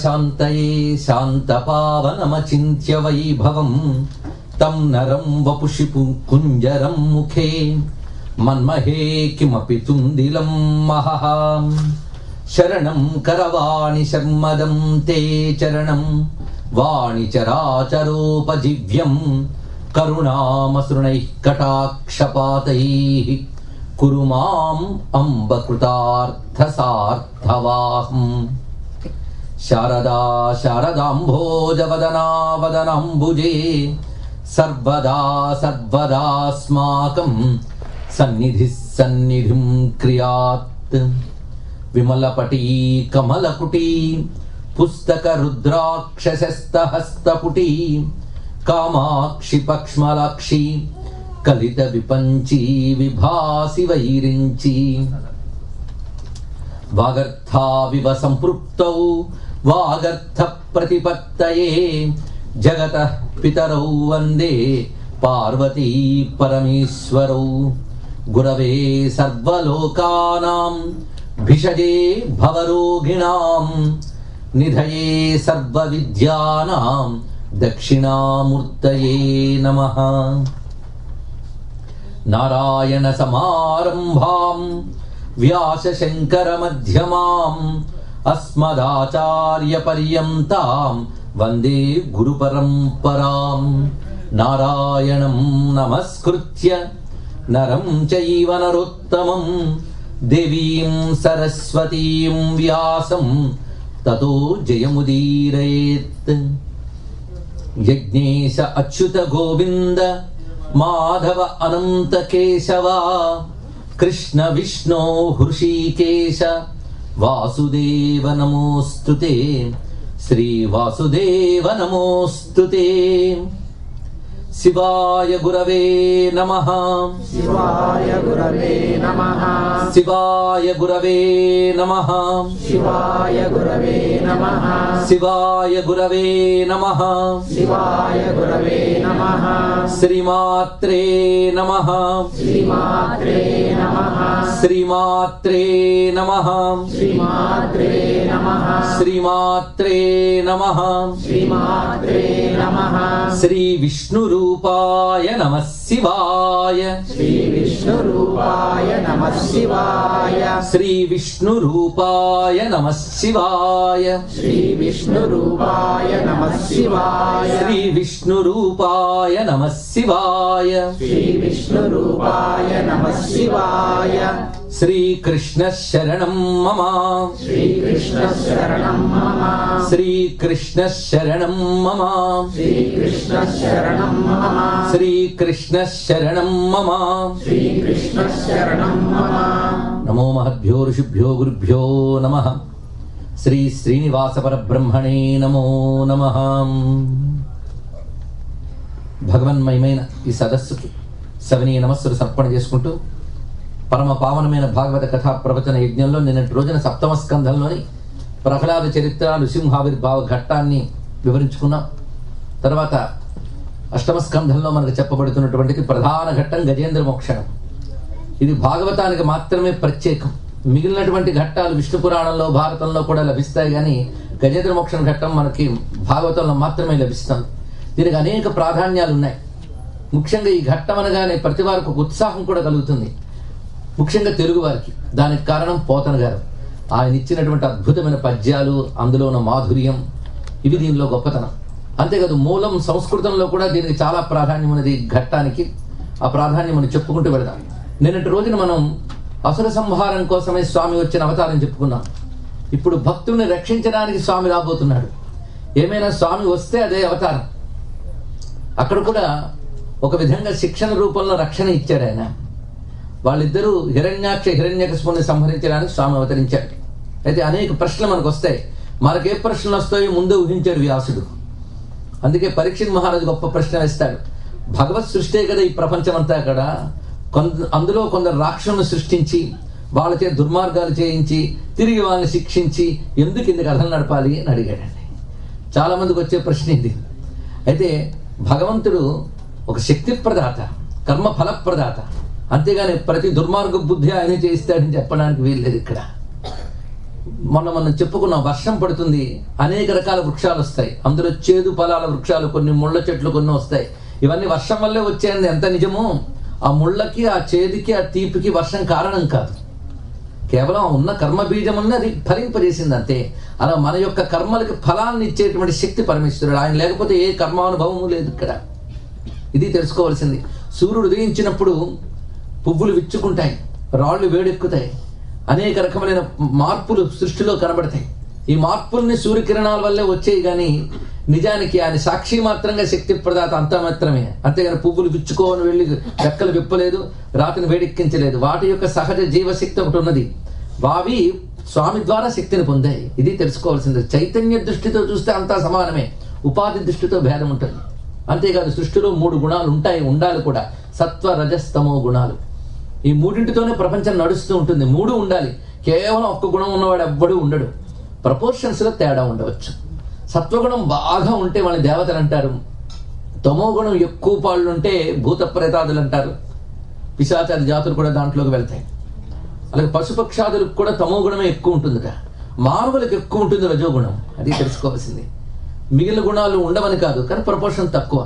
శాంతయే శాంతపావనమచింత్య వైభవం తం నరం వపుషి కుంజరం ముఖే మన్మహే కిమపి తుందిలం మహః శరణం కరవాణి శర్మదం తే చరణం వాణి చరాచరోపజీవ్యం కరుణామసృణైః కటాక్షపాతైః కురు మాం అంబ కృతార్థసార్థవాహం. శారదా శారదాంభోజవదనా వదనాంబుజే సర్వదా సర్వదాస్మాకం సన్నిధిః సన్నిధిం క్రియాత్. విమలపటీ కమలకుటీ పుస్తక రుద్రాక్షసస్తహస్తపుటీ కామాక్షి పక్ష్మలాక్షి కలిత విపంచీ విభాసి వైరించి. వాగర్థావివ సంపృక్తౌ వాగర్థ ప్రతిపత్తయే జగతః పితరౌ వందే పార్వతీ పరమేశ్వరౌ. గురవే సర్వలోకానాం భిషజే భవరోగిణాం నిధయే సర్వవిద్యానాం దక్షిణామూర్తయే నమః. నారాయణ సమారంభాం వ్యాస శంకర మధ్యమాం అస్మదాచార్య పర్యంతాం వందే గురు పరంపరాం. నారాయణం నమస్కృత్య నరం చైవ నరోత్తమం దేవీం సరస్వతీం వ్యాసం తతో జయముదీరయేత్. యజ్ఞేశ అచ్యుత గోవింద మాధవ అనంత కేశవ కృష్ణ విష్ణో హృషీకేశ వాసుదేవ నమోస్తుతే. శ్రీ వాసుదేవ నమోస్తుతే. శివాయ గురవే నమః. శివాయ గురవే నమః. శివాయ గురవే నమః. శివాయ గురవే నమః. శివాయ గురవే నమః. శివాయ గురవే నమః. శ్రీమాత్రే నమః. శ్రీమాత్రే నమః. శ్రీమాత్రే నమః. శ్రీమాత్రే నమః. శ్రీమాత్రే నమః. శ్రీమాత్రే నమః. శ్రీ విష్ణు రూపాయ నమః శివాయ. శ్రీ విష్ణు రూపాయ నమః శివాయ. శ్రీ విష్ణు రూపాయ నమః శివాయ. శ్రీ విష్ణు రూపాయ నమః శివాయ. శ్రీ విష్ణు రూపాయ నమః శివాయ. శ్రీ విష్ణు రూపాయ నమః శివాయ. శ్రీకృష్ణ శరణం మమ. శ్రీకృష్ణ శరణం మమ. శ్రీకృష్ణ శరణం మమ. శ్రీకృష్ణ శరణం మమ. శ్రీకృష్ణ శరణం మమ. శ్రీకృష్ణ శరణం మమ. నమో మహద్భ్యో ఋషిభ్యో గురుభ్యో నమః. శ్రీ శ్రీనివాస పరబ్రహ్మణే నమో నమః. భగవన్మయమైన ఈ సదస్సుకి సవినీయ నమస్సులు సమర్పణ చేసుకుంటూ పరమ పావనమైన భాగవత కథా ప్రవచన యజ్ఞంలో నిన్నటి రోజున సప్తమ స్కంధంలోని ప్రహ్లాద చరిత్ర నృసింహావిర్భావ ఘట్టాన్ని వివరించుకున్నాం. తర్వాత అష్టమ స్కంధంలో మనకు చెప్పబడుతున్నటువంటి ప్రధాన ఘట్టం గజేంద్ర మోక్షణం. ఇది భాగవతానికి మాత్రమే ప్రత్యేకం. మిగిలినటువంటి ఘట్టాలు విష్ణు పురాణంలో భారతంలో కూడా లభిస్తాయి, కానీ గజేంద్ర మోక్షణ ఘట్టం మనకి భాగవతంలో మాత్రమే లభిస్తుంది. దీనికి అనేక ప్రాధాన్యాలు ఉన్నాయి. ముఖ్యంగా ఈ ఘట్టం అనగానే ప్రతి వారికి ఒక ఉత్సాహం కూడా కలుగుతుంది, ముఖ్యంగా తెలుగు వారికి. దానికి కారణం పోతన గారు. ఆయన ఇచ్చినటువంటి అద్భుతమైన పద్యాలు, అందులో ఉన్న మాధుర్యం, ఇవి దీనిలో గొప్పతనం. అంతేకాదు మూలం సంస్కృతంలో కూడా దీనికి చాలా ప్రాధాన్యం ఉన్నది ఘట్టానికి. ఆ ప్రాధాన్యం మనం చెప్పుకుంటూ వెళదాం. నిన్నటి రోజున మనం అసుర సంహారం కోసమే స్వామి వచ్చిన అవతారం చెప్పుకున్నాం. ఇప్పుడు భక్తుల్ని రక్షించడానికి స్వామి రాబోతున్నాడు. ఏమైనా స్వామి వస్తే అదే అవతారం. అక్కడ కూడా ఒక విధంగా శిక్షణ రూపంలో రక్షణ ఇచ్చాడు ఆయన. వాళ్ళిద్దరూ హిరణ్యాక్ష హిరణ్యకశిపుని సంహరించడానికి స్వామి అవతరించాడు. అయితే అనేక ప్రశ్నలు మనకు వస్తాయి. మనకే ప్రశ్నలు వస్తాయో ముందే ఊహించాడు వ్యాసుడు. అందుకే పరీక్షిత్ మహారాజు గొప్ప ప్రశ్న వేస్తాడు. భగవత్ సృష్టే కదా ఈ ప్రపంచం అంతా. కూడా అందులో కొందరు రాక్షసులను సృష్టించి వాళ్ళచే దుర్మార్గాలు చేయించి తిరిగి వాళ్ళని శిక్షించి ఎందుకు ఇందుకు కథలు నడపాలి అని అడిగాడండి. చాలా మందికి వచ్చే ప్రశ్న ఇది. అయితే భగవంతుడు ఒక శక్తి ప్రదాత, కర్మ ఫలప్రదాత. అంతేగాని ప్రతి దుర్మార్గ బుద్ధి ఆయన చేయిస్తాడని చెప్పడానికి వీల్లేదు. ఇక్కడ మనం చెప్పుకున్నాం, వర్షం పడుతుంది, అనేక రకాల వృక్షాలు వస్తాయి. అందులో చేదు ఫలాల వృక్షాలు కొన్ని, ముళ్ళ చెట్లు కొన్ని వస్తాయి. ఇవన్నీ వర్షం వల్లే వచ్చాయని ఎంత నిజమో, ఆ ముళ్ళకి, ఆ చేదుకి, ఆ తీపికి వర్షం కారణం కాదు. కేవలం ఉన్న కర్మ బీజమున్న అది ఫలింపజేసింది అంతే. అలా మన యొక్క కర్మలకి ఫలాన్ని ఇచ్చేటువంటి శక్తి పరమేశ్వరుడు. ఆయన లేకపోతే ఏ కర్మానుభవము లేదు ఇక్కడ. ఇది తెలుసుకోవాల్సింది. సూర్యుడు ఉదయించినప్పుడు పువ్వులు విచ్చుకుంటాయి, రాళ్ళు వేడెక్కుతాయి, అనేక రకమైన మార్పులు సృష్టిలో కనబడతాయి. ఈ మార్పుల్ని సూర్యకిరణాల వల్లే వచ్చాయి, కానీ నిజానికి ఆయన సాక్షి మాత్రంగా శక్తి ప్రదాత అంతా మాత్రమే. అంతేగాని పువ్వులు విచ్చుకోవని వెళ్ళి రెక్కలు విప్పలేదు, రాతిని వేడెక్కించలేదు. వాటి యొక్క సహజ జీవశక్తి ఒకటి ఉన్నది. వావి స్వామి ద్వారా శక్తిని పొందాయి. ఇది తెలుసుకోవాల్సింది. చైతన్య దృష్టితో చూస్తే అంతా సమానమే, ఉపాధి దృష్టితో భేదం ఉంటుంది. అంతేకాదు సృష్టిలో 3 గుణాలు ఉంటాయి, ఉండాలి కూడా. సత్వ రజస్తమో గుణాలు. ఈ మూడింటితోనే ప్రపంచం నడుస్తూ ఉంటుంది. 3 ఉండాలి. కేవలం ఒక్క గుణం ఉన్నవాడు ఎవ్వడూ ఉండడు. ప్రపోర్షన్స్లో తేడా ఉండవచ్చు. సత్వగుణం బాగా ఉంటే వాళ్ళని దేవతలు అంటారు. తమో గుణం ఎక్కువ పాళ్ళు ఉంటే భూత ప్రేతాదులు అంటారు. పిశాచాది జాతులు కూడా దాంట్లోకి వెళ్తాయి. అలాగే పశుపక్షాదులకు కూడా తమో గుణమే ఎక్కువ ఉంటుందిట. మానవులకు ఎక్కువ ఉంటుంది రజోగుణం. అది తెలుసుకోవాల్సింది. మిగిలిన గుణాలు ఉండవని కాదు, కానీ ప్రపోర్షన్ తక్కువ.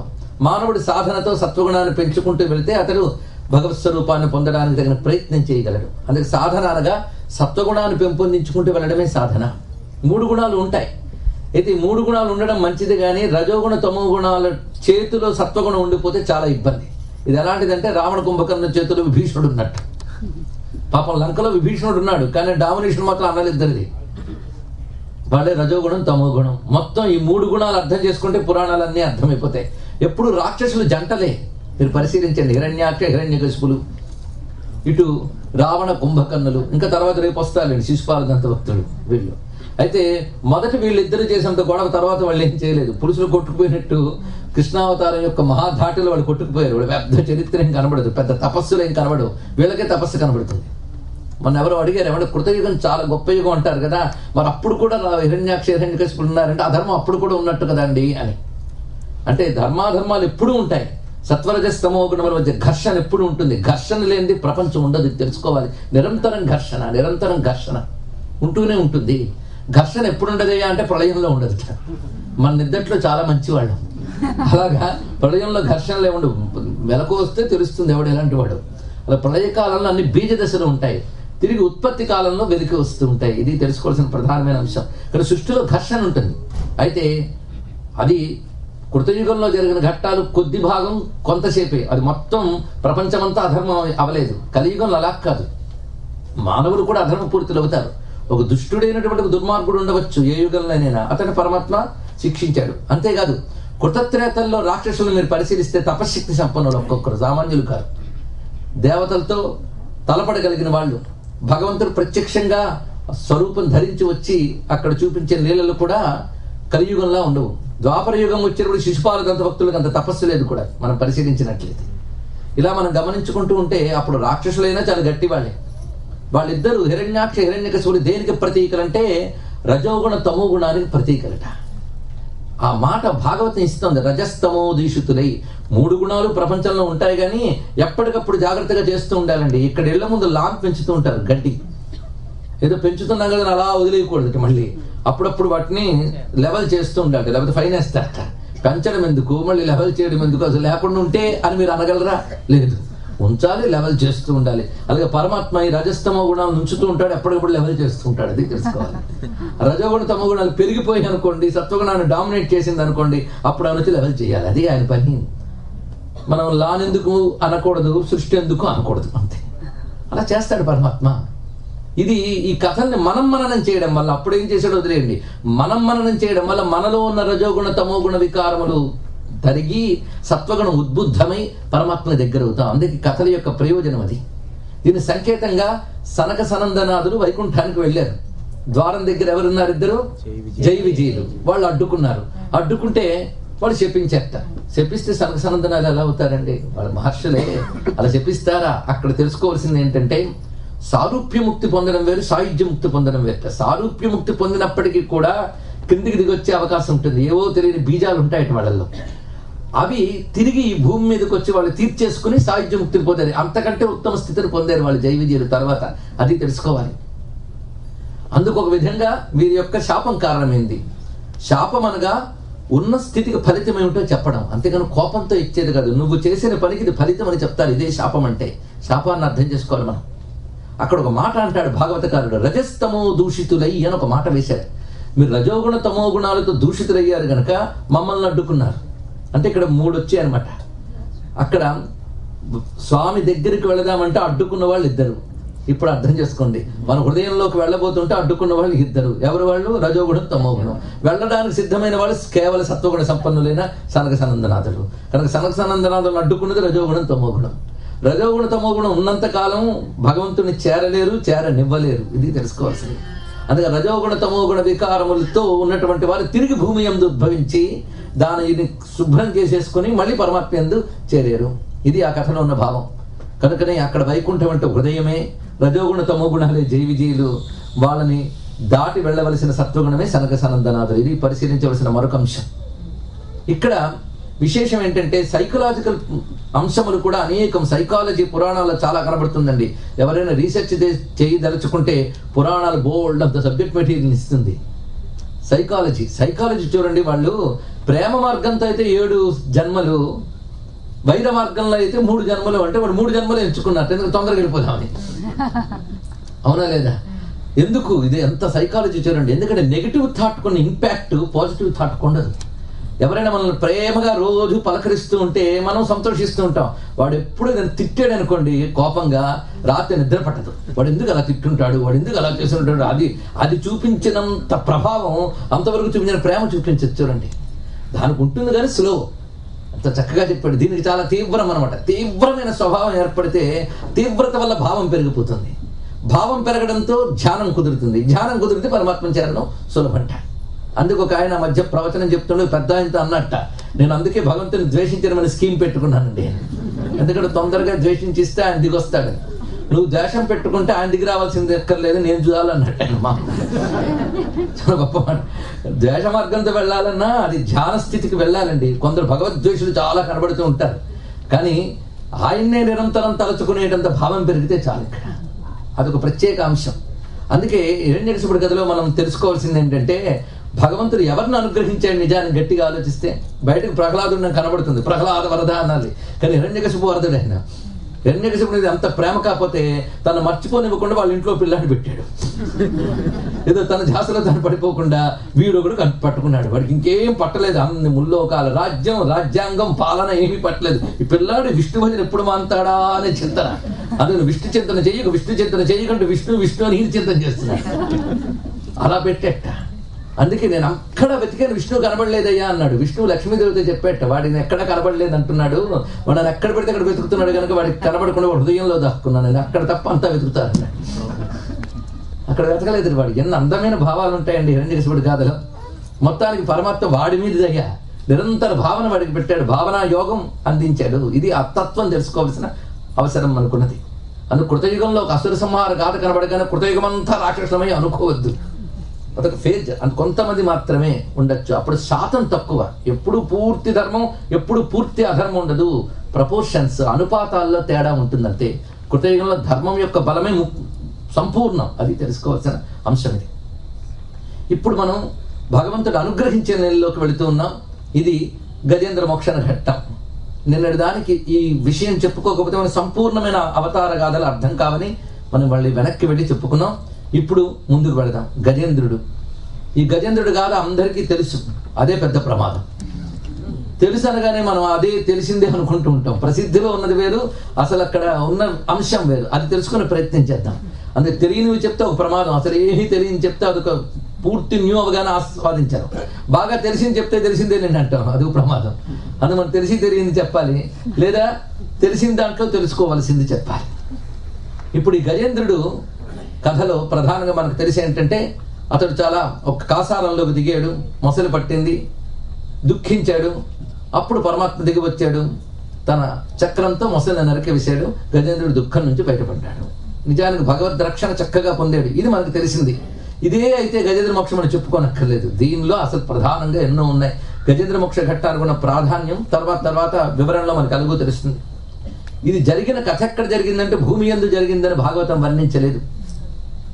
మానవుడి సాధనతో సత్వగుణాన్ని పెంచుకుంటూ వెళితే అతడు భగవత్ స్వరూపాన్ని పొందడానికి తగిన ప్రయత్నం చేయగలడు. అందుకే సాధన అనగా సత్వగుణాన్ని పెంపొందించుకుంటూ వెళ్ళడమే సాధన. 3 గుణాలు ఉంటాయి. అయితే ఈ 3 గుణాలు ఉండడం మంచిది, కానీ రజోగుణ తమో గుణాల చేతిలో సత్వగుణం ఉండిపోతే చాలా ఇబ్బంది. ఇది ఎలాంటిదంటే రావణ కుంభకర్ణ చేతిలో విభీషణుడు ఉన్నట్టు. పాపం లంకలో విభీషణుడు ఉన్నాడు, కానీ డామినేషన్ మాత్రం అన్నలిద్దరిది. వాళ్ళే రజోగుణం తమో గుణం. మొత్తం ఈ 3 గుణాలు అర్థం చేసుకుంటే పురాణాలన్నీ అర్థమైపోతాయి. ఎప్పుడు రాక్షసులు జంటలే. మీరు పరిశీలించండి. హిరణ్యాక్ష హిరణ్యకశిపులు, ఇటు రావణ కుంభకర్ణులు, ఇంకా తర్వాత రేపు వస్తారండి శిశుపాల దంతభక్తులు. వీళ్ళు అయితే మొదట వీళ్ళిద్దరూ చేసినంత గొడవ తర్వాత వాళ్ళు ఏం చేయలేదు. పురుషులు కొట్టుకుపోయినట్టు కృష్ణావతారం యొక్క మహాధాటిలో వాళ్ళు కొట్టుకుపోయారు. వాళ్ళు పెద్ద చరిత్ర ఏం కనబడదు, పెద్ద తపస్సులు ఏం కనబడవు. వీళ్ళకే తపస్సు కనబడుతుంది. మొన్న ఎవరో అడిగారు, ఏమంటే కృతయుగం చాలా గొప్ప యుగం అంటారు కదా, మరి అప్పుడు కూడా హిరణ్యాక్ష హిరణ్యకశిపులు ఉన్నారంటే అధర్మం అప్పుడు కూడా ఉన్నట్టు కదండి అని. అంటే ధర్మాధర్మాలు ఎప్పుడూ ఉంటాయి. సత్వరజస్తమో గుణముల మధ్య ఘర్షణ ఎప్పుడు ఉంటుంది. ఘర్షణ లేనిది ప్రపంచం ఉండదు, తెలుసుకోవాలి. నిరంతరం ఘర్షణ ఉంటూనే ఉంటుంది. ఘర్షణ ఎప్పుడు ఉండదయ్యా అంటే ప్రళయంలో ఉండదు. మన నిద్దట్లో చాలా మంచివాళ్ళం. అలాగా ప్రళయంలో ఘర్షణలే ఉండవు. మెలకు వస్తే తెలుస్తుంది ఎవడు ఎలాంటి వాడు. అలా ప్రళయ కాలంలో అన్ని బీజ దశలు ఉంటాయి, తిరిగి ఉత్పత్తి కాలంలో వెలికి వస్తూ ఉంటాయి. ఇది తెలుసుకోవాల్సిన ప్రధానమైన అంశం. ఇక్కడ సృష్టిలో ఘర్షణ ఉంటుంది. అయితే అది కృతయుగంలో జరిగిన ఘట్టాలు కొద్ది భాగం కొంతసేపే. అది మొత్తం ప్రపంచమంతా అధర్మం అవలేదు. కలియుగంలో అలా కాదు. మానవులు కూడా అధర్మపూరితులు అవుతారు. ఒక దుష్టుడైనటువంటి దుర్మార్గుడు ఉండవచ్చు ఏ యుగంలోనైనా, అతను పరమాత్మ శిక్షించాడు. అంతేకాదు కృతత్రేతల్లో రాక్షసులు మీరు పరిశీలిస్తే తపశ్శక్తి సంపన్నులు, ఒక్కొక్కరు సామాన్యులు కాదు. దేవతలతో తలపడగలిగిన వాళ్ళు. భగవంతుడు ప్రత్యక్షంగా స్వరూపం ధరించి వచ్చి అక్కడ చూపించే లీలలు కూడా కలియుగంలా ఉండవు. ద్వాపర యుగం వచ్చినప్పుడు శిశుపాల దంతభక్తులకు అంత తపస్సు లేదు కూడా మనం పరిశీలించినట్లయితే. ఇలా మనం గమనించుకుంటూ ఉంటే అప్పుడు రాక్షసులైనా చాలా గట్టి వాళ్ళే. వాళ్ళిద్దరూ హిరణ్యాక్ష హిరణ్యకశిపులు దేనికి ప్రతీకలంటే రజోగుణ తమో గుణానికి ప్రతీకలట. ఆ మాట భాగవతం ఇస్తుంది. రజస్తమో దీషితులై 3 గుణాలు ప్రపంచంలో ఉంటాయి, కానీ ఎప్పటికప్పుడు జాగ్రత్తగా చేస్తూ ఉండాలండి. ఇక్కడ ఇళ్ల ముందు లాన్ పెంచుతూ ఉంటారు, గడ్డి ఏదో పెంచుతున్నాం కదా అలా వదిలేయకూడదు. మళ్ళీ అప్పుడప్పుడు వాటిని లెవెల్ చేస్తూ ఉండాలి, లేకపోతే ఫైన్ వేస్తారట. పెంచడం ఎందుకు, మళ్ళీ లెవెల్ చేయడం ఎందుకు? అసలు లేకుండా ఉంటే అని మీరు అనగలరా? లేదు, ఉంచాలి, లెవెల్ చేస్తూ ఉండాలి. అలాగే పరమాత్మ ఈ రజస్తమో గుణాలను ఉంచుతూ ఉంటాడు, ఎప్పటికప్పుడు లెవెల్ చేస్తూ ఉంటాడు. అది తెలుసుకోవాలి. రజోగుణ తమో గుణాలు పెరిగిపోయి అనుకోండి, సత్వగుణాన్ని డామినేట్ చేసింది అనుకోండి, అప్పుడు ఆయన వచ్చి లెవెల్ చేయాలి. అది ఆయన పని. మనం లాన్ ఎందుకు అనకూడదు, సృష్టి ఎందుకు అనకూడదు, అంతే. అలా చేస్తాడు పరమాత్మ. ఇది ఈ కథల్ని మననం చేయడం వల్ల, అప్పుడు ఏం చేశాడో వదిలేయండి, మననం చేయడం వల్ల మనలో ఉన్న రజోగుణ తమో గుణ వికారములు తరిగి సత్వగుణం ఉద్బుద్ధమై పరమాత్మ దగ్గర అవుతాం. అందుకే కథల యొక్క ప్రయోజనం అది. దీని సంకేతంగా సనక సనందనాథులు వైకుంఠానికి వెళ్ళారు. ద్వారం దగ్గర ఎవరున్నారు? ఇద్దరు జై విజయులు. వాళ్ళు అడ్డుకున్నారు. అడ్డుకుంటే వాళ్ళు చెప్పించేట. చెప్పిస్తే సనక సనందనాలు ఎలా అవుతారండి? వాళ్ళ మహర్షులే. అలా చెప్పిస్తారా? అక్కడ తెలుసుకోవాల్సింది ఏంటంటే సారూప్యముక్తి పొందడం వేరు, సాయుధ్యముక్తి పొందడం వేరు. సారూప్యముక్తి పొందినప్పటికీ కూడా కిందికి దిగొచ్చే అవకాశం ఉంటుంది. ఏవో తెలియని బీజాలు ఉంటాయి వాళ్ళల్లో. అవి తిరిగి ఈ భూమి మీదకి వచ్చి వాళ్ళు తీర్చేసుకుని సాయుధ్యముక్తిని పొందారు. అంతకంటే ఉత్తమ స్థితిని పొందారు వాళ్ళు జై విజయులు తర్వాత. అది తెలుసుకోవాలి. అందుకు ఒక విధంగా వీరి యొక్క శాపం కారణమైంది. శాపం అనగా ఉన్న స్థితికి ఫలితం ఏమిటో చెప్పడం, అంతేగాని కోపంతో ఇచ్చేది కాదు. నువ్వు చేసిన పనికి ఇది ఫలితం అని చెప్తారు. ఇదే శాపం అంటే. శాపాన్ని అర్థం చేసుకోవాలి మనం. అక్కడ ఒక మాట అంటాడు భాగవతకారుడు, రజస్తమో దూషితులై అని ఒక మాట వేశాడు. మీరు రజోగుణ తమో గుణాలతో దూషితులయ్యారు కనుక మమ్మల్ని అడ్డుకున్నారు అంటే ఇక్కడ 3 వచ్చాయన్నమాట. అక్కడ స్వామి దగ్గరికి వెళదామంటే అడ్డుకున్న వాళ్ళు 2. ఇప్పుడు అర్థం చేసుకోండి, మన హృదయంలోకి వెళ్ళబోతుంటే అడ్డుకున్న వాళ్ళు 2. ఎవరు వాళ్ళు? రజోగుణం తమోగుణం. వెళ్ళడానికి సిద్ధమైన వాళ్ళు కేవల సత్వగుణ సంపన్నులైన సనక సనందనాథులు. కనుక సనక సనందనాథులను అడ్డుకున్నది రజోగుణం తమోగుణం. రజోగుణ తమోగుణం ఉన్నంత కాలం భగవంతుని చేరలేరు, చేరనివ్వలేరు. ఇది తెలుసుకోవాల్సింది. అందుకే రజోగుణ తమోగుణ వికారములతో ఉన్నటువంటి వారు తిరిగి భూమి యందు ఉద్భవించి దానిని శుభ్రం చేసేసుకుని మళ్ళీ పరమాత్మ యందు చేరారు. ఇది ఆ కథలో ఉన్న భావం. కనుకనే అక్కడ వైకుంఠం అంటే హృదయమే, రజోగుణ తమోగుణాలే జై విజయులు. వాళ్ళని దాటి వెళ్ళవలసిన సత్వగుణమే సనక సనందనాథులు. ఇది పరిశీలించవలసిన మరొక అంశం. ఇక్కడ విశేషం ఏంటంటే సైకలాజికల్ అంశములు కూడా అనేకం సైకాలజీ పురాణాల్లో చాలా కనబడుతుందండి. ఎవరైనా రీసెర్చ్ చేయదలుచుకుంటే పురాణాలు బోల్డ్ అంత సబ్జెక్ట్ మెటీరియల్ ఇస్తుంది. సైకాలజీ చూడండి, వాళ్ళు ప్రేమ మార్గంతో అయితే 7 జన్మలు, వైర మార్గంలో అయితే 3 జన్మలు. అంటే వాడు 3 జన్మలు ఎంచుకున్నట్టు, ఎందుకు తొందరగా వెళ్ళిపోదామని. అవునా లేదా? ఎందుకు? ఇది ఎంత సైకాలజీ చూడండి. ఎందుకంటే నెగిటివ్ థాట్ కొన్ని ఇంపాక్ట్ పాజిటివ్ థాట్ ఉండదు. ఎవరైనా మనల్ని ప్రేమగా రోజు పలకరిస్తూ ఉంటే మనం సంతోషిస్తూ ఉంటాం. వాడు ఎప్పుడు నేను తిట్టాడు అనుకోండి కోపంగా, రాత్రి నిద్ర పట్టదు. వాడు ఎందుకు అలా తిట్టుంటాడు, వాడు ఎందుకు అలా చేసి ఉంటాడు, అది చూపించినంత ప్రభావం అంతవరకు చూపించిన ప్రేమ చూపించచ్చు. చూడండి, దానికి ఉంటుంది కానీ స్లో. అంత చక్కగా చెప్పాడు. దీనికి చాలా తీవ్రం అనమాట. తీవ్రమైన స్వభావం ఏర్పడితే తీవ్రత వల్ల భావం పెరిగిపోతుంది. భావం పెరగడంతో ధ్యానం కుదురుతుంది. ధ్యానం కుదిరితే పరమాత్మ చేరడం సులభంట. అందుకు ఒక ఆయన మధ్య ప్రవచనం చెప్తుండే పెద్ద ఆయనతో అన్నట్ట, నేను అందుకే భగవంతుని ద్వేషించడమని స్కీమ్ పెట్టుకున్నానండి. ఎందుకంటే తొందరగా ద్వేషించిస్తే ఆయన దిగొస్తాడు. నువ్వు ద్వేషం పెట్టుకుంటే ఆయన దిగి రావాల్సింది ఎక్కర్లేదు, నేను చూడాలన్నట్టు ఆయన మా చాలా గొప్ప మాట. ద్వేష మార్గంతో వెళ్ళాలన్నా అది ధ్యాన స్థితికి వెళ్ళాలండి. కొందరు భగవద్వేషులు చాలా కనబడుతూ ఉంటారు, కానీ ఆయన్నే నిరంతరం తలచుకునేటంత భావం పెరిగితే చాలు. ఇక్కడ అదొక ప్రత్యేక అంశం. అందుకే హిరణ్యకశిపుడి కథలో మనం తెలుసుకోవాల్సింది ఏంటంటే, భగవంతుడు ఎవరిని అనుగ్రహించాడు నిజాన్ని గట్టిగా ఆలోచిస్తే బయటకు ప్రహ్లాదుడు కనబడుతుంది, ప్రహ్లాద వరద అనాలి. కానీ హిరణ్యకశిపు వరదుడు ఆయన. హిరణ్యకశిపుడు అంత ప్రేమ కాకపోతే తను మర్చిపోనివ్వకుండా వాళ్ళ ఇంట్లో పిల్లాన్ని పెట్టాడు. ఏదో తన ధ్యాసలో తను పడిపోకుండా వీడు కూడా పట్టుకున్నాడు. వాడికి ఇంకేం పట్టలేదు. అన్ని ముల్లోకాల రాజ్యం, రాజ్యాంగం, పాలన ఏమీ పట్టలేదు. ఈ పిల్లాడు విష్ణు భజన ఎప్పుడు మాంతాడా అనే చింతన. అందులో విష్ణు చింతన చేయకంటే విష్ణు అని చింతన చేస్తున్నాడు. అలా పెట్టేట. అందుకే నేను అక్కడ వెతికాను, విష్ణువు కనబడలేదయ్యా అన్నాడు. విష్ణువు లక్ష్మీదేవితో చెప్పేట, వాడిని ఎక్కడ కనబడలేదు అంటున్నాడు. వాడిని ఎక్కడ పెడితే అక్కడ వెతుకుతున్నాడు కనుక వాడికి కనబడకుండా వాడు హృదయంలో దాక్కున్నాను. నేను అక్కడ తప్ప అంతా వెతుకుతారన్నాడు. అక్కడ వెతకలేదు వాడు. ఎన్ని అందమైన భావాలు ఉంటాయండి హిరణ్యకశిపుడి గాథలో. మొత్తానికి పరమాత్మ వాడి మీద దయ్యా నిరంతర భావన వాడికి పెట్టాడు, భావనా యోగం అందించాడు. ఇది ఆ తత్వం తెలుసుకోవాల్సిన అవసరం అనుకున్నది. అందుకు కృతయుగంలో ఒక అసుర సంహార గాథ కనబడగానే కృతయుగం అంతా రాక్షసమై అనుకోవద్దు. అదొక ఫేజ్. అంత కొంతమంది మాత్రమే ఉండొచ్చు. అప్పుడు శాతం తక్కువ. ఎప్పుడు పూర్తి ధర్మం, ఎప్పుడు పూర్తి అధర్మం ఉండదు. ప్రపోర్షన్స్, అనుపాతాల్లో తేడా ఉంటుంది అంతే. కృతయుగంలో ధర్మం యొక్క బలమే సంపూర్ణం. అది తెలుసుకోవాల్సిన అంశం ఇది. ఇప్పుడు మనం భగవంతుడు అనుగ్రహించే నెలలోకి వెళుతూ ఉన్నాం. ఇది గజేంద్ర మోక్షణ ఘట్టం. నిన్నటి దానికి ఈ విషయం చెప్పుకోకపోతే మన సంపూర్ణమైన అవతార గాథలు అర్థం కావని మనం మళ్ళీ వెనక్కి వెళ్ళి చెప్పుకున్నాం. ఇప్పుడు ముందుకు వెళదాం. గజేంద్రుడు. ఈ గజేంద్రుడు గాథ అందరికీ తెలుసు. అదే పెద్ద ప్రమాదం. తెలుసు అనగానే మనం అదే తెలిసిందే అనుకుంటూ ఉంటాం. ప్రసిద్ధిలో ఉన్నది వేరు, అసలు అక్కడ ఉన్న అంశం వేరు. అది తెలుసుకునే ప్రయత్నం చేద్దాం. అందుకే తెలియనివి చెప్తే ఒక ప్రమాదం, అసలు ఏమీ తెలియని చెప్తే అదొక పూర్తి న్యూ అవగానే ఆస్వాదించారు. బాగా తెలిసింది చెప్తే తెలిసిందే నేను అంటాం, అది ప్రమాదం. అందుకు మనం తెలిసి తెలియంది చెప్పాలి, లేదా తెలిసిన దాంట్లో తెలుసుకోవాల్సింది చెప్పాలి. ఇప్పుడు ఈ గజేంద్రుడు కథలో ప్రధానంగా మనకు తెలిసి ఏంటంటే, అతడు చాలా ఒక కాసారంలోకి దిగాడు, మొసలు పట్టింది, దుఃఖించాడు. అప్పుడు పరమాత్మ దిగి వచ్చాడు, తన చక్రంతో మొసలిని నరికి వేశాడు. గజేంద్రుడు దుఃఖం నుంచి బయటపడ్డాడు. నిజానికి భగవద్ రక్షణ చక్కగా పొందాడు. ఇది మనకు తెలిసింది. ఇదే అయితే గజేంద్ర మోక్షం అని చెప్పుకోనక్కర్లేదు. దీనిలో అసలు ప్రధానంగా ఎన్నో ఉన్నాయి. గజేంద్ర మోక్ష ఘట్టానికి ఉన్న ప్రాధాన్యం తర్వాత వివరణలో మనకు అలుగు తెలుస్తుంది. ఇది జరిగిన కథ ఎక్కడ జరిగిందంటే భూమి యందు జరిగిందని భాగవతం వర్ణించలేదు.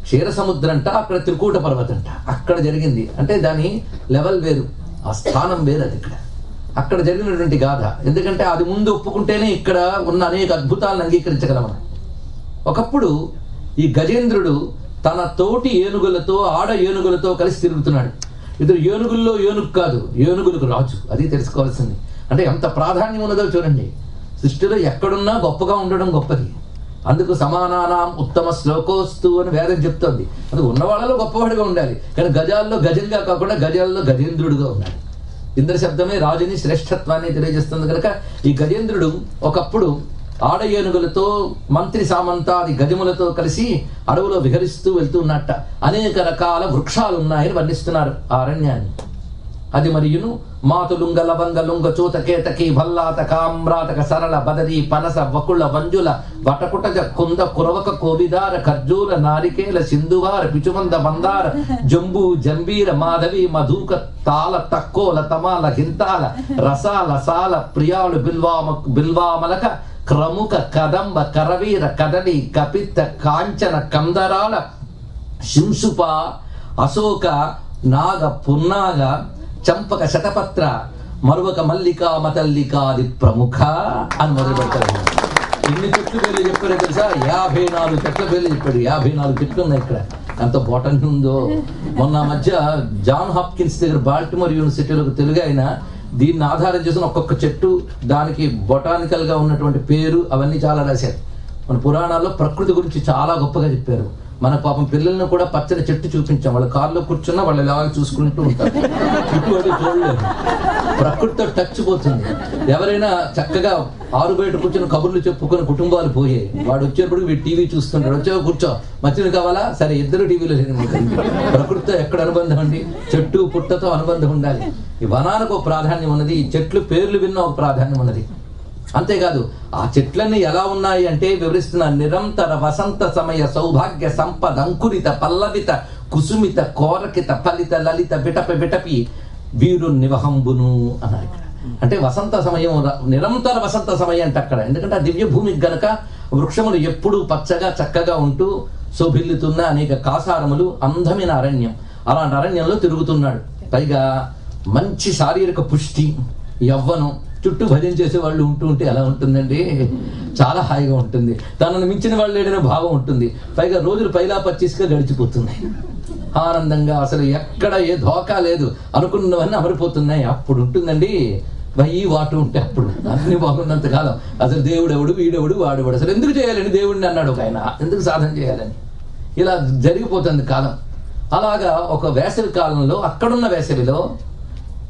క్షీర సముద్రం అంట, అక్కడ త్రికూట పర్వతం అంట, అక్కడ జరిగింది. అంటే దాని లెవెల్ వేరు, ఆ స్థానం వేరు. అది అక్కడ జరిగినటువంటి గాథ. ఎందుకంటే అది ముందు ఒప్పుకుంటేనే ఇక్కడ ఉన్న అనేక అద్భుతాలను అంగీకరించగలమని. ఒకప్పుడు ఈ గజేంద్రుడు తన తోటి ఏనుగులతో, ఆడ ఏనుగులతో కలిసి తిరుగుతున్నాడు. ఇద్దరు ఏనుగుల్లో ఏనుగు కాదు, ఏనుగులకు రాజు. అది తెలుసుకోవాల్సింది. అంటే ఎంత ప్రాధాన్యం ఉన్నదో చూడండి. సృష్టిలో ఎక్కడున్నా గొప్పగా ఉండడం గొప్పది. అందుకు సమానానాం ఉత్తమ శ్లోకోస్తు అని వేదం చెప్తోంది. అది ఉన్న వాళ్ళలో గొప్పవాడిగా ఉండాలి, కానీ గజాల్లో గజంగా కాకుండా గజాల్లో గజేంద్రుడిగా ఉండాలి. ఇంద్ర శబ్దమే రాజుని శ్రేష్ఠత్వాన్ని తెలియజేస్తుంది కనుక ఈ గజేంద్రుడు ఒకప్పుడు ఆడ ఏనుగులతో, మంత్రి సామంతాది గజములతో కలిసి అడవులో విహరిస్తూ వెళ్తూ ఉన్నట్ట. అనేక రకాల వృక్షాలు ఉన్నాయని వర్ణిస్తున్నారు ఆ అరణ్యాన్ని. అది మరియును మాతులుంగ లవంగ లుంగ చూత కేతకి భల్లాత కామ్రాతక సరళ బదరి పనస వకుళ వంజుల వటకుటజ కుంద కురవక కోవిదార ఖర్జూర నారికేల సింధువార పిచుమంద మందార జంబూ జంబీర మాధవి మధుక తాళ తక్కోల తమాల హింతాల రసాల సాల ప్రియాళు బిల్వామలక క్రముక కదంబ కరవీర కదలి కపిత్త కాంచన కందరాల శింసుప అశోక నాగ పున్నాగ చంపక శతపత్ర మరువక మల్లిక మతల్లికాది ప్రముఖ అని మొదలు పెడతారు. ఎన్ని చెట్లు పేర్లు చెప్పారో తెలుసా? 54 చెట్ల పేర్లు చెప్పాడు. 54 చెట్లు ఉన్నాయి ఇక్కడ. ఎంత బొటనీ ఉందో. మొన్న మధ్య జాన్ హాప్కిన్స్ దగ్గర బాల్టిమోర్ యూనివర్సిటీలో తెలుగు ఆయన దీన్ని ఆధారం చేసుకుని ఒక్కొక్క చెట్టు, దానికి బొటానికల్ గా ఉన్నటువంటి పేరు, అవన్నీ చాలా రాశారు. మన పురాణాల్లో ప్రకృతి గురించి చాలా గొప్పగా చెప్పారు. మన పాపం పిల్లల్ని కూడా పచ్చని చెట్టు చూపించాం. వాళ్ళ కారులో కూర్చున్నా వాళ్ళు ఎలా చూసుకుంటూ ఉంటారు, చుట్టూ వాళ్ళు చూడలేదు. ప్రకృతితో టచ్ పోతుంది. ఎవరైనా చక్కగా ఆరు బయట కూర్చొని కబుర్లు చెప్పుకొని కుటుంబాలు పోయాయి. వాడు వచ్చేటప్పుడు వీడు టీవీ చూస్తుంటాడు. వచ్చావు కూర్చో, మధ్యలో కావాలా, సరే ఇద్దరు టీవీలో లేదు. ప్రకృతితో ఎక్కడ అనుబంధం అండి? చెట్టు పుట్టతో అనుబంధం ఉండాలి. ఈ వనానికి ఒక ప్రాధాన్యం ఉన్నది, ఈ చెట్లు పేర్లు విన్న ఒక ప్రాధాన్యం ఉన్నది. అంతేకాదు ఆ చెట్లన్నీ ఎలా ఉన్నాయి అంటే వివరిస్తున్న నిరంతర వసంత సమయ సౌభాగ్య సంపద అంకురిత పల్లవిత కుసుమిత కోరకిత ఫలిత లలిత బిటపి బిటపి వీరు నివహంబును అన్నారు ఇక్కడ. అంటే వసంత సమయం, నిరంతర వసంత సమయం అంటే అక్కడ. ఎందుకంటే ఆ దివ్య భూమికి గనక వృక్షములు ఎప్పుడూ పచ్చగా చక్కగా ఉంటూ శోభిల్లుతున్న అనేక కాసారములు, అందమైన అరణ్యం. అలాంటి అరణ్యంలో తిరుగుతున్నాడు. పైగా మంచి శారీరక పుష్టి, యవ్వనం, చుట్టూ భజన చేసే వాళ్ళు ఉంటే ఎలా ఉంటుందండి? చాలా హాయిగా ఉంటుంది. తనను మించిన వాళ్ళు లేడనే భావం ఉంటుంది. పైగా రోజులు పైలా పచ్చిస్గా గడిచిపోతున్నాయి ఆనందంగా. అసలు ఎక్కడ ఏ ధోకా లేదు, అనుకున్నవన్నీ అమరిపోతున్నాయి. అప్పుడు ఉంటుందండి ఈ వాటు ఉంటే అప్పుడు అన్ని బాగున్నంత కాలం అసలు దేవుడెవడు, వీడెవడు, వాడెవడు, అసలు ఎందుకు చేయాలని దేవుడిని అన్నాడు ఒక ఆయన, ఎందుకు సాధన చేయాలని. ఇలా జరిగిపోతుంది కాలం. అలాగా ఒక వేసవి కాలంలో, అక్కడున్న వేసవిలో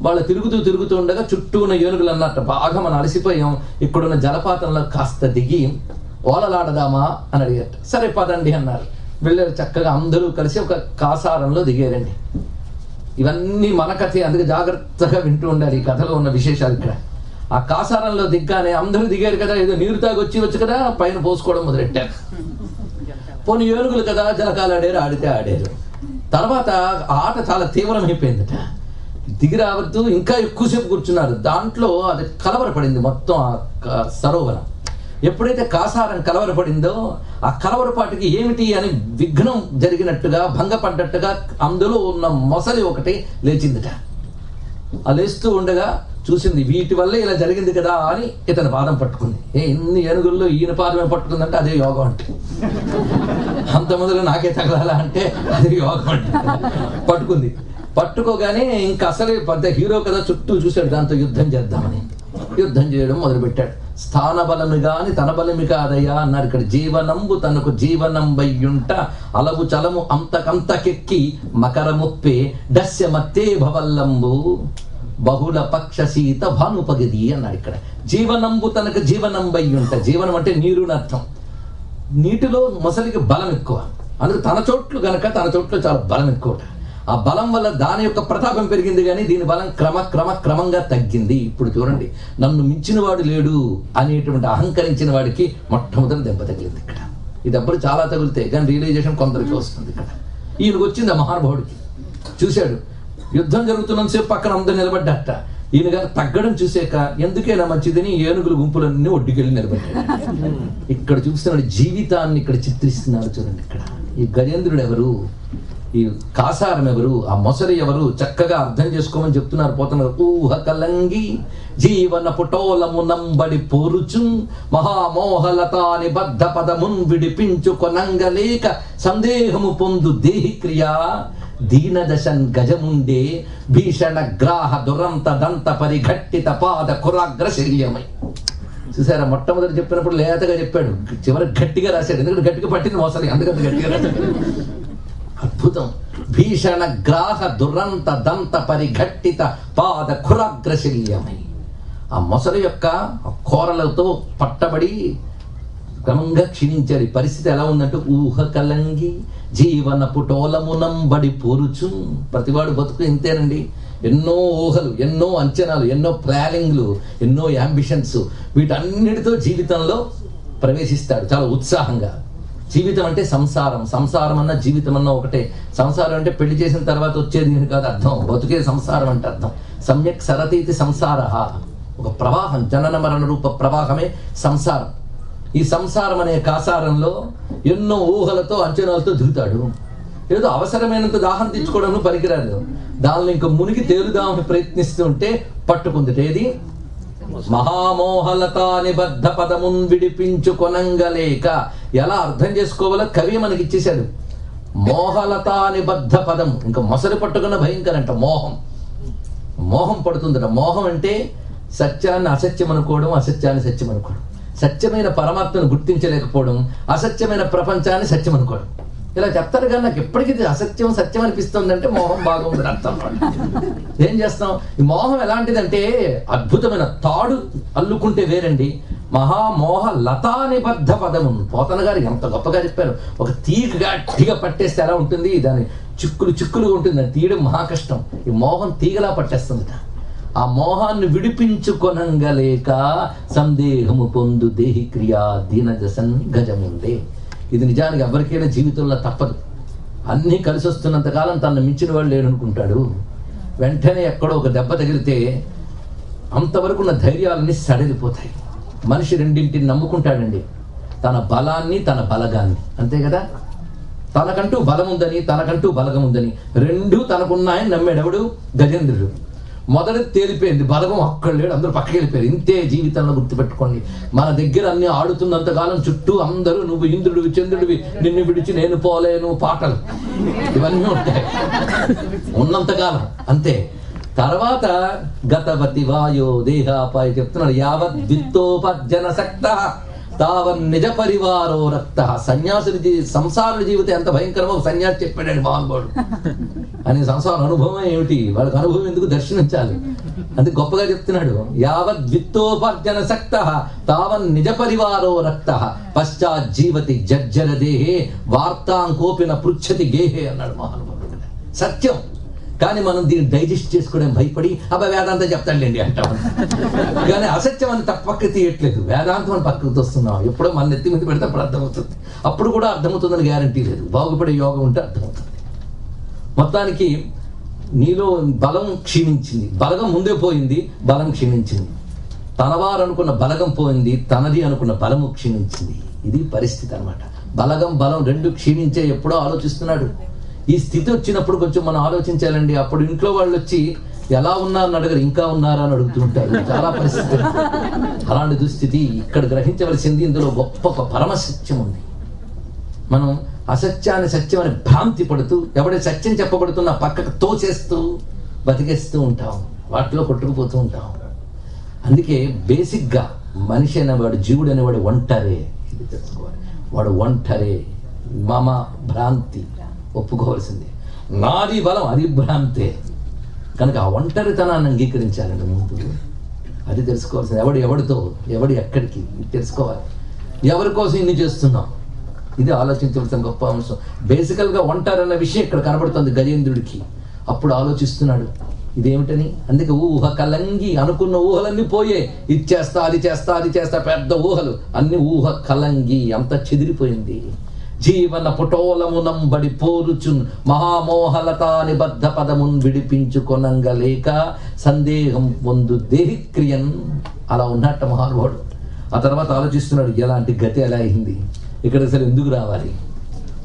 వాళ్ళు తిరుగుతూ ఉండగా చుట్టూ ఉన్న ఏనుగులు అన్నట్టు బాగా మనం అలసిపోయాం, ఇక్కడున్న జలపాతంలో కాస్త దిగి ఓలలాడదామా అని అడిగారు. సరే పదండి అన్నారు. వెళ్ళారు. చక్కగా అందరూ కలిసి ఒక కాసారంలో దిగారండి. ఇవన్నీ మన కథే, అందుకే జాగ్రత్తగా వింటూ ఉండాలి ఈ కథలో ఉన్న విశేషాలు. ఇక్కడ ఆ కాసారంలో దిగ్గానే అందరూ దిగారు కదా, ఏదో నీరు తాగొచ్చు కదా, పైన పోసుకోవడం మొదలెట్టారు. పోనీ ఏనుగులు కదా, జలకాలు ఆడితే ఆడారు. తర్వాత ఆట చాలా తీవ్రమైపోయిందట. దిగి రావద్దు, ఇంకా ఎక్కువసేపు కూర్చున్నారు. దాంట్లో అది కలవరపడింది మొత్తం ఆ సరోవరం. ఎప్పుడైతే కాసారం కలవరపడిందో ఆ కలవరపాటికి ఏమిటి అని విఘ్నం జరిగినట్టుగా, భంగపడ్డట్టుగా అందులో ఉన్న మొసలి ఒకటి లేచిందిట. ఆ లేస్తూ ఉండగా చూసింది, వీటి వల్లే ఇలా జరిగింది కదా అని ఇతని పాదం పట్టుకుంది. ఇన్ని ఏనుగుల్లో ఈయన పాదమే పట్టుకుందంటే అదే యోగం అంటే. అంత మొదలు నాకే తగలాలా అంటే అదే యోగం అంటే. పట్టుకుంది. పట్టుకోగానే ఇంకా అసలే పెద్ద హీరో కదా, చుట్టూ చూశాడు, దాంతో యుద్ధం చేద్దామని. యుద్ధం చేయడం మొదలుపెట్టాడు. స్థాన బలమి గాని తన బలమి కాదయ్యా అన్నారు ఇక్కడ. జీవనంబు తనకు జీవనం వయ్యుంట అలవు చలము అంతకంతకెక్కి మకర ముప్పే దస్య మత్తే భవల్లంబు బహుళ పక్ష సీత భానుపగది అన్నాడు ఇక్కడ. జీవనంబు తనకు జీవనం వయ్యుంట, జీవనం అంటే నీరు అర్థం. నీటిలో మొసలికి బలం ఎక్కువ, అందుకు తన చోట్లు గనక తన చోట్లు చాలా బలం ఎక్కువ. ఆ బలం వల్ల దాని యొక్క ప్రతాపం పెరిగింది, కానీ దీని బలం క్రమంగా తగ్గింది. ఇప్పుడు చూడండి, నన్ను మించిన వాడు లేడు అనేటువంటి అహంకరించిన వాడికి మొట్టమొదటి దెబ్బ తగిలింది ఇక్కడ. ఈ దెబ్బలు చాలా తగులుతాయి, కానీ రియలైజేషన్ కొందరికి వస్తుంది ఇక్కడ. ఈయనకు వచ్చింది ఆ మహానుభావుడికి. చూశాడు, యుద్ధం జరుగుతున్నంతసేపు పక్కన అందరూ నిలబడ్డట. ఈయన గారు తగ్గడం చూసాక ఎందుకైనా మంచిదని ఏనుగుల గుంపులన్నీ ఒడ్డుకెళ్ళి నిలబడ్డాడు. ఇక్కడ చూస్తున్నాడు, జీవితాన్ని ఇక్కడ చిత్రిస్తున్నాడు చూడండి ఇక్కడ. ఈ గజేంద్రుడు ఎవరు, ఈ కాసారం ఎవరు, ఆ మొసలి ఎవరు చక్కగా అర్థం చేసుకోమని చెప్తున్నారు పోతున్నారు. ఊహ కలంగి జీవన పుటోలము నంబడి పోరుచు మహామోహలతా నిబద్ధ పదమున్ విడిపించు కొనంగలేక సందేహము పొందు దేహి క్రియా దీనదశన్ గజముండే భీషణ గ్రాహ దురంత దంత పరిఘట్టిత పాద కురాగ్ర శరీరమై. చూసారా, మొట్టమొదటి చెప్పినప్పుడు లేతగా చెప్పాడు, చివరికి గట్టిగా రాశాడు. ఎందుకంటే గట్టిగా పట్టింది మోసలి, అందుకని గట్టిగా రాశాడు. అద్భుతం. భీషణ గ్రాహ దురంత దంత పరిఘట్టిత పాద కురాగ్ర శరీరమై. ఆ మొసలి యొక్క కోరలతో పట్టబడి క్రమంగా క్షీణించాడు. ఈ పరిస్థితి ఎలా ఉందంటే ఊహ కలంగి జీవన పుటోలమునంబడి పోరుచు. ప్రతివాడు బతుకు ఇంతేనండి. ఎన్నో ఊహలు, ఎన్నో అంచనాలు, ఎన్నో ప్లానింగ్లు, ఎన్నో యాంబిషన్స్, వీటన్నిటితో జీవితంలో ప్రవేశిస్తాడు చాలా ఉత్సాహంగా. జీవితం అంటే సంసారం, సంసారం అన్న జీవితం అన్న ఒకటే. సంసారం అంటే పెళ్లి చేసిన తర్వాత వచ్చేది అని కాదు అర్థం, బతుకే సంసారం అంటే అర్థం. సమ్యక్ సరతీతి సంసార, ఒక ప్రవాహం, జనన మరణ రూప ప్రవాహమే సంసారం. ఈ సంసారం అనే కాసారంలో ఎన్నో ఊహలతో అంచనాలతో దిగుతాడు. ఏదో అవసరమైనంత దాహం తెచ్చుకోవడం పనికిరాదు, దానిలో ఇంకా మునిగి తేలుదామని ప్రయత్నిస్తూ ఉంటే పట్టుకుంది. ఏది మహామోహలతా నిబద్ధ పదమున్ విడిపించు కొనంగలేక. ఎలా అర్థం చేసుకోవాలో కవి మనకి ఇచ్చేశాడు. మోహలతా నిబద్ధ పదం, ఇంకా మొసలి పట్టుకున్న భయంకరంట మోహం. మోహం పడుతుందట. మోహం అంటే సత్యాన్ని అసత్యం అనుకోవడం, అసత్యాన్ని సత్యం అనుకోవడం, సత్యమైన పరమాత్మను గుర్తించలేకపోవడం, అసత్యమైన ప్రపంచాన్ని సత్యం అనుకోవడం. ఇలా చెప్తారు కానీ నాకు ఎప్పటికీ అసత్యం సత్యం అనిపిస్తుందంటే మోహం బాగుందని అర్థం. ఏం చేస్తాం? ఈ మోహం ఎలాంటిదంటే అద్భుతమైన తాడు అల్లుకుంటే వేరండి. మహామోహ లతానిబద్ధ పదము. పోతన గారు ఎంత గొప్పగా చెప్పారు. ఒక తీగ గట్టిగా పట్టేస్తే ఎలా ఉంటుంది, దాని చిక్కులు చిక్కులుగా ఉంటుంది, దాన్ని తీయడం మహా కష్టం. ఈ మోహం తీగలా పట్టేస్తుందిట. ఆ మోహాన్ని విడిపించుకొనంగలేక సందేహము పొందు దేహి క్రియా దీనదశన్ గజముండే. ఇది నిజానికి ఎవరికైనా జీవితంలో తప్పదు. అన్నీ కలిసి వస్తున్నంతకాలం తనను మించిన వాడు లేడనుకుంటాడు. వెంటనే ఎక్కడో ఒక దెబ్బ తగిలితే అంతవరకు ఉన్న ధైర్యాలన్నీ సడలిపోతాయి. మనిషి రెండింటిని నమ్ముకుంటాడండి, తన బలాన్ని తన బలగాన్ని. అంతే కదా, తనకంటూ బలం ఉందని తనకంటూ బలగం ఉందని రెండూ తనకున్నాయని నమ్మాడు ఎవడు? గజేంద్రుడు. మొదటి తేలిపోయింది, బలగం అక్కడ లేడు, అందరూ పక్కకి వెళ్ళిపోయారు. ఇంతే జీవితంలో గుర్తుపెట్టుకోండి. మన దగ్గర అన్ని ఆడుతున్నంతకాలం చుట్టూ అందరూ నువ్వు ఇంద్రుడివి చంద్రుడివి, నిన్ను విడిచి నేను పోలేను పాటలు ఇవన్నీ ఉంటాయి ఉన్నంతకాలం. అంతే. తర్వాత గతవతి వాయో దేహాపాయ చెప్తున్నాడు. యావత్ విత్తోపర్జన సక్త తావన్ నిజ పరివారో రక్త. సన్యాసుడి సంసార జీవితం ఎంత భయంకరమో సన్యాసి చెప్పాడండి మహానుభావుడు. అని సంసార అనుభవం ఏమిటి, వాళ్ళకి అనుభవం ఎందుకు దర్శించాలి, అందుకు గొప్పగా చెప్తున్నాడు. యావత్ విత్తోపర్జన సక్త తావన్ నిజ పరివారో రక్త పశ్చాజ్జీవతి జర్జర దేహే వార్తాంకోపిన పృచ్ఛతి గేహే అన్నాడు మహానుభావుడు. సత్యం. కానీ మనం దీన్ని డైజెస్ట్ చేసుకోవడం భయపడి వేదాంతం చెప్తాంలేండి అంటాం. కానీ అసత్యం అని పక్కకి తీయట్లేదు, వేదాంతం అని పక్కకు వస్తున్నాం. ఎప్పుడో మన నెత్తి మీద పెడితే అప్పుడు అర్థమవుతుంది. అప్పుడు కూడా అర్థమవుతుందని గ్యారంటీ లేదు. బాగుపడే యోగం ఉంటే అర్థమవుతుంది. మొత్తానికి నీలో బలం క్షీణించింది, బలగం ముందే పోయింది, బలం క్షీణించింది. తనవారు అనుకున్న బలగం పోయింది, తనది అనుకున్న బలము క్షీణించింది. ఇది పరిస్థితి అన్నమాట. బలగం బలం రెండు క్షీణించే ఎప్పుడో ఆలోచిస్తున్నాడు. ఈ స్థితి వచ్చినప్పుడు కొంచెం మనం ఆలోచించాలండి. అప్పుడు ఇంట్లో వాళ్ళు వచ్చి ఎలా ఉన్నారని అడగరు, ఇంకా ఉన్నారా అని అడుగుతూ ఉంటారు. చాలా పరిస్థితి అలాంటి దుస్థితి. ఇక్కడ గ్రహించవలసింది ఇందులో గొప్ప పరమసత్యం ఉంది. మనం అసత్యాన్ని సత్యం అని భ్రాంతి పడుతూ ఎవడైతే సత్యం చెప్పబడుతున్నా పక్కకు తోచేస్తూ బతికేస్తూ ఉంటాం, వాటిలో కొట్టుకుపోతూ ఉంటాం. అందుకే బేసిక్గా మనిషి అనేవాడు, జీవుడు అనేవాడు ఒంటరే. ఇది తెలుసుకోవాలి. వాడు ఒంటరే. మమ భ్రాంతి ఒప్పుకోవాల్సిందే. నాది బలం, అది భ్రాంతే. కనుక ఆ ఒంటరితనాన్ని అంగీకరించాలండి ముందు. అది తెలుసుకోవాల్సింది. ఎవడితో ఎవడు ఎక్కడికి తెలుసుకోవాలి. ఎవరి కోసం ఇన్ని చేస్తున్నాం, ఇది ఆలోచించవలసిన గొప్ప అంశం. బేసికల్గా ఒంటరి అన్న విషయం ఇక్కడ కనబడుతుంది గజేంద్రుడికి. అప్పుడు ఆలోచిస్తున్నాడు ఇదేమిటని. అందుకే ఊహ కలంగి, అనుకున్న ఊహలన్నీ పోయే. ఇది చేస్తా అది చేస్తా అది చేస్తా, పెద్ద ఊహలు అన్ని ఊహ కలంగి, అంత చెదిరిపోయింది. జీవన పుటోలమునంబడి పోరుచున్ మహామోహలతా నిబద్ధ పదమున్ విడిపించుకొనంగలేక సందేహం పొందు దేహిక్రియన్. అలా ఉన్నట్ట మహానుభావుడు. ఆ తర్వాత ఆలోచిస్తున్నాడు ఎలాంటి గతి ఎలా అయింది, ఇక్కడ అసలు ఎందుకు రావాలి,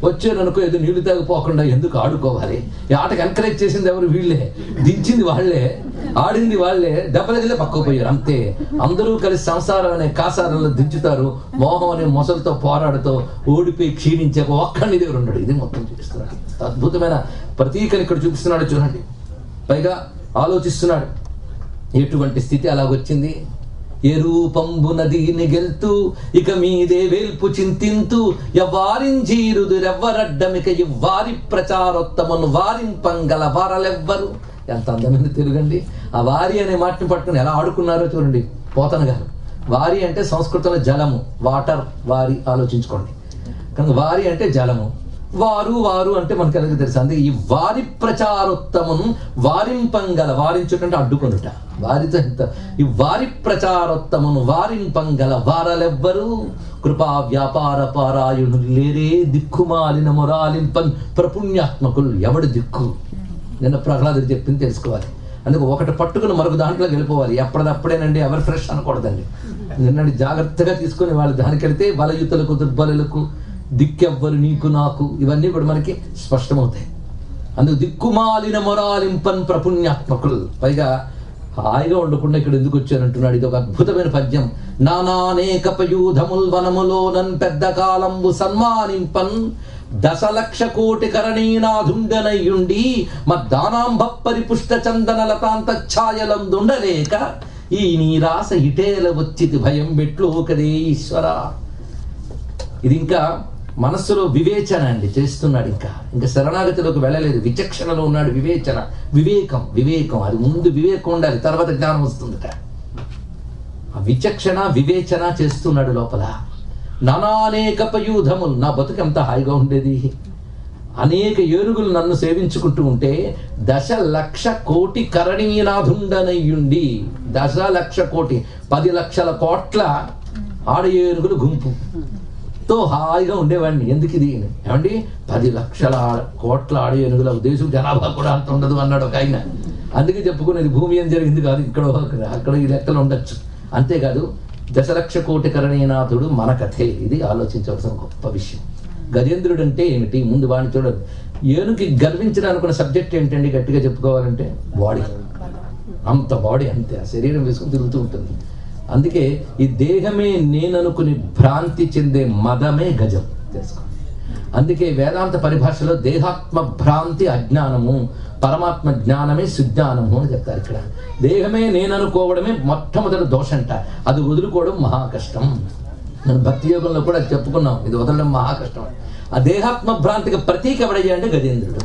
వచ్చారనుకో ఏదో నీళ్లు తాగిపోకుండా ఎందుకు ఆడుకోవాలి? ఈ ఆటకు ఎంకరేజ్ చేసింది ఎవరు? వీళ్ళే. దించింది వాళ్ళే, ఆడింది వాళ్ళే, దెబ్బలగిలే పక్కకు పోయారు. అంతే. అందరూ కలిసి సంసారం అనే కాసారంలో దించుతారు. మోహం అనే మొసలతో పోరాడుతూ ఓడిపోయి క్షీణించాక ఒక్కడిని దగ్గర ఉన్నాడు. ఇది మొత్తం చూపిస్తున్నాడు. అద్భుతమైన ప్రతీకని ఇక్కడ చూపిస్తున్నాడు చూడండి. పైగా ఆలోచిస్తున్నాడు ఎటువంటి స్థితి అలాగొచ్చింది. ఏ రూపంబున దీని గెల్తూ ఇక మీదే వేల్పు చింతింతు ఎవ్వారింజీరుదురెవ్వరడ్డమిక ఇవ్వారి ప్రచారోత్తమను వారింపంగల వారలెవ్వరు. ఎంత అందమైన తెలుగండి. ఆ వారి అనే మాటని పట్టుకుని ఎలా ఆడుకున్నారో చూడండి పోతన గారు. వారి అంటే సంస్కృతంలో జలము, వాటర్. వారి ఆలోచించుకోండి. కనుక వారి అంటే జలము, వారు వారు అంటే మనకు ఎలాగో తెలుసు. అందుకే ఈ వారి ప్రచారోత్తమను వారింపంగల, వారించుటంటే అడ్డుకొనుట, వారితో ఎంత. ఈ వారి ప్రచారోత్తమను వారింపంగల వారలెవ్వరు. కృపా వ్యాపార పారాయణులు లేరే దిక్కుమాలిన మొరాలింపన్ ప్రపుణ్యాత్మకులు. ఎవడు దిక్కు? నిన్న ప్రహ్లాదుడు చెప్పింది తెలుసుకోవాలి. అందుకు ఒకటి పట్టుకుని మరొక దాంట్లోకి వెళ్ళిపోవాలి. ఎప్పటిదప్పుడేనండి, ఎవరు ఫ్రెష్ అనకూడదండి. నిన్నటి జాగ్రత్తగా తీసుకుని వాళ్ళు దానికి వెళితే బలయుతులకు దుర్బలులకు దిక్కెవ్వరు నీకు నాకు ఇవన్నీ కూడా మనకి స్పష్టమవుతాయి. అందుకు దిక్కుమాలిన మొరాలింపన్ ప్రపుణ్యాత్మకులు. పైగా హాయిగా ఉండకుండా ఇక్కడ ఎందుకు వచ్చానంటున్నాడు. ఇది ఒక అద్భుతమైన పద్యం. నానానేకపయూధముల్ వనములోనన్ పెద్ద కాలంబు సన్మానింపన్ దశలక్ష కోటి కరణీనాధుండనయ్యుండి మద్దానాంభ పరిపుష్ట చందన లతాంత ఛాయలందుండలేక ఈ నీరాస ఇటేల వచ్చితి భయం బెట్లు కదే ఈశ్వర. ఇది ఇంకా మనస్సులో వివేచన అండి చేస్తున్నాడు. ఇంకా శరణాగతిలోకి వెళ్ళలేదు. విచక్షణలో ఉన్నాడు. వివేచన, వివేకం. వివేకం అది ముందు వివేకం ఉండాలి, తర్వాత జ్ఞానం వస్తుందట. ఆ విచక్షణ వివేచన చేస్తున్నాడు లోపల. నానానేక పయూధములు, నా బతుకు ఎంత హాయిగా ఉండేది. అనేక ఏనుగులు నన్ను సేవించుకుంటూ ఉంటే 10,00,00,000 కరణీనాథుండనయ్యుండి, 10,00,00,000 10 లక్షల కోట్ల ఆడ ఏనుగులు గుంపుతో హాయిగా ఉండేవాడిని. ఎందుకు ఇది ఏమండి? 10 లక్షల కోట్ల ఆడ ఏనుగుల దేశం జనాభా కూడా అంత ఉండదు అన్నాడు ఒక ఆయన. అందుకే చెప్పుకునేది భూమి ఏం జరిగింది కాదు, ఇక్కడ అక్కడ ఈ లెక్కలు ఉండొచ్చు. అంతేకాదు 10,00,00,000 కరణీనాథుడు మన కథే. ఇది ఆలోచించవలసిన గొప్ప విషయం. గజేంద్రుడు అంటే ఏమిటి? ముందు వాడిని చూడండి. ఏనుగుకి గర్వించడానికి సబ్జెక్ట్ ఏంటండి? గట్టిగా చెప్పుకోవాలంటే బాడీ. అంత బాడీ, అంతే. ఆ శరీరం వేసుకుని తిరుగుతూ ఉంటుంది. అందుకే ఈ దేహమే నేననుకుని భ్రాంతి చెందే మదమే గజం, తెలుసుకోండి. అందుకే వేదాంత పరిభాషలో దేహాత్మ భ్రాంతి అజ్ఞానము, పరమాత్మ జ్ఞానమే సుజ్ఞానము అని చెప్తారు. ఇక్కడ దేహమే నేననుకోవడమే మొట్టమొదటి దోషంట. అది వదులుకోవడం మహా కష్టం. మనం భక్తి యోగంలో కూడా చెప్పుకున్నాం, ఇది వదలడం మహా కష్టం. ఆ దేహాత్మ భ్రాంతికి ప్రతీక ఎవడయ్యా అంటే గజేంద్రుడు.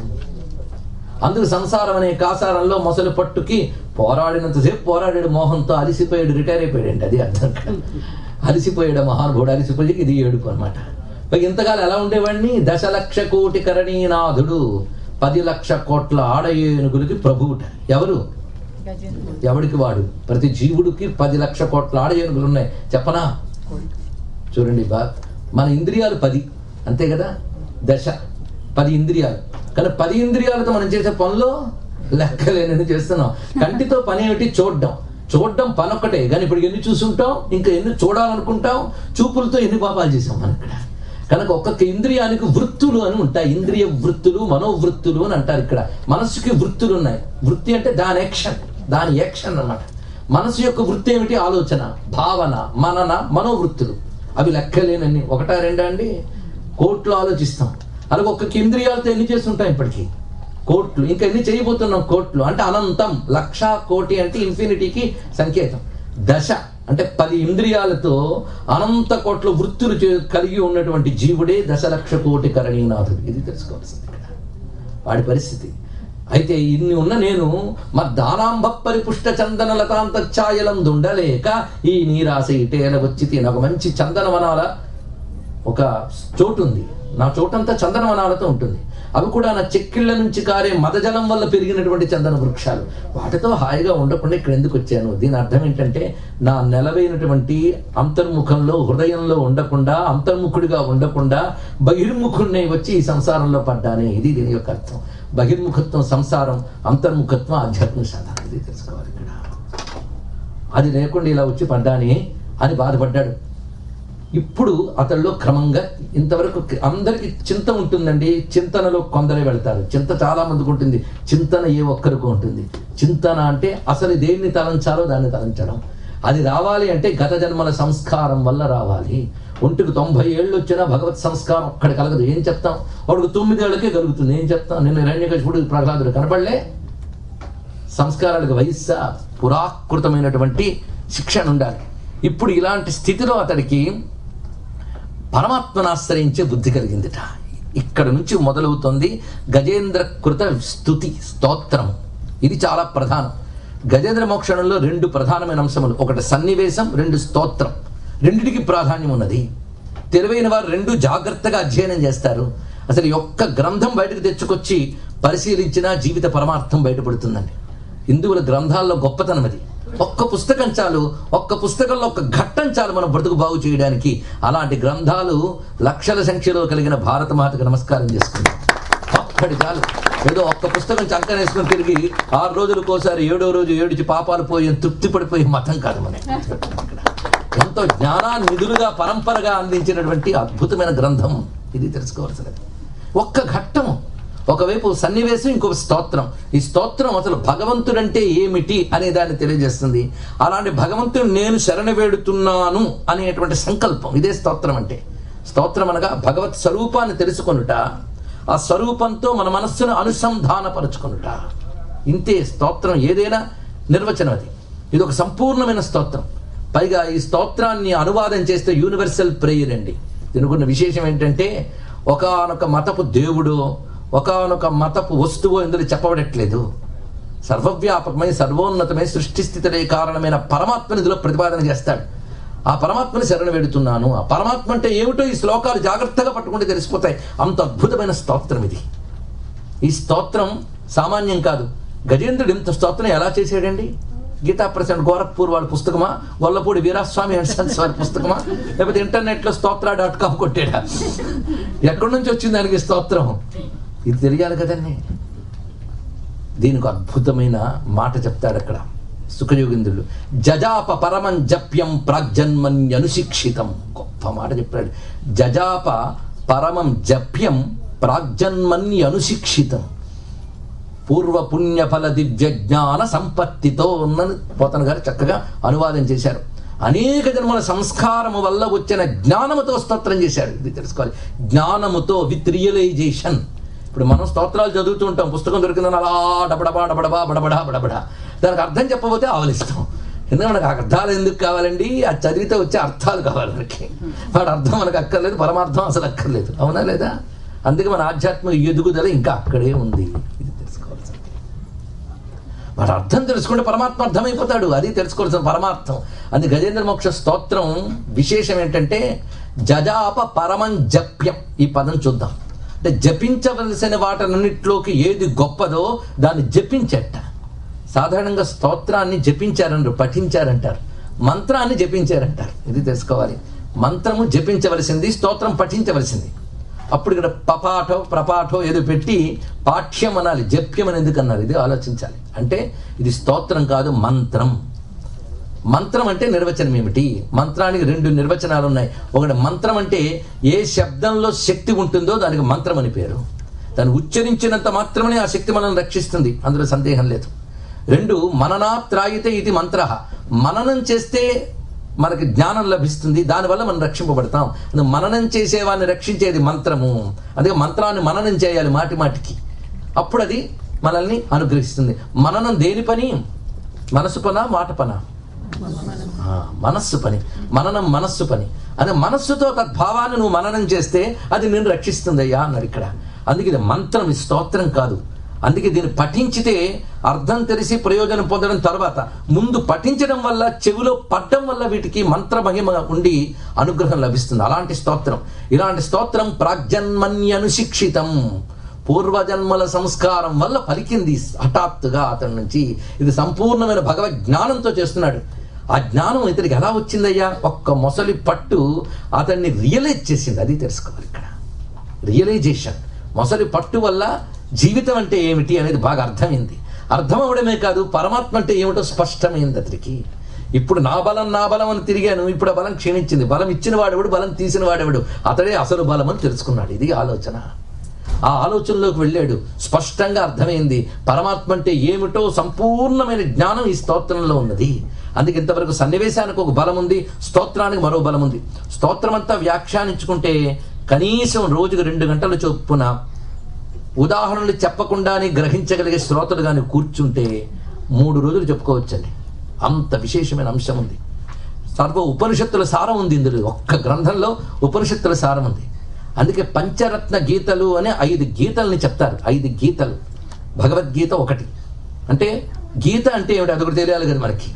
అందుకు సంసారం అనే కాసారంలో మొసలు పట్టుకి పోరాడినంతసేపు పోరాడాడు. మోహంతో అలిసిపోయాడు, రిటైర్ అయిపోయాడు. అది అర్థం కాదు. అలిసిపోయాడు మహానుభావుడు. అలిసిపోయి ఇది ఏడుపు అనమాట. ఇంతకాలం ఎలా ఉండేవాడిని? 10,00,00,000 కరణీనాథుడు, 10 లక్షల కోట్ల ఆడ ఏనుగులకి ప్రభువుట. ఎవరు? ఎవడికి వాడు. ప్రతి జీవుడికి 10 లక్షల కోట్ల ఆడ ఏనుగులు ఉన్నాయి. చెప్పనా? చూడండి, మన ఇంద్రియాలు 10, అంతే కదా? 10 ఇంద్రియాలు. కానీ 10 ఇంద్రియాలతో మనం చేసే పనులు లెక్కలేనని చేస్తున్నాం. కంటితో పని ఏమిటి? చూడడం పని ఒక్కటే. కానీ ఇప్పుడు ఎన్ని చూసుంటాం, ఇంకా ఎన్ని చూడాలనుకుంటాం. చూపులతో ఎన్ని పాపాలు చేసాం మనం ఇక్కడ. కనుక ఒక్కొక్క ఇంద్రియానికి వృత్తులు అని ఉంటాయి. ఇంద్రియ వృత్తులు, మనోవృత్తులు అని అంటారు. ఇక్కడ మనస్సుకి వృత్తులు ఉన్నాయి. వృత్తి అంటే దాని యాక్షన్ అన్నమాట. మనసు యొక్క వృత్తి ఏమిటి? ఆలోచన, భావన, మనన, మనోవృత్తులు. అవి లెక్కలేనన్ని. 1, 2 అండి? కోట్లు ఆలోచిస్తాం. అలాగే ఒక్కొక్క ఇంద్రియాలతో ఎన్ని చేస్తుంటాం ఇప్పటికీ? కోట్లు. ఇంకా ఎన్ని చేయబోతున్నాం? కోట్లు. అంటే అనంతం. 1,00,00,000 అంటే ఇన్ఫినిటీకి సంకేతం. 10 అంటే 10 ఇంద్రియాలతో అనంత కోట్ల వృత్తులు కలిగి ఉన్నటువంటి జీవుడే 10,00,00,000 కరణీనాథుడు. ఇది తెలుసుకోవాల్సింది ఇక్కడ వాడి పరిస్థితి. అయితే ఇన్ని ఉన్న నేను మద్దానాంభ పరిపుష్ట చందన లతాంత ఛాయలందుండలేక ఈ నీరాశ ఇటేల వచ్చి నాకు మంచి చందనవనాల ఒక చోటు ఉంది. నా చోటంతా చందనవనాలతో ఉంటుంది. అవి కూడా నా చెక్కిళ్ల నుంచి కారే మదజలం వల్ల పెరిగినటువంటి చందన వృక్షాలు. వాటితో హాయిగా ఉండకుండా ఇక్కడ ఎందుకు వచ్చాను? దీని అర్థం ఏంటంటే, నా నెలవైనటువంటి అంతర్ముఖంలో, హృదయంలో ఉండకుండా, అంతర్ముఖుడిగా ఉండకుండా బహిర్ముఖుడిని వచ్చి ఈ సంసారంలో పడ్డానే. ఇది దీని యొక్క అర్థం. బహిర్ముఖత్వం సంసారం, అంతర్ముఖత్వం ఆధ్యాత్మిక సాధన. ఇది తెలుసుకోవాలి ఇక్కడ. అది లేకుండా ఇలా వచ్చి పడ్డానే అని బాధపడ్డాడు. ఇప్పుడు అతడిలో క్రమంగా ఇంతవరకు అందరికీ చింత ఉంటుందండి. చింతనలో కొందరే వెళ్తారు. చింత చాలా మందికి ఉంటుంది, చింతన ఏ ఒక్కరికి ఉంటుంది. చింతన అంటే అసలు దేన్ని తలంచాలో దాన్ని తలంచడం. అది రావాలి అంటే గత జన్మల సంస్కారం వల్ల రావాలి. ఒంటికి 90 ఏళ్ళు వచ్చినా భగవత్ సంస్కారం ఒక్కడి కలగదు. ఏం చెప్తాం? వాడికి 9 ఏళ్ళకే కలుగుతుంది. ఏం చెప్తాం? నిన్న హిరణ్యకశిపుడు ప్రహ్లాదుడు కనపడలే. సంస్కారాలకు వయస్సా పురాకృతమైనటువంటి శిక్షణ ఉండాలి. ఇప్పుడు ఇలాంటి స్థితిలో అతడికి పరమాత్మను ఆశ్రయించే బుద్ధి కలిగిందిట. ఇక్కడ నుంచి మొదలవుతుంది గజేంద్ర కృత స్తుతి స్తోత్రం. ఇది చాలా ప్రధానం. గజేంద్ర మోక్షణంలో 2 ప్రధానమైన అంశములు, ఒకటి సన్నివేశం, 2 స్తోత్రం. రెండిటికి ప్రాధాన్యం ఉన్నది. తెలివైన వారు 2 జాగ్రత్తగా అధ్యయనం చేస్తారు. అసలు ఈ ఒక్క గ్రంథం బయటకు తెచ్చుకొచ్చి పరిశీలించినా జీవిత పరమార్థం బయటపడుతుందండి. హిందువుల గ్రంథాల్లో గొప్పతనం అది. ఒక్క పుస్తకం చాలు, ఒక్క పుస్తకంలో ఒక్క ఘట్టం చాలు మనం బ్రతుకు బాగు చేయడానికి. అలాంటి గ్రంథాలు లక్షల సంఖ్యలో కలిగిన భారత మాతకు నమస్కారం చేసుకుంటాం. ఒక్కటి చాలు. ఏదో ఒక్క పుస్తకం చంకనేసుకుని తిరిగి 6 రోజులకోసారి 7వ రోజు ఏడిచి పాపాలు పోయి తృప్తి పడిపోయే మతం కాదు మన. ఎంతో జ్ఞానాన్ని నిధులుగా పరంపరగా అందించినటువంటి అద్భుతమైన గ్రంథం ఇది. తెలుసుకోవాల్సినది ఒక్క ఘట్టము. ఒకవైపు సన్నివేశం, ఇంకొక స్తోత్రం. ఈ స్తోత్రం అసలు భగవంతుడంటే ఏమిటి అనే దాన్ని తెలియజేస్తుంది. అలాంటి భగవంతుడు నేను శరణ వేడుతున్నాను అనేటువంటి సంకల్పం, ఇదే స్తోత్రం అంటే. స్తోత్రం అనగా భగవత్ స్వరూపాన్ని తెలుసుకొనుట, ఆ స్వరూపంతో మన మనస్సును అనుసంధానపరుచుకొనుట. ఇంతే స్తోత్రం. ఏదైనా నిర్వచనం అది. ఇది ఒక సంపూర్ణమైన స్తోత్రం. పైగా ఈ స్తోత్రాన్ని అనువాదం చేస్తే యూనివర్సల్ ప్రేయర్ అండి. దీనికున్న విశేషం ఏంటంటే ఒకానొక మతపు దేవుడు, ఒకానొక మతపు వస్తువు ఇందులో చెప్పబడట్లేదు. సర్వవ్యాపకమై సర్వోన్నతమై సృష్టి స్థితిలే కారణమైన పరమాత్మని ఇందులో ప్రతిపాదన చేస్తాడు. ఆ పరమాత్మని శరణ వేడుతున్నాను. ఆ పరమాత్మ అంటే ఏమిటో ఈ శ్లోకాలు జాగ్రత్తగా పట్టుకుంటే తెలిసిపోతాయి. అంత అద్భుతమైన స్తోత్రం ఇది. ఈ స్తోత్రం సామాన్యం కాదు. గజేంద్రుడు ఇంత స్తోత్రం ఎలా చేశాడండి? గీతా ప్రసన్న గోరఖ్పూర్ వాళ్ళ పుస్తకమా, గొల్లపూడి వీరాస్వామి అండ్ సన్స్ వారి పుస్తకమా, లేకపోతే ఇంటర్నెట్లో స్తోత్ర.com కొట్టాడా? ఎక్కడి నుంచి వచ్చింది దానికి స్తోత్రం? ఇది తెలియాలి కదండి. దీనికి అద్భుతమైన మాట చెప్తాడు అక్కడ సుఖయోగింద్రుడు. జజాప పరమం జప్యం ప్రాగ్జన్మన్యనుశిక్షితం. గొప్ప మాట చెప్పాడు. జజాప పరమం జప్యం ప్రాగ్జన్మన్యనుశిక్షితం. పూర్వ పుణ్యఫల దివ్య జ్ఞాన సంపత్తితో ఉన్నది పోతన గారు చక్కగా అనువాదం చేశారు. అనేక జన్మల సంస్కారము వల్ల వచ్చిన జ్ఞానముతో స్తోత్రం చేశాడు. ఇది తెలుసుకోవాలి. జ్ఞానముతో, విత్ రియలైజేషన్. ఇప్పుడు మనం స్తోత్రాలు చదువుతూ ఉంటాం, పుస్తకం దొరికిందని అలా డబడబా డబడబా బడబడా బడబడా. దానికి అర్థం చెప్పబోతే ఆవలిస్తాం. ఎందుకంటే మనకు అర్థాలు ఎందుకు కావాలండి? అది చదివితే వచ్చే అర్థాలు కావాలి మనకి. వాడు అర్థం మనకు అక్కర్లేదు, పరమార్థం అసలు అక్కర్లేదు. అవునా లేదా? అందుకే మన ఆధ్యాత్మిక ఎదుగుదల ఇంకా అక్కడే ఉంది. ఇది తెలుసుకోవాల్సింది. వాడు అర్థం తెలుసుకుంటే పరమాత్మ అర్థమైపోతాడు. అది తెలుసుకోవాల్సిన పరమార్థం. అది గజేంద్ర మోక్ష స్తోత్రం విశేషం ఏంటంటే జజాప పరమం జప్యం. ఈ పదం చూద్దాం. అంటే జపించవలసిన వాటన్నిటిలోకి ఏది గొప్పదో దాన్ని జపించట. సాధారణంగా స్తోత్రాన్ని జపించారంటారు, పఠించారంటారు. మంత్రాన్ని జపించారంటారు. ఇది తెలుసుకోవాలి. మంత్రము జపించవలసింది, స్తోత్రం పఠించవలసింది. అప్పుడు ఇక్కడ పపాఠో ప్రపాఠో ఏదో పెట్టి పాఠ్యం అనాలి, జప్యం అని ఎందుకు అన్నారు? ఇది ఆలోచించాలి. అంటే ఇది స్తోత్రం కాదు, మంత్రం. మంత్రం అంటే నిర్వచనం ఏమిటి? మంత్రానికి 2 నిర్వచనాలు ఉన్నాయి. ఒకటి మంత్రం అంటే ఏ శబ్దంలో శక్తి ఉంటుందో దానికి మంత్రం అని పేరు. దాన్ని ఉచ్చరించినంత మాత్రమే ఆ శక్తి మనల్ని రక్షిస్తుంది, అందులో సందేహం లేదు. 2 మననాత్రాయితే ఇది మంత్ర. మననం చేస్తే మనకి జ్ఞానం లభిస్తుంది, దానివల్ల మనం రక్షింపబడతాం. మననం చేసేవాడిని రక్షించేది మంత్రము. అందుకే మంత్రాన్ని మననం చేయాలి మాటి మాటికి. అప్పుడు అది మనల్ని అనుగ్రహిస్తుంది. మననం దేని పని? మనసు పనా, మాట పనా? మనస్సు పని. మననం మనస్సు పని. అదే మనస్సుతో తద్భావాన్ని నువ్వు మననం చేస్తే అది నేను రక్షిస్తుంది అయ్యా అన్నాడు ఇక్కడ. అందుకే ఇది మంత్రం, ఇది స్తోత్రం కాదు. అందుకే దీన్ని పఠించితే అర్థం తెలిసి ప్రయోజనం పొందడం తర్వాత, ముందు పఠించడం వల్ల, చెవిలో పడ్డం వల్ల వీటికి మంత్ర మహిమ ఉండి అనుగ్రహం లభిస్తుంది. అలాంటి స్తోత్రం. ఇలాంటి స్తోత్రం ప్రాగ్జన్మన్యనుశిక్షితం. పూర్వజన్మల సంస్కారం వల్ల పలికింది హఠాత్తుగా అతని నుంచి. ఇది సంపూర్ణమైన భగవద్ జ్ఞానంతో చేస్తున్నాడు. ఆ జ్ఞానం ఇతనికి ఎలా వచ్చిందయ్యా? ఒక్క మొసలి పట్టు అతన్ని రియలైజ్ చేసింది. అది తెలుసుకోవాలి ఇక్కడ. రియలైజేషన్. మొసలి పట్టు వల్ల జీవితం అంటే ఏమిటి అనేది బాగా అర్థమైంది. అర్థం అవడమే కాదు, పరమాత్మ అంటే ఏమిటో స్పష్టమైంది అతనికి. ఇప్పుడు నా బలం అని తిరిగాను, ఇప్పుడు ఆ బలం క్షీణించింది. బలం ఇచ్చిన వాడెవడు, బలం తీసిన వాడెవడు, అతడే అసలు బలం అని తెలుసుకున్నాడు. ఇది ఆలోచన. ఆ ఆలోచనలోకి వెళ్ళాడు. స్పష్టంగా అర్థమైంది పరమాత్మ అంటే ఏమిటో సంపూర్ణమైన జ్ఞానం ఈ స్తోత్రంలో ఉన్నది. అందుకే ఇంతవరకు సన్నివేశానికి ఒక బలం ఉంది, స్తోత్రానికి మరో బలం ఉంది. స్తోత్రం అంతా వ్యాఖ్యానించుకుంటే కనీసం రోజుకు 2 గంటల చొప్పున ఉదాహరణలు చెప్పకుండానే గ్రహించగలిగే శ్రోతలు కానీ కూర్చుంటే 3 రోజులు చెప్పుకోవచ్చండి. అంత విశేషమైన అంశం ఉంది. సర్వ ఉపనిషత్తుల సారం ఉంది ఇందులో. ఒక్క గ్రంథంలో ఉపనిషత్తుల సారం ఉంది. అందుకే పంచరత్న గీతలు అనే 5 గీతల్ని చెప్తారు. 5 గీతలు. భగవద్గీత ఒకటి. అంటే గీత అంటే ఏమిటి అది కూడా తెలియాలి కదా మనకి.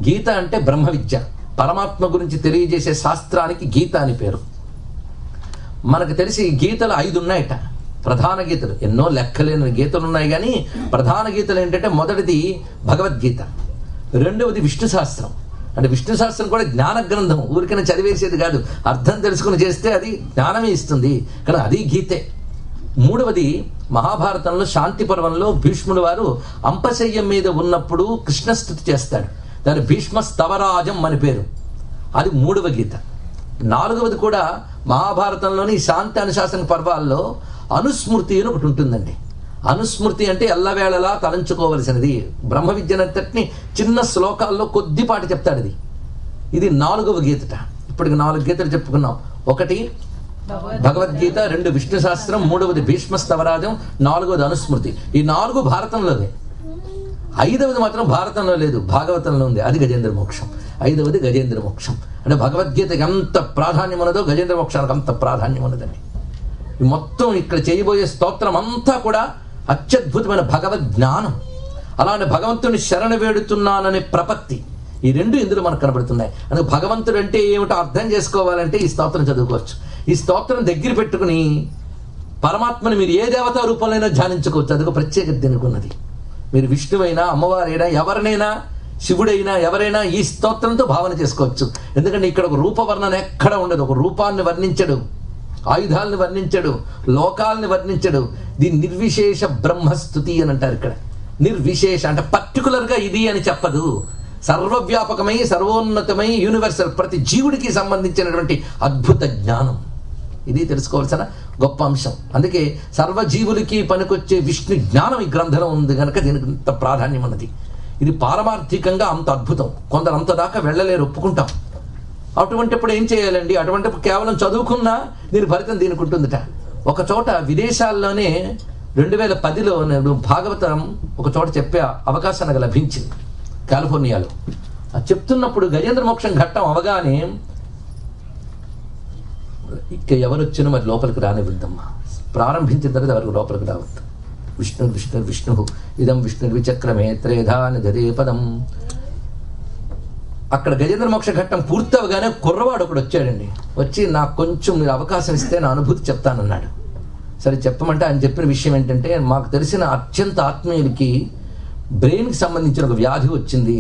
గీత అంటే బ్రహ్మ విద్య, పరమాత్మ గురించి తెలియజేసే శాస్త్రానికి గీత అని పేరు. మనకు తెలిసి గీతలు 5 ఉన్నాయట, ప్రధాన గీతలు. ఎన్నో లెక్కలేని గీతలు ఉన్నాయి, కానీ ప్రధాన గీతలు ఏంటంటే మొదటిది భగవద్గీత, రెండవది విష్ణు శాస్త్రం. అంటే విష్ణు శాస్త్రం కూడా జ్ఞాన గ్రంథం, ఊరికైనా చదివేసేది కాదు, అర్థం తెలుసుకుని చేస్తే అది జ్ఞానమే ఇస్తుంది, కానీ అది గీతే. మూడవది మహాభారతంలో శాంతి పర్వంలో భీష్ముడు వారు అంపశయ్యం మీద ఉన్నప్పుడు కృష్ణస్తుతి చేస్తాడు, దాని భీష్మ స్తవరాజం అని పేరు, అది 3వ గీత. 4వది కూడా మహాభారతంలోని శాంతి అనుశాసన పర్వాల్లో అనుస్మృతి అని ఒకటి ఉంటుందండి. అనుస్మృతి అంటే ఎల్లవేళలా తలంచుకోవలసినది. బ్రహ్మ విద్యనంతటిని చిన్న శ్లోకాల్లో కొద్దిపాటి చెప్తాడు. ఇది 4వ గీతట. ఇప్పటికి 4 గీతలు చెప్పుకున్నాం. 1 భగవద్గీత, 2 విష్ణు శాస్త్రం, 3వది భీష్మ స్తవరాజం, 4వది అనుస్మృతి. ఈ 4 భారతంలోనే. 5వది మాత్రం భారతంలో లేదు, భాగవతంలో ఉంది. అది గజేంద్ర మోక్షం. 5వది గజేంద్ర మోక్షం. అంటే భగవద్గీతకి ఎంత ప్రాధాన్యం ఉన్నదో గజేంద్ర మోక్షానికి అంత ప్రాధాన్యం ఉన్నదండి. మొత్తం ఇక్కడ చేయబోయే స్తోత్రం అంతా కూడా అత్యద్భుతమైన భగవద్ జ్ఞానం. అలానే భగవంతుని శరణు వేడుతున్నాననే ప్రపత్తి, ఈ 2 ఇందులో మనకు కనబడుతున్నాయి. అందుకే భగవంతుడు అంటే ఏమిటో అర్థం చేసుకోవాలంటే ఈ స్తోత్రం చదువుకోవచ్చు. ఈ స్తోత్రం దగ్గర పెట్టుకుని పరమాత్మని మీరు ఏ దేవతా రూపంలో ధ్యానించుకోవచ్చు. అదొక ప్రత్యేకత దీనికి ఉన్నది. మీరు విష్ణువైనా, అమ్మవారైనా, ఎవరినైనా, శివుడైనా, ఎవరైనా ఈ స్తోత్రంతో భావన చేసుకోవచ్చు. ఎందుకంటే ఇక్కడ ఒక రూపవర్ణన ఎక్కడ ఉండదు. ఒక రూపాన్ని వర్ణించడు, ఆయుధాలను వర్ణించడు, లోకాలని వర్ణించడు. దీని నిర్విశేష బ్రహ్మస్తుతి అని అంటారు. ఇక్కడ నిర్విశేష అంటే పర్టికులర్గా ఇది అని చెప్పదు. సర్వవ్యాపకమై, సర్వోన్నతమై, యూనివర్సల్, ప్రతి జీవుడికి సంబంధించినటువంటి అద్భుత జ్ఞానం. ఇది తెలుసుకోవాల్సిన గొప్ప అంశం. అందుకే సర్వజీవులకి పనికొచ్చే విష్ణు జ్ఞానం ఈ గ్రంథంలో ఉంది కనుక దీనికి ఇంత ప్రాధాన్యం ఉన్నది. ఇది పారమార్థికంగా అంత అద్భుతం. కొందరు అంత దాకా వెళ్ళలేరు, ఒప్పుకుంటాం. అటువంటిప్పుడు ఏం చేయాలండి? అటువంటిప్పుడు కేవలం చదువుకున్నా దీని ఫలితం దీనికి ఉంటుందిట. ఒక చోట విదేశాల్లోనే 2010లో నేను భాగవతం ఒక చోట చెప్పే అవకాశం నాకు లభించింది, కాలిఫోర్నియాలో. చెప్తున్నప్పుడు గజేంద్ర మోక్షం ఘట్టం అవగానే ఇక ఎవరు వచ్చినా మరి లోపలికి రానివ్వద్దమ్మా, ప్రారంభించిన తర్వాత ఎవరికి లోపలికి రావద్దు. విష్ణు విష్ణు విష్ణు ఇదం విష్ణు విచక్రమే త్రేధాని గదే పదం. అక్కడ గజేంద్ర మోక్ష ఘట్టం పూర్తవగానే కుర్రవాడు ఒకడు వచ్చాడండి. వచ్చి నాకు కొంచెం మీరు అవకాశం ఇస్తే నా అనుభూతి చెప్తానన్నాడు. సరే చెప్పమంటే ఆయన చెప్పిన విషయం ఏంటంటే, మాకు తెలిసిన అత్యంత ఆత్మీయుడికి బ్రెయిన్కి సంబంధించిన ఒక వ్యాధి వచ్చింది,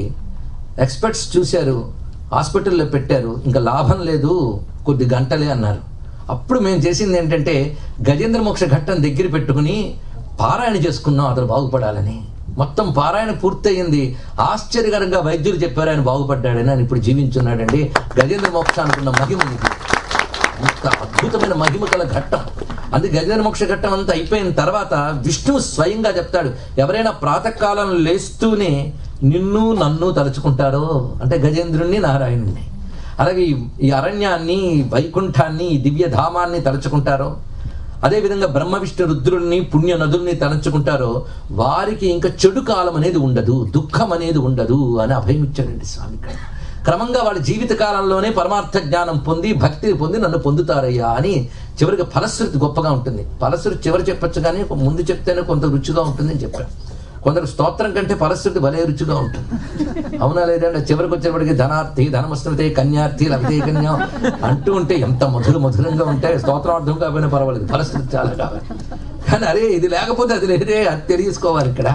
ఎక్స్పర్ట్స్ చూశారు, హాస్పిటల్లో పెట్టారు, ఇంకా లాభం లేదు, కొద్ది గంటలే అన్నారు. అప్పుడు మేము చేసింది ఏంటంటే గజేంద్ర మోక్ష ఘట్టం దగ్గర పెట్టుకుని పారాయణ చేసుకున్నాం అతను బాగుపడాలని. మొత్తం పారాయణ పూర్తయింది. ఆశ్చర్యకరంగా వైద్యులు చెప్పారు ఆయన బాగుపడ్డాడని, ఆయన ఇప్పుడు జీవించున్నాడండి. గజేంద్ర మోక్ష అనుకున్న మహిమ ఇది, ఇంత అద్భుతమైన మహిమ కల ఘట్టం. అందుకే గజేంద్ర మోక్ష ఘట్టం అంతా అయిపోయిన తర్వాత విష్ణువు స్వయంగా చెప్తాడు, ఎవరైనా ప్రాతకాలం లేస్తూనే నిన్ను నన్ను తలుచుకుంటారో, అంటే గజేంద్రుణ్ణి నారాయణుణ్ణి, అలాగే ఈ అరణ్యాన్ని, వైకుంఠాన్ని, ఈ దివ్యధామాన్ని తలుచుకుంటారో, అదేవిధంగా బ్రహ్మ విష్ణు రుద్రుల్ని, పుణ్య నదుల్ని తలంచుకుంటారో వారికి ఇంకా చెడు కాలం అనేది ఉండదు, దుఃఖం అనేది ఉండదు అని అభయం ఇచ్చాడండి స్వామి. క్రమంగా వాళ్ళ జీవిత కాలంలోనే పరమార్థ జ్ఞానం పొంది, భక్తి పొంది నన్ను పొందుతారయ్యా అని. చివరికి ఫలశ్రుతి గొప్పగా ఉంటుంది. ఫలశ్రుతి చివరి చెప్పచ్చు, కానీ ముందు చెప్తేనే కొంత రుచిగా ఉంటుంది అని చెప్పాడు. కొందరు స్తోత్రం కంటే ఫలశ్రుతి భలే రుచిగా ఉంటుంది, అవునా లేదంటే? చివరికి వచ్చేప్పటికి ధనార్థి ధనమస్మృతే కన్యార్థి లభితే కన్యా అంటూ ఉంటే ఎంత మధురంగా ఉంటాయి. స్తోత్రార్థం కాకపోయినా పర్వాలేదు, ఫలశ్రుతి చాలా కావాలి. కానీ అరే ఇది లేకపోతే అది లేదే, అది తెలుసుకోవాలి. ఇక్కడ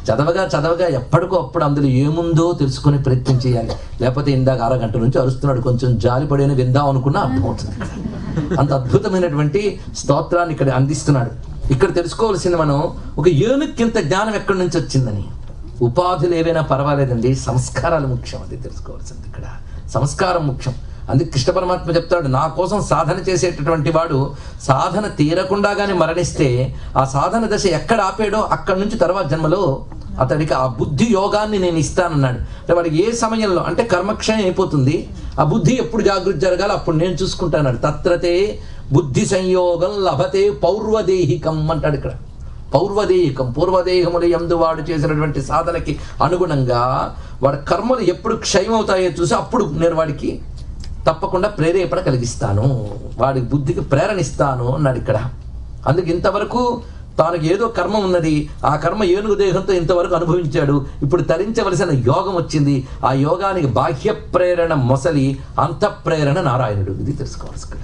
చదవగా ఎప్పటికో అప్పుడు అందులో ఏముందో తెలుసుకునే ప్రయత్నం చేయాలి. లేకపోతే ఇందాక 6 గంటల నుంచి అరుస్తున్నాడు, కొంచెం జాలిపడేని విందాం అనుకున్నా అర్థమవుతుంది. అంత అద్భుతమైనటువంటి స్తోత్రాన్ని ఇక్కడ అందిస్తున్నాడు. ఇక్కడ తెలుసుకోవాల్సింది మనం, ఒక ఏనుక్కింత జ్ఞానం ఎక్కడి నుంచి వచ్చిందని. ఉపాధులు ఏవైనా పర్వాలేదండి, సంస్కారాలు ముఖ్యం. అది తెలుసుకోవాల్సింది ఇక్కడ. సంస్కారం ముఖ్యం. అందుకే కృష్ణ పరమాత్మ చెప్తాడు, నా కోసం సాధన చేసేటటువంటి వాడు సాధన తీరకుండా కానీ మరణిస్తే ఆ సాధన దశ ఎక్కడ ఆపాడో అక్కడి నుంచి తర్వాత జన్మలో అతడికి ఆ బుద్ధి యోగాన్ని నేను ఇస్తానన్నాడు. అంటే వాడికి ఏ సమయంలో అంటే కర్మక్షయం అయిపోతుంది, ఆ బుద్ధి ఎప్పుడు జాగృతి జరగాలి అప్పుడు నేను చూసుకుంటాను. తత్రతే బుద్ధి సంయోగం లభతే పౌర్వదేహికం అంటాడు ఇక్కడ. పౌర్వదేహికం, పూర్వదేహములు యందు వాడు చేసినటువంటి సాధనకి అనుగుణంగా వాడి కర్మలు ఎప్పుడు క్షయమవుతాయో చూసి అప్పుడు నేను వాడికి తప్పకుండా ప్రేరేపణ కలిగిస్తాను, వాడి బుద్ధికి ప్రేరణ ఇస్తాను అన్నాడు ఇక్కడ. అందుకు ఇంతవరకు తానికి ఏదో కర్మ ఉన్నది, ఆ కర్మ ఏనుగు దేహంతో ఇంతవరకు అనుభవించాడు, ఇప్పుడు తరించవలసిన యోగం వచ్చింది. ఆ యోగానికి బాహ్య ప్రేరణ మొసలి, అంతఃప్రేరణ నారాయణుడు. ఇది తెలుసుకోవాలి ఇక్కడ.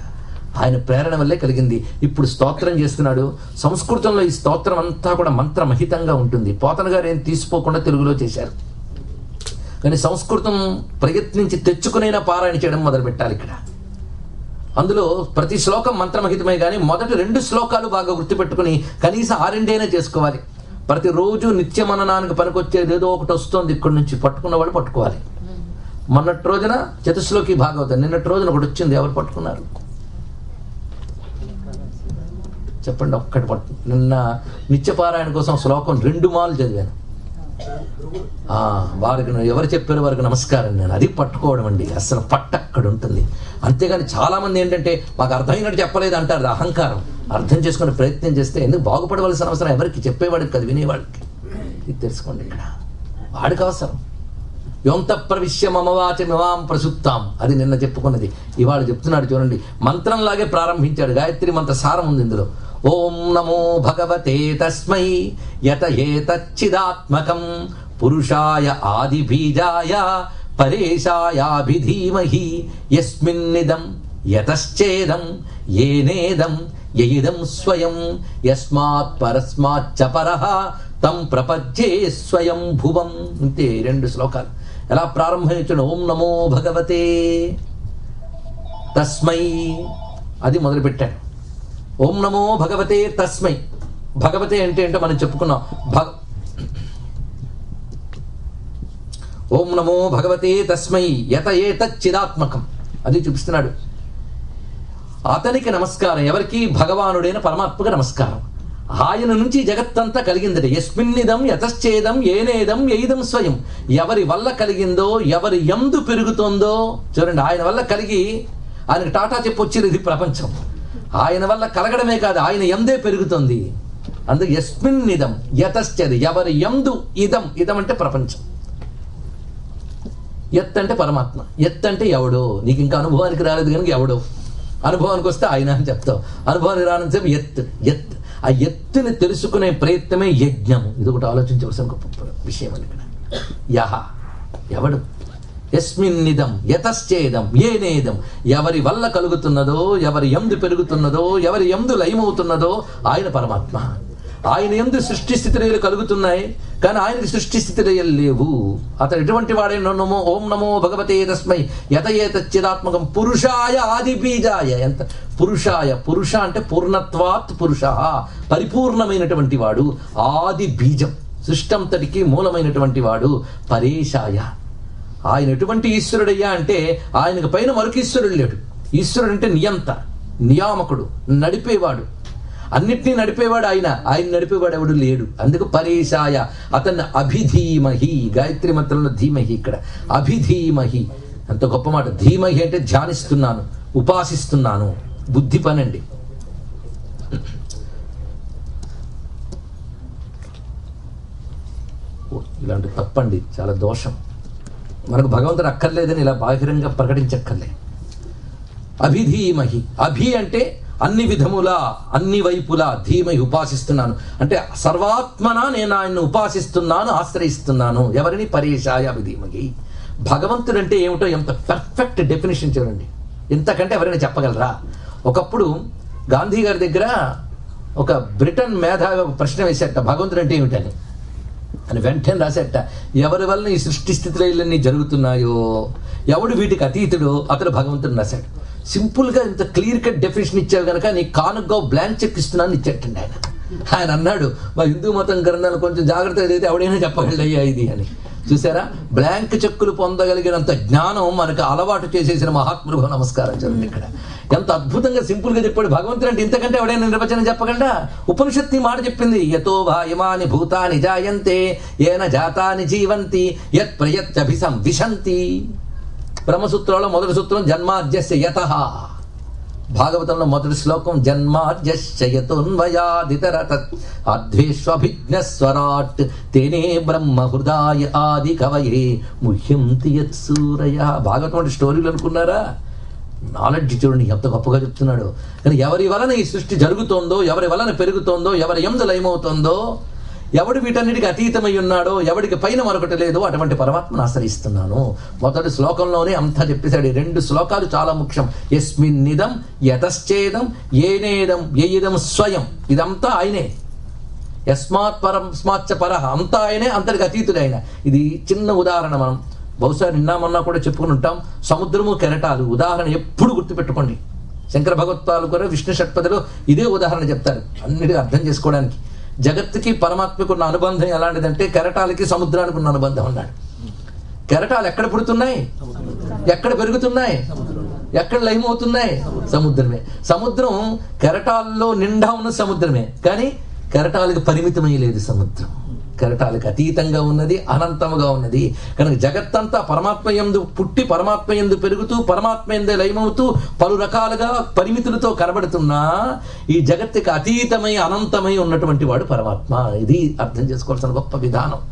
ఆయన ప్రేరణ వల్లే కలిగింది. ఇప్పుడు స్తోత్రం చేస్తున్నాడు. సంస్కృతంలో ఈ స్తోత్రం అంతా కూడా మంత్రమహితంగా ఉంటుంది. పోతన గారు ఏం తీసిపోకుండా తెలుగులో చేశారు. కానీ సంస్కృతం ప్రయత్నించి తెచ్చుకునైనా పారాయణ చేయడం మొదలుపెట్టాలి ఇక్కడ. అందులో ప్రతి శ్లోకం మంత్రమహితమే, కానీ మొదటి 2 శ్లోకాలు బాగా గుర్తుపెట్టుకుని కనీసం 6 చేసుకోవాలి. ప్రతిరోజు నిత్య మననానికి పనికొచ్చేది ఏదో ఒకటి వస్తుంది ఇక్కడి నుంచి, పట్టుకున్నవాడు పట్టుకోవాలి. మొన్నటి రోజున చతుశ్లోకి భాగవతం, నిన్నటి రోజున ఒకటి వచ్చింది, ఎవరు పట్టుకున్నారు చెప్పండి ఒక్కటి పట్టు. నిన్న నిత్యపారాయణ కోసం శ్లోకం 2 మార్లు చదివాను. వారికి ఎవరు చెప్పారు వారికి నమస్కారం. నేను అది పట్టుకోవడం అండి, అసలు అక్కడ ఉంటుంది. అంతేగాని చాలామంది ఏంటంటే మాకు అర్థమైనట్టు చెప్పలేదు అంటారు, అహంకారం. అర్థం చేసుకునే ప్రయత్నం చేస్తే ఎందుకు బాగుపడవలసిన అవసరం ఎవరికి, చెప్పేవాడికి కాదు, వినేవాడికి. ఇది తెలుసుకోండి ఇక్కడ. వాడికి అవసరం. యోంత ప్రవిశ్య మమవాచమివాం ప్రసుప్తాం, అది నిన్న చెప్పుకున్నది. ఇవాళ చెప్తున్నాడు చూడండి. మంత్రంలాగే ప్రారంభించాడు. గాయత్రి మంత్ర సారం ఉంది ఇందులో. ఓం నమో భగవతే తస్మై యత ఏతచ్చిదాత్మకం పురుషాయ ఆదిబీజాయ పరేశాయాభిధీమహి యస్మిన్నిదం యతశ్చేదం ఏనేదం యయిదం స్వయం యస్మాత్ పరస్మాచ్చ పరః తం ప్రపద్యే స్వయం భువం. ఇంతే 2 శ్లోకాలు. ఎలా ప్రారంభించడం? ఓం నమో భగవతే తస్మై, అది మొదలుపెట్టాడు. ఓం నమో భగవతే తస్మై. భగవతే అంటే ఏంటో మనం చెప్పుకున్నాం. ఓం నమో భగవతే తస్మై యత ఏతచ్చిదాత్మకం, అది చూపిస్తున్నాడు. అతనికి నమస్కారం. ఎవరికి? భగవానుడైన పరమాత్మకు నమస్కారం. ఆయన నుంచి జగత్తంతా కలిగిందట. యస్మిన్నిదం యతశ్చేదం ఏనేదం యయిదం స్వయం. ఎవరి వల్ల కలిగిందో, ఎవరి యందు పెరుగుతోందో చూడండి. ఆయన వల్ల కలిగి ఆయనకు టాటా చెప్పొచ్చేది ఇది ప్రపంచం. ఆయన వల్ల కలగడమే కాదు, ఆయన యందే పెరుగుతుంది. అందుకు యస్మిన్నిదం యతశ్చేది, ఎవరి యందు ఇదం. ఇదం అంటే ప్రపంచం. ఎత్ అంటే పరమాత్మ. ఎత్ అంటే ఎవడో. నీకు ఇంకా అనుభవానికి రాలేదు కనుక ఎవడో. అనుభవానికి వస్తే ఆయన అని చెప్తావు. అనుభవానికి రాని సేపు ఎత్. ఎత్. ఆ ఎత్తుని తెలుసుకునే ప్రయత్నమే యజ్ఞం. ఇది ఒకటి ఆలోచించవలసిన గొప్ప విషయం అని ఇక్కడ. యహ, ఎవడు. యస్మిన్నిదం యతశ్చేదం ఏనేదం, ఎవరి వల్ల కలుగుతున్నదో, ఎవరి యందు పెరుగుతున్నదో, ఎవరి యందు లయమవుతున్నదో ఆయన పరమాత్మ. ఆయన యందు సృష్టి స్థితిలయలు కలుగుతున్నాయి, కానీ ఆయనకి సృష్టి స్థితిలయలు లేవు. అతడు ఎటువంటి వాడే? నమో ఓం నమో భగవతే తస్మై యత ఏతచ్చిదాత్మకం పురుషాయ ఆదిబీజాయ. ఎంత పురుషాయ? పురుష అంటే పూర్ణత్వాత్ పురుష, పరిపూర్ణమైనటువంటి వాడు. ఆది బీజం, సృష్టంతటికి మూలమైనటువంటి వాడు. పరేశాయ, ఆయన ఎటువంటి ఈశ్వరుడయ్యా అంటే ఆయనకు పైన మరొక ఈశ్వరుడు లేడు. ఈశ్వరుడు అంటే నియంత, నియామకుడు, నడిపేవాడు, అన్నిటినీ నడిపేవాడు ఆయన. ఆయన నడిపేవాడు ఎవడు లేడు. అందుకు పరేశాయ. అతన్ని అభిధీమహి, గాయత్రి మంత్రంలో ధీమహి, ఇక్కడ అభిధీమహి. అంత గొప్ప మాట. ధీమహి అంటే ధ్యానిస్తున్నాను, ఉపాసిస్తున్నాను. బుద్ధి పనండి. ఇలాంటి తప్పండి, చాలా దోషం. మనకు భగవంతుడు అక్కర్లేదని ఇలా బాహిరంగా ప్రకటించక్కర్లే. అభిధీమహి. అభి అంటే అన్ని విధములా, అన్ని వైపులా. ధీమహి ఉపాసిస్తున్నాను అంటే సర్వాత్మన నేను ఆయన్ని ఉపాసిస్తున్నాను, ఆశ్రయిస్తున్నాను. ఎవరిని? పరేశాయ అభిధీమహి. భగవంతుడు అంటే ఏమిటో ఎంత పర్ఫెక్ట్ డెఫినేషన్ చూడండి. ఇంతకంటే ఎవరైనా చెప్పగలరా? ఒకప్పుడు గాంధీ గారి దగ్గర ఒక బ్రిటన్ మేధావి ప్రశ్న వేసేట, భగవంతుడు అంటే ఏమిటని. అని వెంటనే రాసేట, ఎవరి వల్ల ఈ సృష్టి స్థితిలన్నీ జరుగుతున్నాయో, ఎవడు వీటికి అతీతుడో అతడు భగవంతుడు రాశాడు. సింపుల్గా ఇంత క్లియర్ కట్ డెఫినేషన్ ఇచ్చావు కనుక నీ కానుగ్గా బ్లాంక్ చెక్ ఇస్తున్నాను ఇచ్చేటండి ఆయన. ఆయన అన్నాడు, మా హిందూ మతం గ్రంథాలు కొంచెం జాగ్రత్తగా చదివితే ఎవడైనా చెప్పగలయ్యా ఇది అని. చూసారా, బ్లాంక్ చెక్కులు పొందగలిగినంత జ్ఞానం మనకు అలవాటు చేసేసిన మహాత్ములకు నమస్కారం. చూడండి ఇక్కడ ఎంత అద్భుతంగా సింపుల్గా చెప్పాడు భగవంతుడు. అంటే ఇంతకంటే ఎవడైనా నిర్వచనం చెప్పగలడా? ఉపనిషత్తు మాట చెప్పింది, యతో భాయమాని భూతాని జాయంతే ఏన జాతాని జీవంతి యత్ ప్రయత్యభిసంవిశంతి. బ్రహ్మసూత్రంలో మొదటి సూత్రం జన్మాద్యస్య యతః. భాగవతంలో మొదటి శ్లోకం జన్మాద్యస్య యతోన్వయాదితరతత్ అద్వేష్వభిజ్ఞస్వరాట్ తేనే బ్రహ్మ హృదయ ఆది కవయే ముహ్యంతి యత్సూరయః. భాగవతం అంటే స్టోరీలు అనుకున్నారా? నాలెడ్జ్ చూడండి ఎంత గొప్పగా చెప్తున్నాడు. కానీ ఎవరి వలన ఈ సృష్టి జరుగుతోందో, ఎవరి వలన పెరుగుతోందో, ఎవరి యందు లయమవుతోందో, ఎవడు వీటన్నిటికి అతీతమై ఉన్నాడో, ఎవడికి పైన మరొకటి లేదో అటువంటి పరమాత్మను ఆశ్రయిస్తున్నాను. మొదటి శ్లోకంలోనే అంతా చెప్పేశాడు. 2 శ్లోకాలు చాలా ముఖ్యం. యస్మిన్నిదం యతశ్చేదం ఏనేదం యయిదం స్వయం. ఇదంతా ఆయనే. యస్మాత్ పరం స్మాచ్చ పరః, అంతా ఆయనే, అంతటికి అతీతుడు ఆయన. ఇది చిన్న ఉదాహరణ. మనం బహుశా నిన్నామన్నా కూడా చెప్పుకుని ఉంటాం. సముద్రము కెరటాలు ఉదాహరణ ఎప్పుడు గుర్తుపెట్టుకోండి. శంకర భగవత్పాలు కూడా విష్ణు షట్పదిలో ఇదే ఉదాహరణ చెప్తారు అన్నిటికీ అర్థం చేసుకోవడానికి. జగత్తుకి పరమాత్మకు ఉన్న అనుబంధం ఎలాంటిదంటే కెరటాలకి సముద్రానికి ఉన్న అనుబంధం అన్నాడు. కెరటాలు ఎక్కడ పుడుతున్నాయి, ఎక్కడ పెరుగుతున్నాయి, ఎక్కడ లయమవుతున్నాయి? సముద్రమే. సముద్రం కెరటాల్లో నిండా ఉన్న సముద్రమే, కానీ కెరటాలకు పరిమితమై లేదు సముద్రం. కెరటాలకు అతీతంగా ఉన్నది, అనంతముగా ఉన్నది. కనుక జగత్తంతా పరమాత్మయందు పుట్టి పరమాత్మయందు పెరుగుతూ పరమాత్మయందే లయమవుతూ పలు రకాలుగా పరిమితులతో కనబడుతున్నా ఈ జగత్తుకి అతీతమై అనంతమై ఉన్నటువంటి వాడు పరమాత్మ. ఇది అర్థం చేసుకోవాల్సిన గొప్ప విధానం.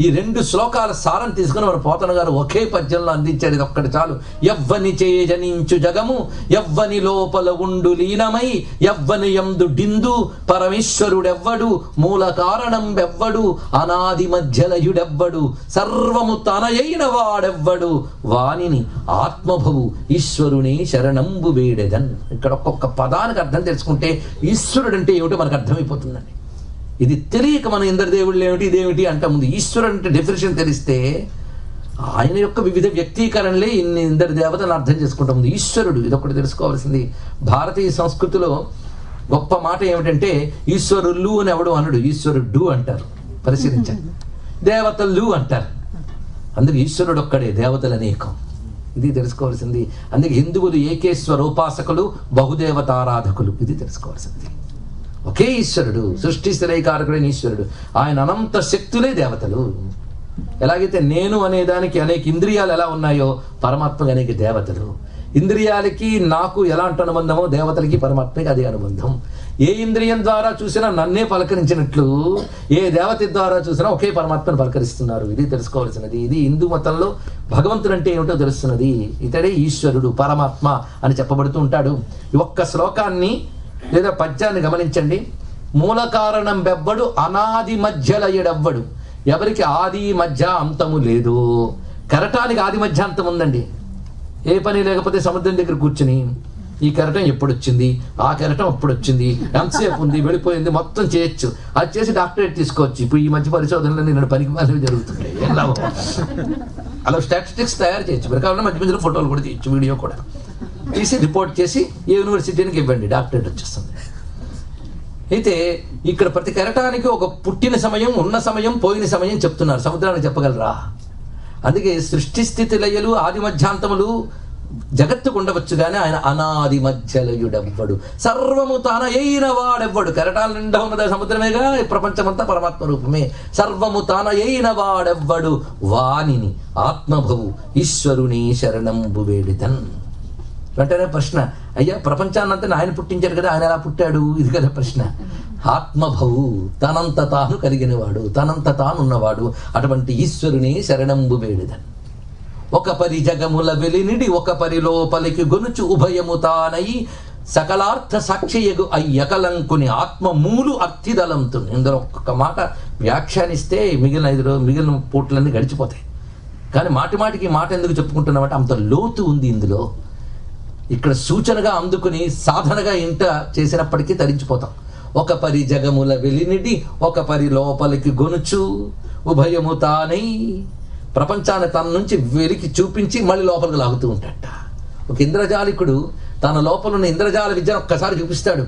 ఈ 2 శ్లోకాల సారం తీసుకుని మన పోతన గారు ఒకే పద్యంలో అందించారు. ఇది ఒక్కటి చాలు. ఎవ్వని చేజనించు జగము ఎవ్వని లోపల ఉండు లీనమై ఎవ్వని యందు డిందు పరమేశ్వరుడెవ్వడు మూల కారణం ఎవ్వడు అనాది మధ్యలయుడెవ్వడు సర్వము తనయైన వాడెవ్వడు వానిని ఆత్మభవు ఈశ్వరుని శరణంబు వేడెదన్. ఇక్కడ ఒక్కొక్క పదానికి అర్థం తెలుసుకుంటే ఈశ్వరుడు అంటే ఏమిటో మనకు అర్థమైపోతుందండి. ఇది తెలియక మన ఇంద్రదేవుళ్ళు ఏమిటి ఇదేమిటి అంట ముందు ఈశ్వరుడు అంటే డెఫినేషన్ తెలిస్తే ఆయన యొక్క వివిధ వ్యక్తీకరణలే ఇన్ని ఇంద్ర దేవతలను అర్థం చేసుకుంటాం. ముందు ఈశ్వరుడు ఇదొకటి తెలుసుకోవాల్సింది. భారతీయ సంస్కృతిలో గొప్ప మాట ఏమిటంటే ఈశ్వరులు అని ఎవడు అనడు, ఈశ్వరుడు అంటారు. పరిశీలించండి. దేవతలు అంటారు. అందుకే ఈశ్వరుడు ఒక్కడే, దేవతలు అనేకం. ఇది తెలుసుకోవాల్సింది. అందుకే హిందువులు ఏకేశ్వర ఉపాసకులు, బహుదేవతారాధకులు. ఇది తెలుసుకోవాల్సింది. ఒకే ఈశ్వరుడు, సృష్టి స్థిరైకారకుడైన ఈశ్వరుడు. ఆయన అనంత శక్తులే దేవతలు. ఎలాగైతే నేను అనేదానికి అనేక ఇంద్రియాలు ఎలా ఉన్నాయో పరమాత్మకి అనేక దేవతలు. ఇంద్రియాలకి నాకు ఎలాంటి అనుబంధమో దేవతలకి పరమాత్మకి అదే అనుబంధం. ఏ ఇంద్రియం ద్వారా చూసినా నన్నే పలకరించినట్లు ఏ దేవత ద్వారా చూసినా ఒకే పరమాత్మను పలకరిస్తున్నారు. ఇది తెలుసుకోవాల్సినది. ఇది హిందూ మతంలో భగవంతుడు అంటే ఏమిటో తెలుస్తున్నది. ఇతడే ఈశ్వరుడు, పరమాత్మ అని చెప్పబడుతూ ఉంటాడు. ఈ ఒక్క శ్లోకాన్ని లేదా పద్యాన్ని గమనించండి. మూల కారణం బెవ్వడు అనాది మధ్యలయుడెవ్వడు. ఎవరికి ఆది మధ్య అంతము లేదు. కెరటానికి ఆది మధ్య అంతం ఉందండి. ఏ పని లేకపోతే సముద్రం దగ్గర కూర్చుని ఈ కెరటం ఎప్పుడు వచ్చింది, ఆ కెరటం ఎప్పుడు వచ్చింది, ఎంతసేపు ఉంది, వెళ్ళిపోయింది, మొత్తం చేయొచ్చు. అది చేసి డాక్టరేట్ తీసుకోవచ్చు. ఇప్పుడు ఈ మధ్య పరిశోధనలు నేను పనికి మాలివి జరుగుతుంటాయి. ఎలా అలా స్టాటిస్టిక్స్ తయారు చేయొచ్చు. మీరు కావాలంటే మధ్య మధ్యలో ఫోటోలు కూడా తీయచ్చు, వీడియో కూడా తీసి రిపోర్ట్ చేసి ఏ యూనివర్సిటీకి ఇవ్వండి, డాక్టరేట్ వచ్చేస్తుంది. అయితే ఇక్కడ ప్రతి కెరటానికి ఒక పుట్టిన సమయం, ఉన్న సమయం, పోయిన సమయం చెప్తున్నారు. సముద్రానికి చెప్పగలరా? అందుకే సృష్టి స్థితి లయలు ఆది మధ్యాంతములు జగత్తుకు ఉండవచ్చు, కానీ ఆయన అనాది మధ్యలయుడెవ్వడు. సర్వము తానయైన వాడెవ్వడు. కెరటాల నిండా ఉన్నది సముద్రమేగా, ప్రపంచమంతా పరమాత్మ రూపమే. సర్వము తానయైన వాడెవ్వడు వానిని ఆత్మభవు ఈశ్వరుని శరణంబు వేడిదన్. వెంటనే ప్రశ్న, అయ్యా ప్రపంచాన్నంతా ఆయన పుట్టించాడు కదా, ఆయన ఎలా పుట్టాడు? ఇది కదా ప్రశ్న. ఆత్మభవు, తనంత తాను కలిగినవాడు, తనంత తానున్నవాడు. అటువంటి ఈశ్వరుని శరణంబు వేడిదన్. ఒక పరి జగముల వెలినిడి ఒక పరి లోపలికి గొనుచు ఉభయము తానై సకలార్థ సాక్షియగు అయ్యకలంకుని ఆత్మ మూలు అర్థిదలంతు. ఇందులో ఒక్క మాట వ్యాఖ్యానిస్తే మిగిలిన పూట్లన్నీ గడిచిపోతాయి. కానీ మాటి మాటికి మాట ఎందుకు చెప్పుకుంటున్నామంటే అంత లోతు ఉంది ఇందులో. ఇక్కడ సూచనగా అందుకుని సాధనగా ఇంట చేసినప్పటికీ తరించిపోతాం. ఒక పరి జగముల వెలినిడి ఒక పరి లోపలికి గొనుచు ఉభయము తానై. ప్రపంచాన్ని తన నుంచి వెలికి చూపించి మళ్ళీ లోపలికి లాగుతూ ఉంటాడట. ఒక ఇంద్రజాలికుడు తన లోపల ఉన్న ఇంద్రజాల విద్యను ఒక్కసారి చూపిస్తాడు.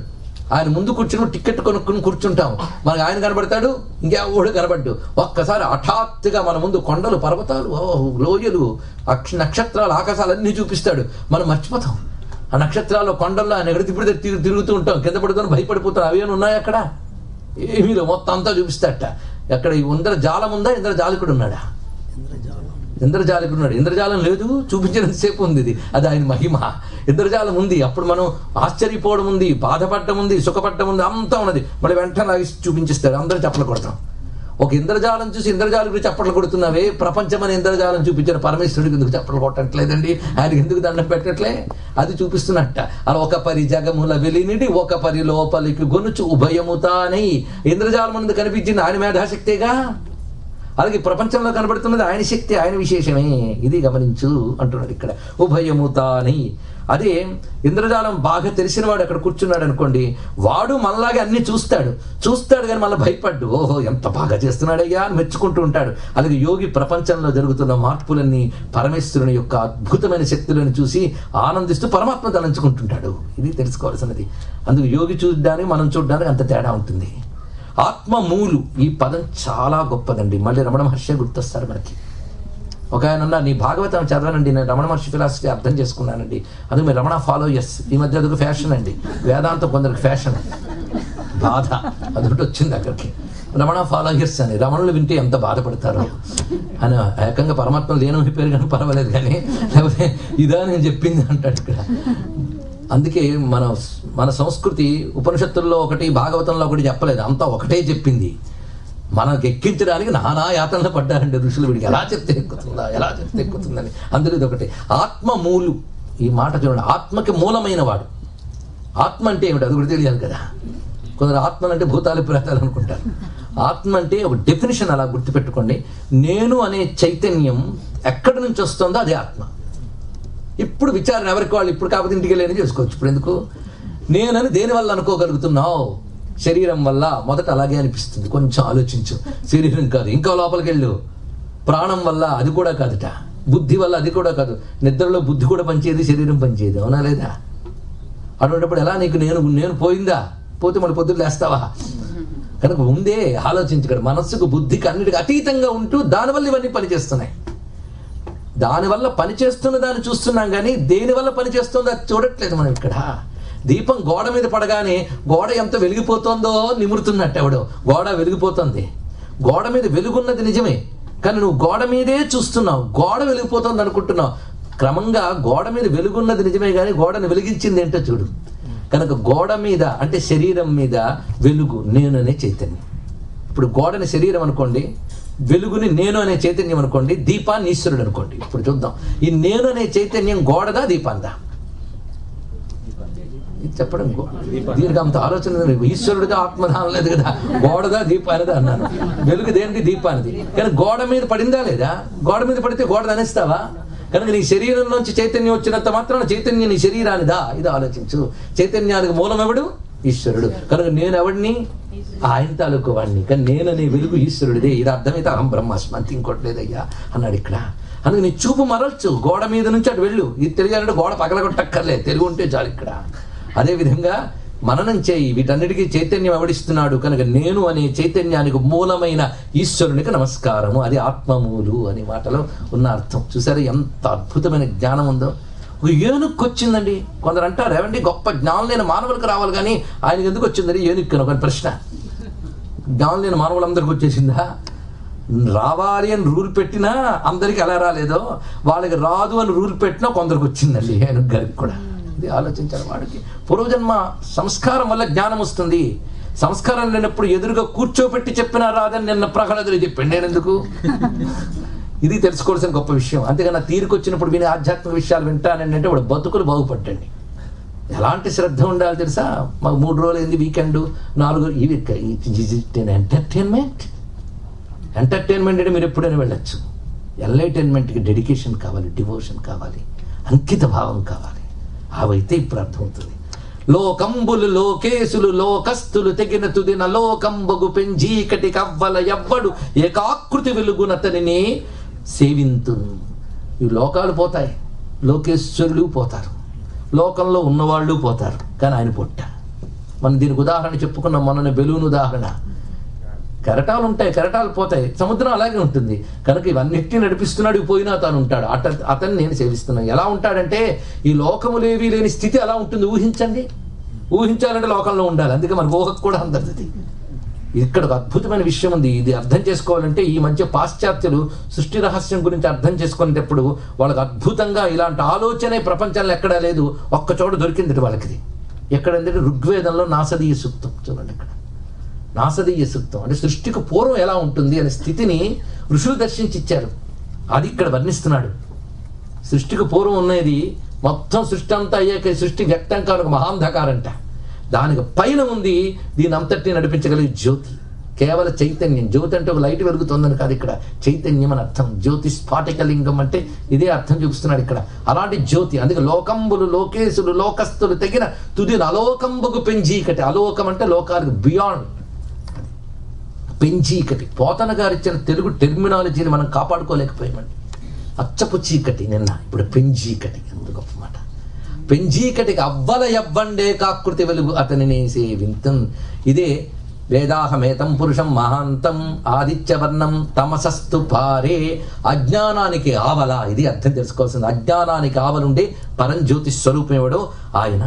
ఆయన ముందు కూర్చుని టికెట్ కొనుక్కుని కూర్చుంటాం, మనకు ఆయన కనబడతాడు, ఇంకెవడు కనబడ్డు. ఒక్కసారి హఠాత్తుగా మన ముందు కొండలు, పర్వతాలు, లోయలు, నక్షత్రాలు, ఆకాశాలన్నీ చూపిస్తాడు. మనం మర్చిపోతాం. ఆ నక్షత్రాలు, కొండల్లో ఆయన ఎక్కడ తిరుగుతూ ఉంటాం, కింద పడుకొని భయపడిపోతాం. అవేమైనా ఉన్నాయి అక్కడ? ఏమీలో మొత్తం అంతా చూపిస్తాడట. అక్కడ ఇంద్రజాలం ఉందా? ఇంద్రజాలికుడు ఉన్నాడా? ఇంద్రజాలికుడు ఉన్నాడు. ఇంద్రజాలం లేదు, చూపించినంతసేపు ఉంది. అది ఆయన మహిమ. ఇంద్రజాలం ఉంది, అప్పుడు మనం ఆశ్చర్యపోవడం ఉంది, బాధపడటం ఉంది, సుఖపడటం ఉంది, అంతా ఉన్నది. మళ్ళీ వెంటనే లాగి చూపించిస్తాడు. అందరూ చప్పట్లు కొడతాం. ఒక ఇంద్రజాలం చూసి ఇంద్రజాలికుడు చప్పట్లు కొడుతున్నావే, ప్రపంచమని ఇంద్రజాలం చూపించిన పరమేశ్వరుడికి ఎందుకు చప్పట్లు కొట్టట్లేదండి? ఆయనకి ఎందుకు దండం పెట్టట్లే? అది చూపిస్తున్నట్ట. అలా ఒక పరి జగముల వెలినిడి ఒక పరి లోపలికి గొనుచు ఉభయముతానై. ఇంద్రజాలం అనేది కనిపించింది ఆయన మేధాశక్తిగా. అలాగే ప్రపంచంలో కనబడుతున్నది ఆయన శక్తి, ఆయన విశేషమే. ఇది గమనించు అంటున్నాడు ఇక్కడ. ఉభయముతానై. అదే ఇంద్రజాలం బాగా తెలిసినవాడు అక్కడ కూర్చున్నాడు అనుకోండి, వాడు మనలాగే అన్ని చూస్తాడు కానీ మళ్ళీ భయపడ్డు. ఓహో ఎంత బాగా చేస్తున్నాడయ్యా అని మెచ్చుకుంటూ ఉంటాడు. అలాగే యోగి ప్రపంచంలో జరుగుతున్న మార్పులన్నీ, పరమేశ్వరుని యొక్క అద్భుతమైన శక్తులను చూసి ఆనందిస్తూ పరమాత్మ తలంచుకుంటుంటాడు. ఇది తెలుసుకోవాల్సినది. అందుకు యోగి చూడడానికి మనం చూడడానికి అంత తేడా ఉంటుంది. ఆత్మమూలు ఈ పదం చాలా గొప్పదండి. మళ్ళీ రమణ మహర్షి గుర్తొస్తారు మనకి. ఒక ఆయన అన్నారు, నీ భాగవతం చదవనండి, నేను రమణ మహర్షి ఫిలాసఫీ అర్థం చేసుకున్నానండి, అందుకు మీరు రమణ ఫాలో ఎస్. ఈ మధ్య అదొక ఫ్యాషన్ అండి, వేదాంతం కొందరికి ఫ్యాషన్, బాధ అదొకటి వచ్చింది అక్కడికి. రమణ ఫాలో ఎస్ అని. రమణులు వింటే ఎంత బాధపడతారో అని. ఏకంగా పరమాత్మ లేని పేరు కానీ పర్వాలేదు, కానీ లేకపోతే ఇదా నేను చెప్పింది అంటాడు ఇక్కడ. అందుకే మన సంస్కృతి ఉపనిషత్తుల్లో ఒకటి, భాగవతంలో ఒకటి చెప్పలేదు, అంతా ఒకటే చెప్పింది. మనకు ఎక్కించడానికి నానా యాతనలు పడ్డారండి ఋషులు. వీడికి ఎలా చెప్తే ఎక్కుతుందని. అందులో ఇది ఒకటి. ఆత్మమూలు ఈ మాట చూడండి. ఆత్మకి మూలమైన వాడు. ఆత్మ అంటే ఏమిటి అది కూడా తెలియాలి కదా. కొందరు ఆత్మలు అంటే భూతాలు, ప్రేతాలు అనుకుంటారు. ఆత్మ అంటే ఒక డెఫినేషన్ అలా గుర్తుపెట్టుకోండి. నేను అనే చైతన్యం ఎక్కడి నుంచి వస్తుందో అదే ఆత్మ. ఇప్పుడు విచారణ ఎవరికి వాళ్ళు, ఇప్పుడు కాకపోతే ఇంటికి వెళ్ళని చేసుకోవచ్చు. ఇప్పుడు ఎందుకు నేనని దేనివల్ల అనుకోగలుగుతున్నావు? శరీరం వల్ల. మొదట అలాగే అనిపిస్తుంది, కొంచెం ఆలోచించు. శరీరం కాదు, ఇంకా లోపలికి వెళ్ళు. ప్రాణం వల్ల, అది కూడా కాదుట. బుద్ధి వల్ల, అది కూడా కాదు. నిద్రలో బుద్ధి కూడా పనిచేది, శరీరం పనిచేయదు, అవునా లేదా? అటువంటిప్పుడు ఎలా నీకు నేను పోయిందా? పోతే మళ్ళీ పొద్దున్న లేస్తావా? కనుక ముందే ఆలోచించగలడు. మనస్సుకు, బుద్ధికి అన్నిటికీ అతీతంగా ఉంటూ దానివల్ల ఇవన్నీ పనిచేస్తున్నాయి. దానివల్ల పనిచేస్తున్న దాన్ని చూస్తున్నాం కానీ దేనివల్ల పనిచేస్తుందో అది చూడట్లేదు మనం ఇక్కడ. దీపం గోడ మీద పడగానే గోడ ఎంత వెలిగిపోతుందో నిమురుతున్నట్టు ఎవడో. గోడ వెలిగిపోతుంది, గోడ మీద వెలుగున్నది నిజమే, కానీ నువ్వు గోడ మీదే చూస్తున్నావు, గోడ వెలిగిపోతుంది అనుకుంటున్నావు. క్రమంగా గోడ మీద వెలుగున్నది నిజమే కానీ గోడను వెలిగించింది ఏంటో చూడు. కనుక గోడ మీద అంటే శరీరం మీద వెలుగు నేను అనే చైతన్యం. ఇప్పుడు గోడని శరీరం అనుకోండి, వెలుగుని నేను అనే చైతన్యం అనుకోండి, దీపాన్ని ఈశ్వరుడు అనుకోండి. ఇప్పుడు చూద్దాం, ఈ నేను అనే చైతన్యం గోడదా దీపాందా? ఇది చెప్పడం దీనికి అంత ఆలోచన. ఈశ్వరుడిగా ఆత్మధానం లేదు కదా, గోడదా దీపానిదా అన్నాను. వెలుగు దేనిది? దీపానిది. కానీ గోడ మీద పడిందా లేదా? గోడ మీద పడితే గోడ అనేస్తావా? కనుక నీ శరీరం నుంచి చైతన్యం వచ్చినంత మాత్రాన చైతన్యం నీ శరీరానిదా? ఇది ఆలోచించు. చైతన్యానికి మూలం ఎవడు? ఈశ్వరుడు. కనుక నేను ఎవడిని? ఆయన తాలూకు వాడిని. కానీ నేననే వెలుగు ఈశ్వరుడిదే. ఇది అర్థమైతే అహం బ్రహ్మాస్మి, అంత ఇంకోటి లేదయ్యా అన్నాడు ఇక్కడ. అందుకు నీ చూపు మరల్చు, గోడ మీద నుంచి అటు వెళ్ళు. ఇది తెలియాలంటే గోడ పగలగొట్టక్కర్లేదు, తెలుగు ఉంటే చాలు ఇక్కడ. అదేవిధంగా మననం చేయి. వీటన్నిటికీ చైతన్యం ఎవడిస్తున్నాడు? కనుక నేను అనే చైతన్యానికి మూలమైన ఈశ్వరునికి నమస్కారము. అది ఆత్మమూలు అనే మాటలో ఉన్న అర్థం. చూసారా ఎంత అద్భుతమైన జ్ఞానం ఉందో. ఒక ఏనుక్కు వచ్చిందండి. కొందరు అంటారు, ఏమండి గొప్ప జ్ఞానం లేని మానవులకు రావాలి కానీ ఆయనకి ఎందుకు వచ్చిందని ఏనుక్కు ఒక ప్రశ్న. జ్ఞానం లేని మానవులందరికీ వచ్చేసిందా? రావాలి అని రూల్ పెట్టినా అందరికి ఎలా రాలేదో, వాళ్ళకి రాదు అని రూల్ పెట్టినా కొందరికి వచ్చిందండి ఏనుగు గారికి కూడా. ఇది ఆలోచించాలి. వాడికి పూర్వజన్మ సంస్కారం వల్ల జ్ఞానం వస్తుంది. సంస్కారం లేనప్పుడు ఎదురుగా కూర్చోబెట్టి చెప్పినా రాదని నిన్న ప్రహ్లాదుడు చెప్పాడు. నేనెందుకు? ఇది తెలుసుకోవాల్సిన గొప్ప విషయం. అంతేగాని తీరుకు వచ్చినప్పుడు విని ఆధ్యాత్మిక విషయాలు వింటానండి అంటే వాడు బతుకులు బాగుపడ్డండి. ఎలాంటి శ్రద్ధ ఉండాలి తెలుసా? మాకు 3 రోజులు అయింది, వీకెండ్ 4 ఇవి. ఎంటర్టైన్మెంట్ అంటే మీరు ఎప్పుడైనా వెళ్ళచ్చు. ఎంటర్టైన్మెంట్కి డెడికేషన్ కావాలి, డివోషన్ కావాలి, అంకిత భావం కావాలి. అవైతే ఇప్పుడు అర్థమవుతుంది. లోకంబులు లోకేశులు లోకస్తులు తెగిన తుదిన లోకంబగు పెంజీకటి కవ్వల ఎవ్వడు ఏకాకృతి వెలుగునతనిని సేవింతు. ఈ లోకాలు పోతాయి, లోకేశ్వరులు పోతారు, లోకంలో ఉన్నవాళ్ళు పోతారు, కానీ ఆయన పొట్ట మనం దీనికి ఉదాహరణ చెప్పుకున్నాం మొన్న బెలూన్ ఉదాహరణ. కెరటాలు ఉంటాయి, కెరటాలు పోతాయి, సముద్రం అలాగే ఉంటుంది. కనుక ఇవన్నిటినీ నడిపిస్తున్నాడు, పోయినా తాను ఉంటాడు. అతన్ని నేను సేవిస్తున్నాను. ఎలా ఉంటాడంటే ఈ లోకములేవి లేని స్థితి ఎలా ఉంటుంది ఊహించండి. ఊహించాలంటే లోకంలో ఉండాలి, అందుకే మన ఊహకు కూడా అందరిది. ఇక్కడ ఒక అద్భుతమైన విషయం ఉంది. ఇది అర్థం చేసుకోవాలంటే ఈ మధ్య పాశ్చాత్యులు సృష్టి రహస్యం గురించి అర్థం చేసుకునేటప్పుడు వాళ్ళకి అద్భుతంగా ఇలాంటి ఆలోచనే ప్రపంచంలో ఎక్కడా లేదు, ఒక్క చోట దొరికింది వాళ్ళకి. ఎక్కడంటే ఋగ్వేదంలో నాసదీయ సూక్తం. చూడండి, ఇక్కడ నాసదీయ సూక్తం అంటే సృష్టికి పూర్వం ఎలా ఉంటుంది అనే స్థితిని ఋషులు దర్శించి ఇచ్చారు. అది ఇక్కడ వర్ణిస్తున్నాడు. సృష్టికి పూర్వం ఉన్నది మొత్తం సృష్టి అంతా అయ్యాక సృష్టి వ్యక్తం కాదు, ఒక మహాంధకారంట. దానికి పైన ఉంది దీని అంతటిని నడిపించగలిగే జ్యోతి, కేవల చైతన్యం. జ్యోతి అంటే ఒక లైట్ వెలుగుతుందని కాదు, ఇక్కడ చైతన్యం అని అర్థం. జ్యోతి స్ఫాటికలింగం అంటే ఇదే అర్థం చూపిస్తున్నాడు ఇక్కడ. అలాంటి జ్యోతి. అందుకే లోకంబులు లోకేశులు లోకస్తులు తెగిన తుది అలోకంబుకు పెంచీకటి. అలోకం అంటే లోకానికి బియాండ్, పెంచీకటి. పోతన గారు ఇచ్చిన తెలుగు టెర్మినాలజీని మనం కాపాడుకోలేకపోయామండి. అచ్చపు చీకటి నిన్న, ఇప్పుడు పెంచీకటి. ఎంత గొప్ప మాట. పెంచీకటికి అవ్వల ఎవ్వండే కాకృతి వెలుగు అతనిని సేవింతం. ఇదే వేదాహమేతం పురుషం మహాంతం ఆదిత్యవర్ణం తమసస్తు పారే. అజ్ఞానానికి ఆవల, ఇది అర్థం తెలుసుకోవాల్సింది. అజ్ఞానానికి ఆవలుండే పరంజ్యోతి స్వరూపం ఎవడో ఆయన.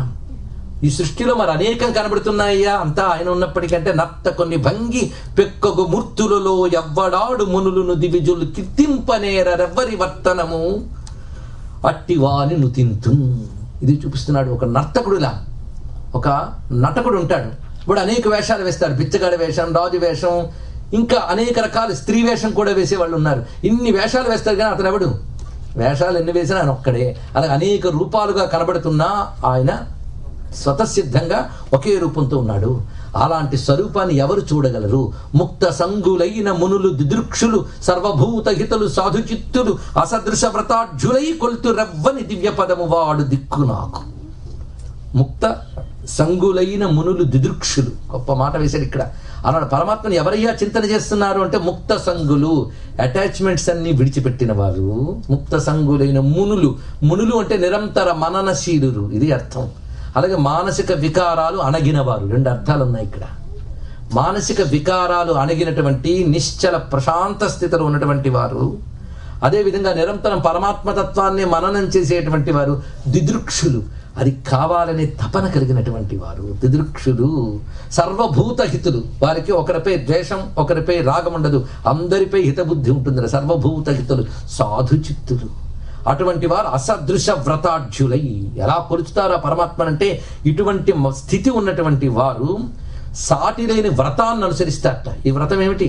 ఈ సృష్టిలో మరి అనేకం కనబడుతున్నాయ్యా, అంతా ఆయన ఉన్నప్పటికంటే నర్త కొన్ని భంగి పెక్కగు మూర్తులలో ఎవ్వడాడు మునులను దివిజులు కీర్తింపనేరెవ్వరి వర్తనము అట్టివాని నుతింతు. ఇది చూపిస్తున్నాడు. ఒక నర్తకుడులా ఒక నటకుడు ఉంటాడు. ఇప్పుడు అనేక వేషాలు వేస్తాడు. బిచ్చగాడి వేషం, రాజు వేషం, ఇంకా అనేక రకాల స్త్రీ వేషం కూడా వేసే వాళ్ళు ఉన్నారు. ఇన్ని వేషాలు వేస్తారు కానీ అతను ఎవడు? వేషాలు ఎన్ని వేసినా ఆయన ఒక్కడే. అలాగే అనేక రూపాలుగా కనబడుతున్నా ఆయన స్వతసిద్ధంగా ఒకే రూపంతో ఉన్నాడు. అలాంటి స్వరూపాన్ని ఎవరు చూడగలరు? ముక్త సంగులైన మునులు దిదృక్షులు సర్వభూత హితులు సాధుచిత్తులు అసదృశ వ్రతాఢ్యులై కొల్తు రవ్వని దివ్య పదము వాడు దిక్కు నాకు. ముక్త సంగులైన మునులు దిదృక్షులు, గొప్ప మాట వేశాడు ఇక్కడ. అలాంటి పరమాత్మను ఎవరయ్యా చింతన చేస్తున్నారు అంటే ముక్త సంగులు, అటాచ్మెంట్స్ అన్ని విడిచిపెట్టిన వారు. ముక్త సంగులైన మునులు. మునులు అంటే నిరంతర మననశీలురు, ఇది అర్థం. అలాగే మానసిక వికారాలు అణగినవారు. రెండు అర్థాలు ఉన్నాయి ఇక్కడ. మానసిక వికారాలు అణగినటువంటి నిశ్చల ప్రశాంత స్థితిలో ఉన్నటువంటి వారు. అదేవిధంగా నిరంతరం పరమాత్మతత్వాన్ని మననం చేసేటువంటి వారు దిదృక్షులు. అది కావాలనే తపన కలిగినటువంటి వారు దిదృక్షులు. సర్వభూత హితులు, వారికి ఒకరిపై ద్వేషం ఒకరిపై రాగం ఉండదు, అందరిపై హితబుద్ధి ఉంటుంది. సర్వభూత హితులు సాధుచిత్తులు. అటువంటి వారు అసదృశ వ్రతాఢ్యులై. ఎలా కొలుచుతారా పరమాత్మనంటే ఇటువంటి స్థితి ఉన్నటువంటి వారు సాటి లేని వ్రతాన్ని అనుసరిస్తారట. ఈ వ్రతం ఏమిటి?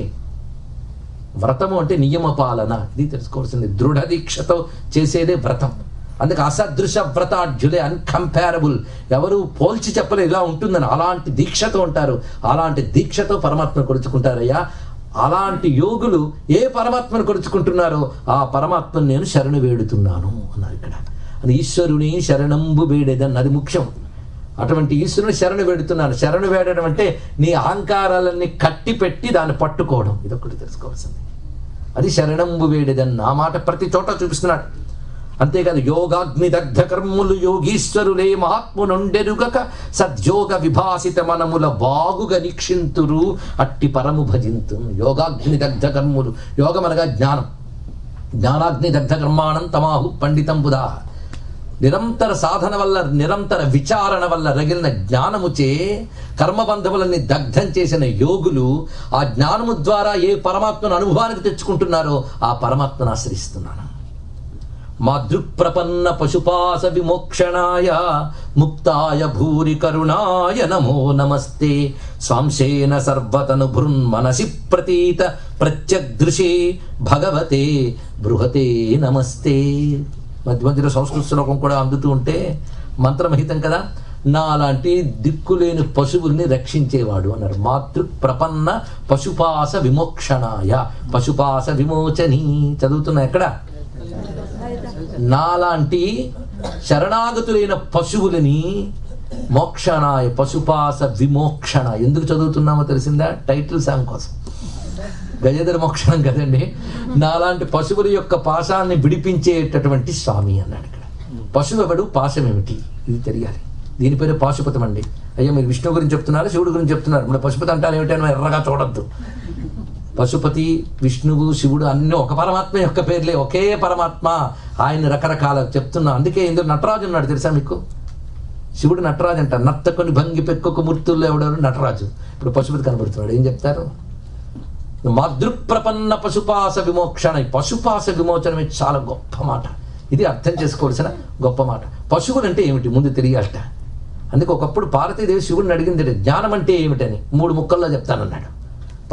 వ్రతము అంటే నియమ పాలన, ఇది తెలుసుకోవాల్సింది. దృఢ దీక్షతో చేసేదే వ్రతం. అందుకే అసదృశ వ్రతాఢ్యులే, అన్కంపారబుల్. ఎవరు పోల్చి చెప్పలేదు ఇలా ఉంటుందని. అలాంటి దీక్షతో ఉంటారు. అలాంటి దీక్షతో పరమాత్మను కొలుచుకుంటారయ్యా. అలాంటి యోగులు ఏ పరమాత్మను కొలుచుకుంటున్నారో ఆ పరమాత్మను నేను శరణు వేడుతున్నాను అన్నారు ఇక్కడ. అది ఈశ్వరుని శరణంబు వేడేదని, అది ముఖ్యం. అటువంటి ఈశ్వరుని శరణు వేడుతున్నాను. శరణు వేడడం అంటే నీ అహంకారాలన్నీ కట్టి పెట్టి దాన్ని పట్టుకోవడం, ఇదొకటి తెలుసుకోవాల్సింది. అది శరణంబు వేడేదని ఆ మాట ప్రతి చోట చూపిస్తున్నాడు. అంతేకాదు యోగాగ్ని దగ్ధ కర్ములు యోగీశ్వరులే మహాత్మునుండెరుగక సద్యోగ విభాసిత మనముల బాగుగా నిక్షింతురు అట్టి పరము భజింతు. యోగాగ్ని దగ్ధ కర్ములు, యోగం అనగా జ్ఞానం. జ్ఞానాగ్ని దగ్ధ కర్మాణం తమాహు పండితం బుధా. నిరంతర సాధన వల్ల, నిరంతర విచారణ వల్ల రగిలిన జ్ఞానముచే కర్మబంధములని దగ్ధం చేసిన యోగులు ఆ జ్ఞానము ద్వారా ఏ పరమాత్మను అనుభవానికి తెచ్చుకుంటున్నారో ఆ పరమాత్మను ఆశ్రయిస్తున్నాను. మా దృక్ప్రపన్న పశుపాస విమోక్షణాయ ముక్తాయ భూరి కరుణాయ నమో నమస్తే. స్వాంశేన సర్వతను భృన్మనసి ప్రతీత ప్రత్యగ్దృశే భగవతే బృహతే నమస్తే. మధ్య మధ్యలో సంస్కృత శ్లోకం కూడా అందుతూ ఉంటే మంత్రమహితం కదా. నాలాంటి దిక్కులేని పశువుల్ని రక్షించేవాడు అన్నారు. మాతృక్ ప్రపన్న పశుపాస విమోక్షణాయ, పశుపాస విమోచని చదువుతున్నా ఎక్కడ? నాలాంటి శరణాగతులైన పశువులని మోక్షణాయ, పశుపాస విమోక్షణ. ఎందుకు చదువుతున్నామో తెలిసిందా? టైటిల్ సాంగ్ కోసం. గజేంద్ర మోక్షణం కదండి. నాలాంటి పశువుల యొక్క పాశాన్ని విడిపించేటటువంటి స్వామి అన్నాడు ఇక్కడ. పశువు ఎవడు, పాశం ఏమిటి, ఇది తెలియాలి. దీని పేరు పాశుపతం అండి. అయ్యా మీరు విష్ణు గురించి చెప్తున్నారు, శివుడి గురించి చెప్తున్నారు, మరి పశుపతి అంటారు ఏమిటని ఎర్రగా చూడద్దు. పశుపతి, విష్ణువు, శివుడు అన్నీ ఒక పరమాత్మ యొక్క పేర్లే, ఒకే పరమాత్మ. ఆయన రకరకాల చెప్తున్నా. అందుకే ఇందులో నటరాజు ఉన్నాడు తెలుసా మీకు? శివుడు నటరాజు అంటారు. నర్తకుని భంగి పెక్కుకు మూర్తుల్లో ఎవడెవరు నటరాజు. ఇప్పుడు పశుపతి కనబడుతున్నాడు. ఏం చెప్తారు? మాతృప్రపన్న పశుపాస విమోక్షణ. పశుపాస విమోచనమే చాలా గొప్ప మాట. ఇది అర్థం చేసుకోవాల్సిన గొప్ప మాట. పశువులు అంటే ఏమిటి ముందు తెలియాలట. అందుకే ఒకప్పుడు పార్వతీదేవి శివుడిని అడిగింది జ్ఞానం అంటే ఏమిటని. 3 ముక్కల్లో చెప్తానన్నాడు.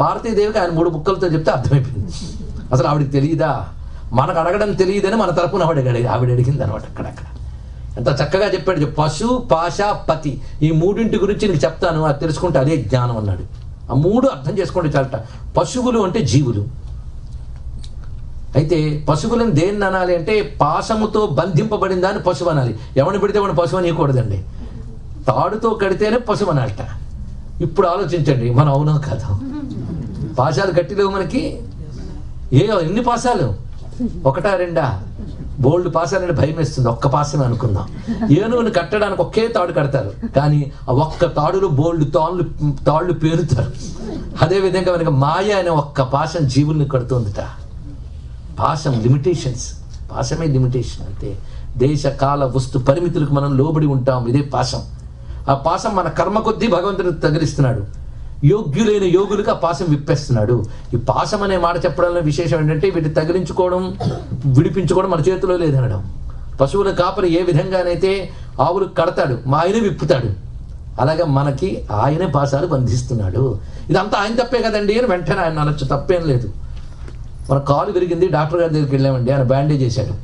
పార్వతీదేవికి ఆయన 3 ముక్కలతో చెప్తే అర్థమైపోయింది. అసలు ఆవిడికి తెలియదా? మనకు అడగడం తెలియదని మన తరపున ఆవిడ అడిగింది అనమాట. అక్కడక్కడ ఎంత చక్కగా చెప్పాడు. పశు, పాశ, పతి, ఈ 3 గురించి నీకు చెప్తాను, అది తెలుసుకుంటే అదే జ్ఞానం అన్నాడు. ఆ 3 అర్థం చేసుకోండి చాలట. పశువులు అంటే జీవులు. అయితే పశువులను దేన్ని అనాలి అంటే పాశముతో బంధింపబడిన దాన్ని పశువు అనాలి. ఎవరిని పెడితే వాడిని పశువు అనేయకూడదండి. తాడుతో కడితేనే పశువు అనాలట. ఇప్పుడు ఆలోచించండి, మనం అవునో కాదు. పాశాలు కట్టిలేవు మనకి. ఎన్ని పాశాలు? 1, 2? బోల్డ్ పాశాలని భయం వేస్తుంది. ఒక్క పాశమే అనుకుందాం. ఏనుగుని కట్టడానికి ఒకే తాడు కడతారు, కానీ ఆ ఒక్క తాడులో బోల్డ్ తాళ్ళు పేరుతారు. అదేవిధంగా మనకి మాయ అనే ఒక్క పాశం జీవుల్ని కడుతుందిట. పాశం లిమిటేషన్స్. పాశమే లిమిటేషన్. అంటే దేశ కాల వస్తు పరిమితులకు మనం లోబడి ఉంటాం. ఇదే పాశం. ఆ పాశం మన కర్మ కొద్దీ భగవంతుడికి తగిలిస్తున్నాడు. యోగ్యులైన యోగులకు ఆ పాశం విప్పేస్తున్నాడు. ఈ పాశం అనే మాట చెప్పడంలో విశేషం ఏంటంటే వీటిని తగిలించుకోవడం, విడిపించుకోవడం మన చేతిలో లేదనడం. పశువుల కాపరి ఏ విధంగానైతే ఆవులకు కడతాడు, మా ఆయనే విప్పుతాడు, అలాగే మనకి ఆయనే పాశాలు బంధిస్తున్నాడు. ఇదంతా ఆయన తప్పే కదండి అని వెంటనే ఆయన అనొచ్చు. తప్పేం లేదు. మన కాలు విరిగింది, డాక్టర్ గారి దగ్గరికి వెళ్ళామండి, ఆయన బ్యాండేజ్ చేశాడు.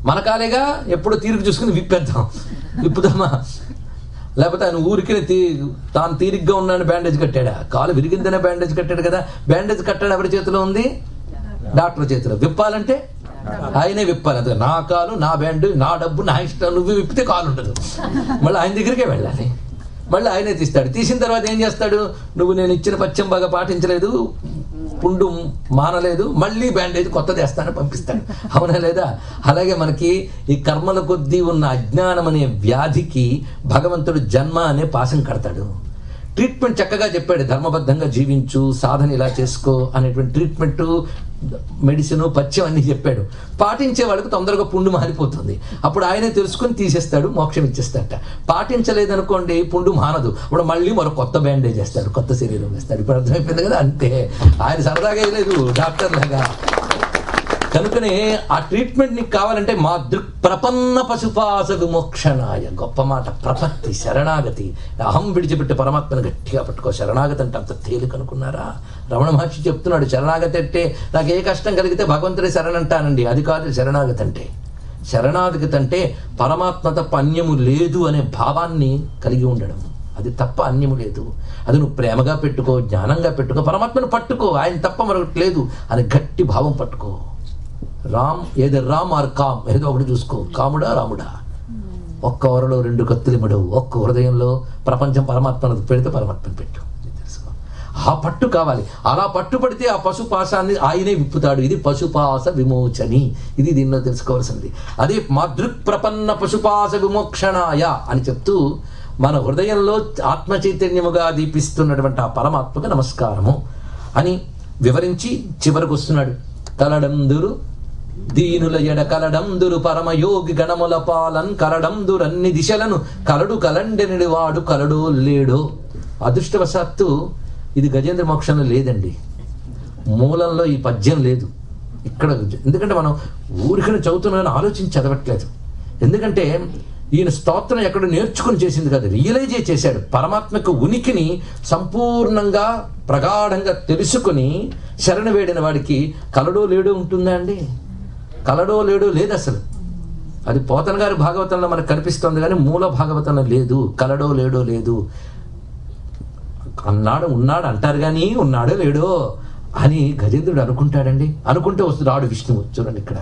మన కాలేగా ఎప్పుడో తీరిక చూసుకుని విప్పుదామా? లేకపోతే ఆయన ఊరికి తాను తీరిగ్గా ఉన్నాడు బ్యాండేజ్ కట్టాడా? కాలు విరిగిందనే బ్యాండేజ్ కట్టాడు కదా. బ్యాండేజ్ కట్టాడు ఎవరి చేతిలో ఉంది? డాక్టర్ చేతిలో. విప్పాలంటే ఆయనే విప్పాలి. అంతే. నా కాలు, నా బ్యాండ్, నా డబ్బు, నా ఇష్టం, నువ్వు విప్పితే కాలు ఉండదు. మళ్ళీ ఆయన దగ్గరికే వెళ్ళాలి. మళ్ళీ ఆయనే తీస్తాడు. తీసిన తర్వాత ఏం చేస్తాడు? నువ్వు నేను ఇచ్చిన పథ్యం బాగా పాటించలేదు, పుండు మానలేదు, మళ్ళీ బ్యాండేజ్ కొత్తది వేస్తానని పంపిస్తాడు. అవునా లేదా? అలాగే మనకి ఈ కర్మల కొద్దీ ఉన్న అజ్ఞానం అనే వ్యాధికి భగవంతుడు జన్మ అనే పాశం కడతాడు. ట్రీట్మెంట్ చక్కగా చెప్పాడు. ధర్మబద్ధంగా జీవించు, సాధన ఇలా చేసుకో అనేటువంటి ట్రీట్మెంట్, మెడిసిన్, పథ్యం అన్నీ చెప్పాడు. పాటించే వాళ్ళకి తొందరగా పుండు మారిపోతుంది. అప్పుడు ఆయనే తెలుసుకుని తీసేస్తాడు, మోక్షం ఇచ్చేస్తాడట. పాటించలేదనుకోండి పుండు మానదు. అప్పుడు మళ్ళీ మరో కొత్త బ్యాండేజ్ వేస్తాడు, కొత్త శరీరం వేస్తాడు. ఇప్పుడు అర్థమైపోయింది కదా. అంతే. ఆయన సరదాగా వేయలేదు డాక్టర్ లాగా. కనుకనే ఆ ట్రీట్మెంట్ నీకు కావాలంటే మా ప్రపన్న పశుపాస విమోక్షణాయ. గొప్ప మాట. ప్రపత్తి, శరణాగతి. అహం విడిచిపెట్టి పరమాత్మను గట్టిగా పట్టుకో. శరణాగతి అంటే అంత తేలిక అనుకున్నారా? రమణ మహర్షి చెప్తున్నాడు, శరణాగతి అంటే నాకు ఏ కష్టం కలిగితే భగవంతుడే శరణంటానండి. అది కాదు శరణాగతి అంటే. శరణాగతి అంటే పరమాత్మ తప్ప అన్యము లేదు అనే భావాన్ని కలిగి ఉండడం. అది తప్ప అన్యము లేదు. అది నువ్వు ప్రేమగా పెట్టుకో, జ్ఞానంగా పెట్టుకో, పరమాత్మను పట్టుకో, ఆయన తప్ప మరొకటి లేదు అని గట్టి భావం పట్టుకో. రామ్, ఏదో రామ్ ఆర్ కామ్, ఏదో ఒకటి చూసుకో. కాముడా రాముడా? ఒక్క వరలో 2 కత్తులు ఇమ్మడవు. ఒక్క హృదయంలో ప్రపంచం పరమాత్మను పెడితే పరమాత్మను పెట్టు. తెలుసుకో. ఆ పట్టు కావాలి. అలా పట్టుపడితే ఆ పశుపాశాన్ని ఆయనే విప్పుతాడు. ఇది పశుపాస విమోచని. ఇది దీనిలో తెలుసుకోవాల్సింది. అదే మాదృక్ ప్రపన్న పశుపాస విమోక్షణాయ అని చెప్తూ మన హృదయంలో ఆత్మ చైతన్యముగా దీపిస్తున్నటువంటి ఆ పరమాత్మకు నమస్కారము అని వివరించి చివరకు వస్తున్నాడు. కలడందురు దీనుల ఎడ కలడందురు పరమయోగి గణముల పాలన్ కలడందురు అన్ని దిశలను కలడు కలండెనిడి వాడు కలడో లేడో. అదృష్టవశాత్తు ఇది గజేంద్ర మోక్షంలో లేదండి. మూలంలో ఈ పద్యం లేదు ఇక్కడ. ఎందుకంటే మనం ఊరికని చదువుతున్నామని ఆలోచించి చదవట్లేదు. ఎందుకంటే ఈయన స్తోత్రం ఎక్కడ నేర్చుకుని చేసింది కాదు, రియలైజే చేశాడు. పరమాత్మకు ఉనికిని సంపూర్ణంగా ప్రగాఢంగా తెలుసుకుని శరణ వేడిన వాడికి కలడో లేడో ఉంటుందా అండి? కలడో లేడో లేదు అసలు. అది పోతన గారి భాగవతంలో మనకు కనిపిస్తుంది, కానీ మూల భాగవతంలో లేదు. కలడో లేడో లేదు. అన్నాడు ఉన్నాడు అంటారు కానీ ఉన్నాడో లేడో అని గజేంద్రుడు అనుకుంటాడండి. అనుకుంటే వస్తుంది రాడు విష్ణువు. చూడండి ఇక్కడ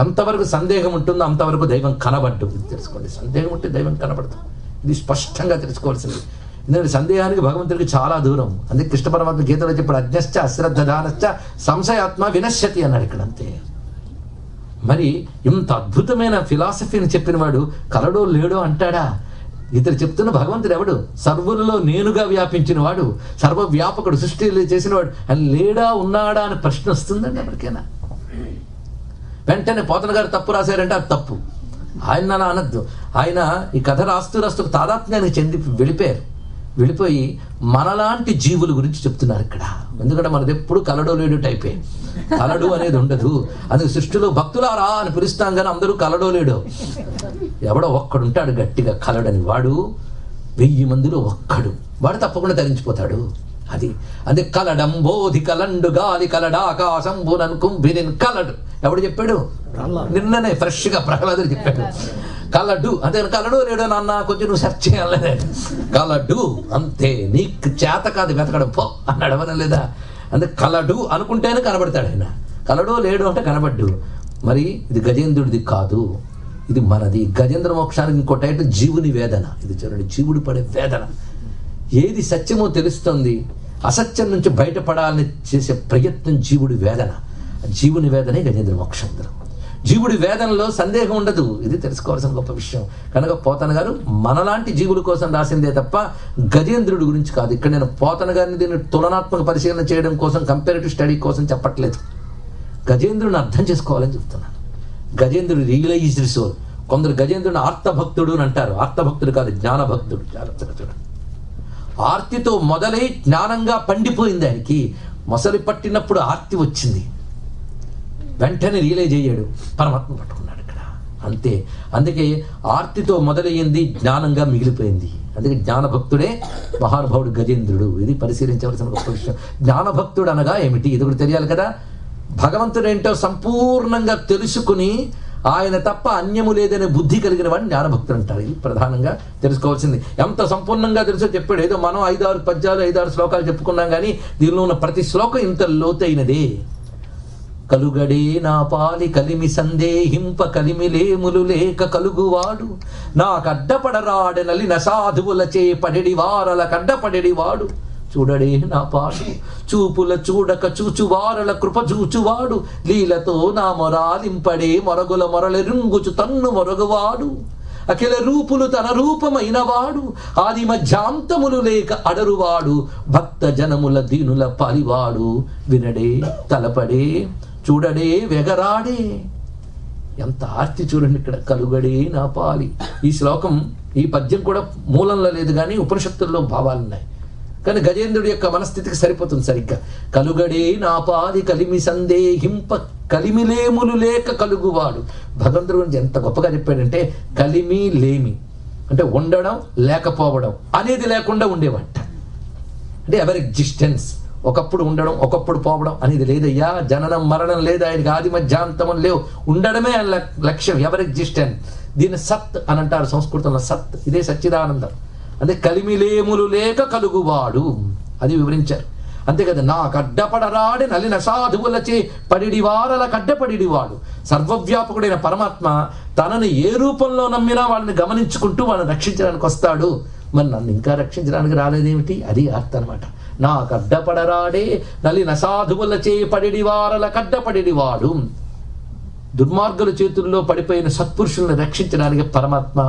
ఎంతవరకు సందేహం ఉంటుందో అంతవరకు దైవం కనబడ్డు. తెలుసుకోండి. సందేహం ఉంటే దైవం కనబడదు. ఇది స్పష్టంగా తెలుసుకోవాల్సింది. ఎందుకంటే సందేహానికి భగవంతుడికి చాలా దూరం. అందుకే కృష్ణ పరమాత్మ గీతలో చెప్పాడు, అజ్ఞశ్చ అశ్రద్ధానశ్చ సంశయాత్మ వినశ్యతి అన్నాడు ఇక్కడ. అంతే. మరి ఇంత అద్భుతమైన ఫిలాసఫీని చెప్పిన వాడు కలడో లేడో అంటాడా? ఇతడు చెప్తున్న భగవంతుడు ఎవడు? సర్వులలో నేనుగా వ్యాపించిన వాడు, సర్వవ్యాపకుడు, సృష్టి చేసినవాడు. అని లేడా ఉన్నాడా అని ప్రశ్న వస్తుందండి ఎవరికైనా? వెంటనే పోతన గారు తప్పు రాశారంటే అది తప్పు, ఆయన అలా అనద్దు. ఆయన ఈ కథ రాస్తూ తాదాత్మ్యానికి చెంది వెళ్ళిపోయి మనలాంటి జీవుల గురించి చెప్తున్నారు ఇక్కడ. ఎందుకంటే మనది ఎప్పుడు కలడో లేడు టైపే, కలడు అనేది ఉండదు. అది సృష్టిలో భక్తులారా అని పిలుస్తాం కానీ అందరూ కలడో లేడో. ఎవడో ఒక్కడుంటాడు గట్టిగా కలడని, వాడు 1000 మందిలో ఒక్కడు, వాడు తప్పకుండా తరించిపోతాడు. అది అదే కలడం బోధి కలండు గాలి కలడాకాశంబునన్ కుంభినిన్ కలడు. ఎవడు చెప్పాడు? నిన్ననే ఫ్రెష్గా ప్రహ్లాదుడు చెప్పాడు. కలడు అంతే, కలడు లేడు నాన్న కొంచెం నువ్వు సెర్చ్ చేయాలనే, కలడు అంతే, నీకు చేత కాదు వెతకడం పో అన్నాడు. అవన లేదా? అంటే కలడు అనుకుంటేనే కనబడతాడు ఆయన. కలడు లేడు అంటే కనబడ్డు. మరి ఇది గజేంద్రుడిది కాదు, ఇది మనది. గజేంద్ర మోక్షానికి ఇంకో టైటిల్ జీవుని వేదన. ఇది చూడండి, జీవుడు పడే వేదన. ఏది సత్యమో తెలుస్తుంది, అసత్యం నుంచి బయటపడాలని చేసే ప్రయత్నం జీవుడి వేదన. జీవుని వేదనే గజేంద్ర మోక్షం. జీవుడి వేదనలో సందేహం ఉండదు, ఇది తెలుసుకోవాల్సిన గొప్ప విషయం. కనుక పోతన గారు మనలాంటి జీవుల కోసం రాసిందే తప్ప గజేంద్రుడి గురించి కాదు. ఇక్కడ నేను పోతన గారిని దీన్ని తులనాత్మక పరిశీలన చేయడం కోసం, కంపారిటివ్ స్టడీ కోసం చెప్పట్లేదు. గజేంద్రుడిని అర్థం చేసుకోవాలని చెప్తున్నాను. గజేంద్రుడు రియలైజ్డ్ సోల్. కొందరు గజేంద్రుడిని ఆర్తభక్తుడు అని అంటారు. ఆర్తభక్తుడు కాదు, జ్ఞానభక్తుడు. జాగ్రత్తగా చూడండి. ఆర్తితో మొదలై జ్ఞానంగా పండిపోయింది. ఆయనకి మొసలి పట్టినప్పుడు ఆర్తి వచ్చింది, వెంటనే రియలైజ్ అయ్యాడు, పరమాత్మ పట్టుకున్నాడు ఇక్కడ. అంతే. అందుకే ఆర్తితో మొదలయ్యింది, జ్ఞానంగా మిగిలిపోయింది. అందుకే జ్ఞానభక్తుడే మహానుభావుడు గజేంద్రుడు. ఇది పరిశీలించవలసిన గొప్ప విషయం. జ్ఞానభక్తుడు అనగా ఏమిటి? ఇది కూడా తెలియాలి కదా. భగవంతుడు ఏంటో సంపూర్ణంగా తెలుసుకుని ఆయన తప్ప అన్యము లేదనే బుద్ధి కలిగిన వాడిని జ్ఞానభక్తుడు అంటారు. ఇది ప్రధానంగా తెలుసుకోవాల్సింది. ఎంత సంపూర్ణంగా తెలుసో చెప్పాడు. ఏదో మనం 5-6 పద్యాలు 5-6 శ్లోకాలు చెప్పుకున్నాం కానీ దీనిలో ఉన్న ప్రతి శ్లోకం ఇంత లోతైనదే. కలుగడే నా పాలి కలిమి సందేహింప కలిమిలేములు లేక కలుగువాడు, నాకడ్డపడరాడెనలి నసాధువులచే పడెడి వారల కడ్డపడెడివాడు, చూడడే నా పాడు చూపుల చూడక చూచువారల కృప చూచువాడు, లీలతో నా మొరాలింపడే మొరగుల మొరలెరుంగుచు తన్ను మొరగువాడు, అఖిల రూపులు తన రూపమైన వాడు, ఆది మధ్యాంతములు లేక అడరువాడు, భక్త జనముల దీనుల పాలివాడు, వినడే తలపడే చూడడే వెగరాడే. ఎంత ఆర్తి చూడండి ఇక్కడ. కలుగడే నా పాలి. ఈ శ్లోకం, ఈ పద్యం కూడా మూలంలో లేదు కానీ ఉపనిషత్తుల్లో భావాలున్నాయి. కానీ గజేంద్రుడి యొక్క మనస్థితికి సరిపోతుంది సరిగ్గా. కలుగడే నా పాలి కలిమి సందేహింప కలిమిలేములు లేక కలుగువాడు. భగవంతుడు గురించి ఎంత గొప్పగా చెప్పాడంటే, కలిమి లేమి అంటే ఉండడం లేకపోవడం అనేది లేకుండా ఉండేవాట. అంటే ఎవర్ ఎగ్జిస్టెన్స్, ఒకప్పుడు ఉండడం ఒకప్పుడు పోవడం అనేది లేదయ్యా. జననం మరణం లేదు ఆయనకి, ఆది మధ్యాంతమం లేవు, ఉండడమే ఆయన లక్ష్యం, ఎవర్ ఎగ్జిస్టెన్స్. దీన్ని సత్ అని అంటారు సంస్కృతంలో. సత్ ఇదే సచ్చిదానందం. అదే కలిమిలేములు లేక కలుగువాడు అది వివరించారు. అంతే కదా. నాకు అడ్డపడరాడి నలిన సాధువులచే పడిడివారల కడ్డపడిడివాడు. సర్వవ్యాపకుడైన పరమాత్మ తనని ఏ రూపంలో నమ్మినా వాళ్ళని గమనించుకుంటూ వాళ్ళని రక్షించడానికి వస్తాడు. మరి నన్ను ఇంకా రక్షించడానికి రాలేదేమిటి? అది అర్థం అనమాట. నాకు అడ్డపడరాడే నలిన సాధువులచే పడిడివారల కడ్డపడిడివాడు. దుర్మార్గుల చేతుల్లో పడిపోయిన సత్పురుషులను రక్షించడానికి పరమాత్మ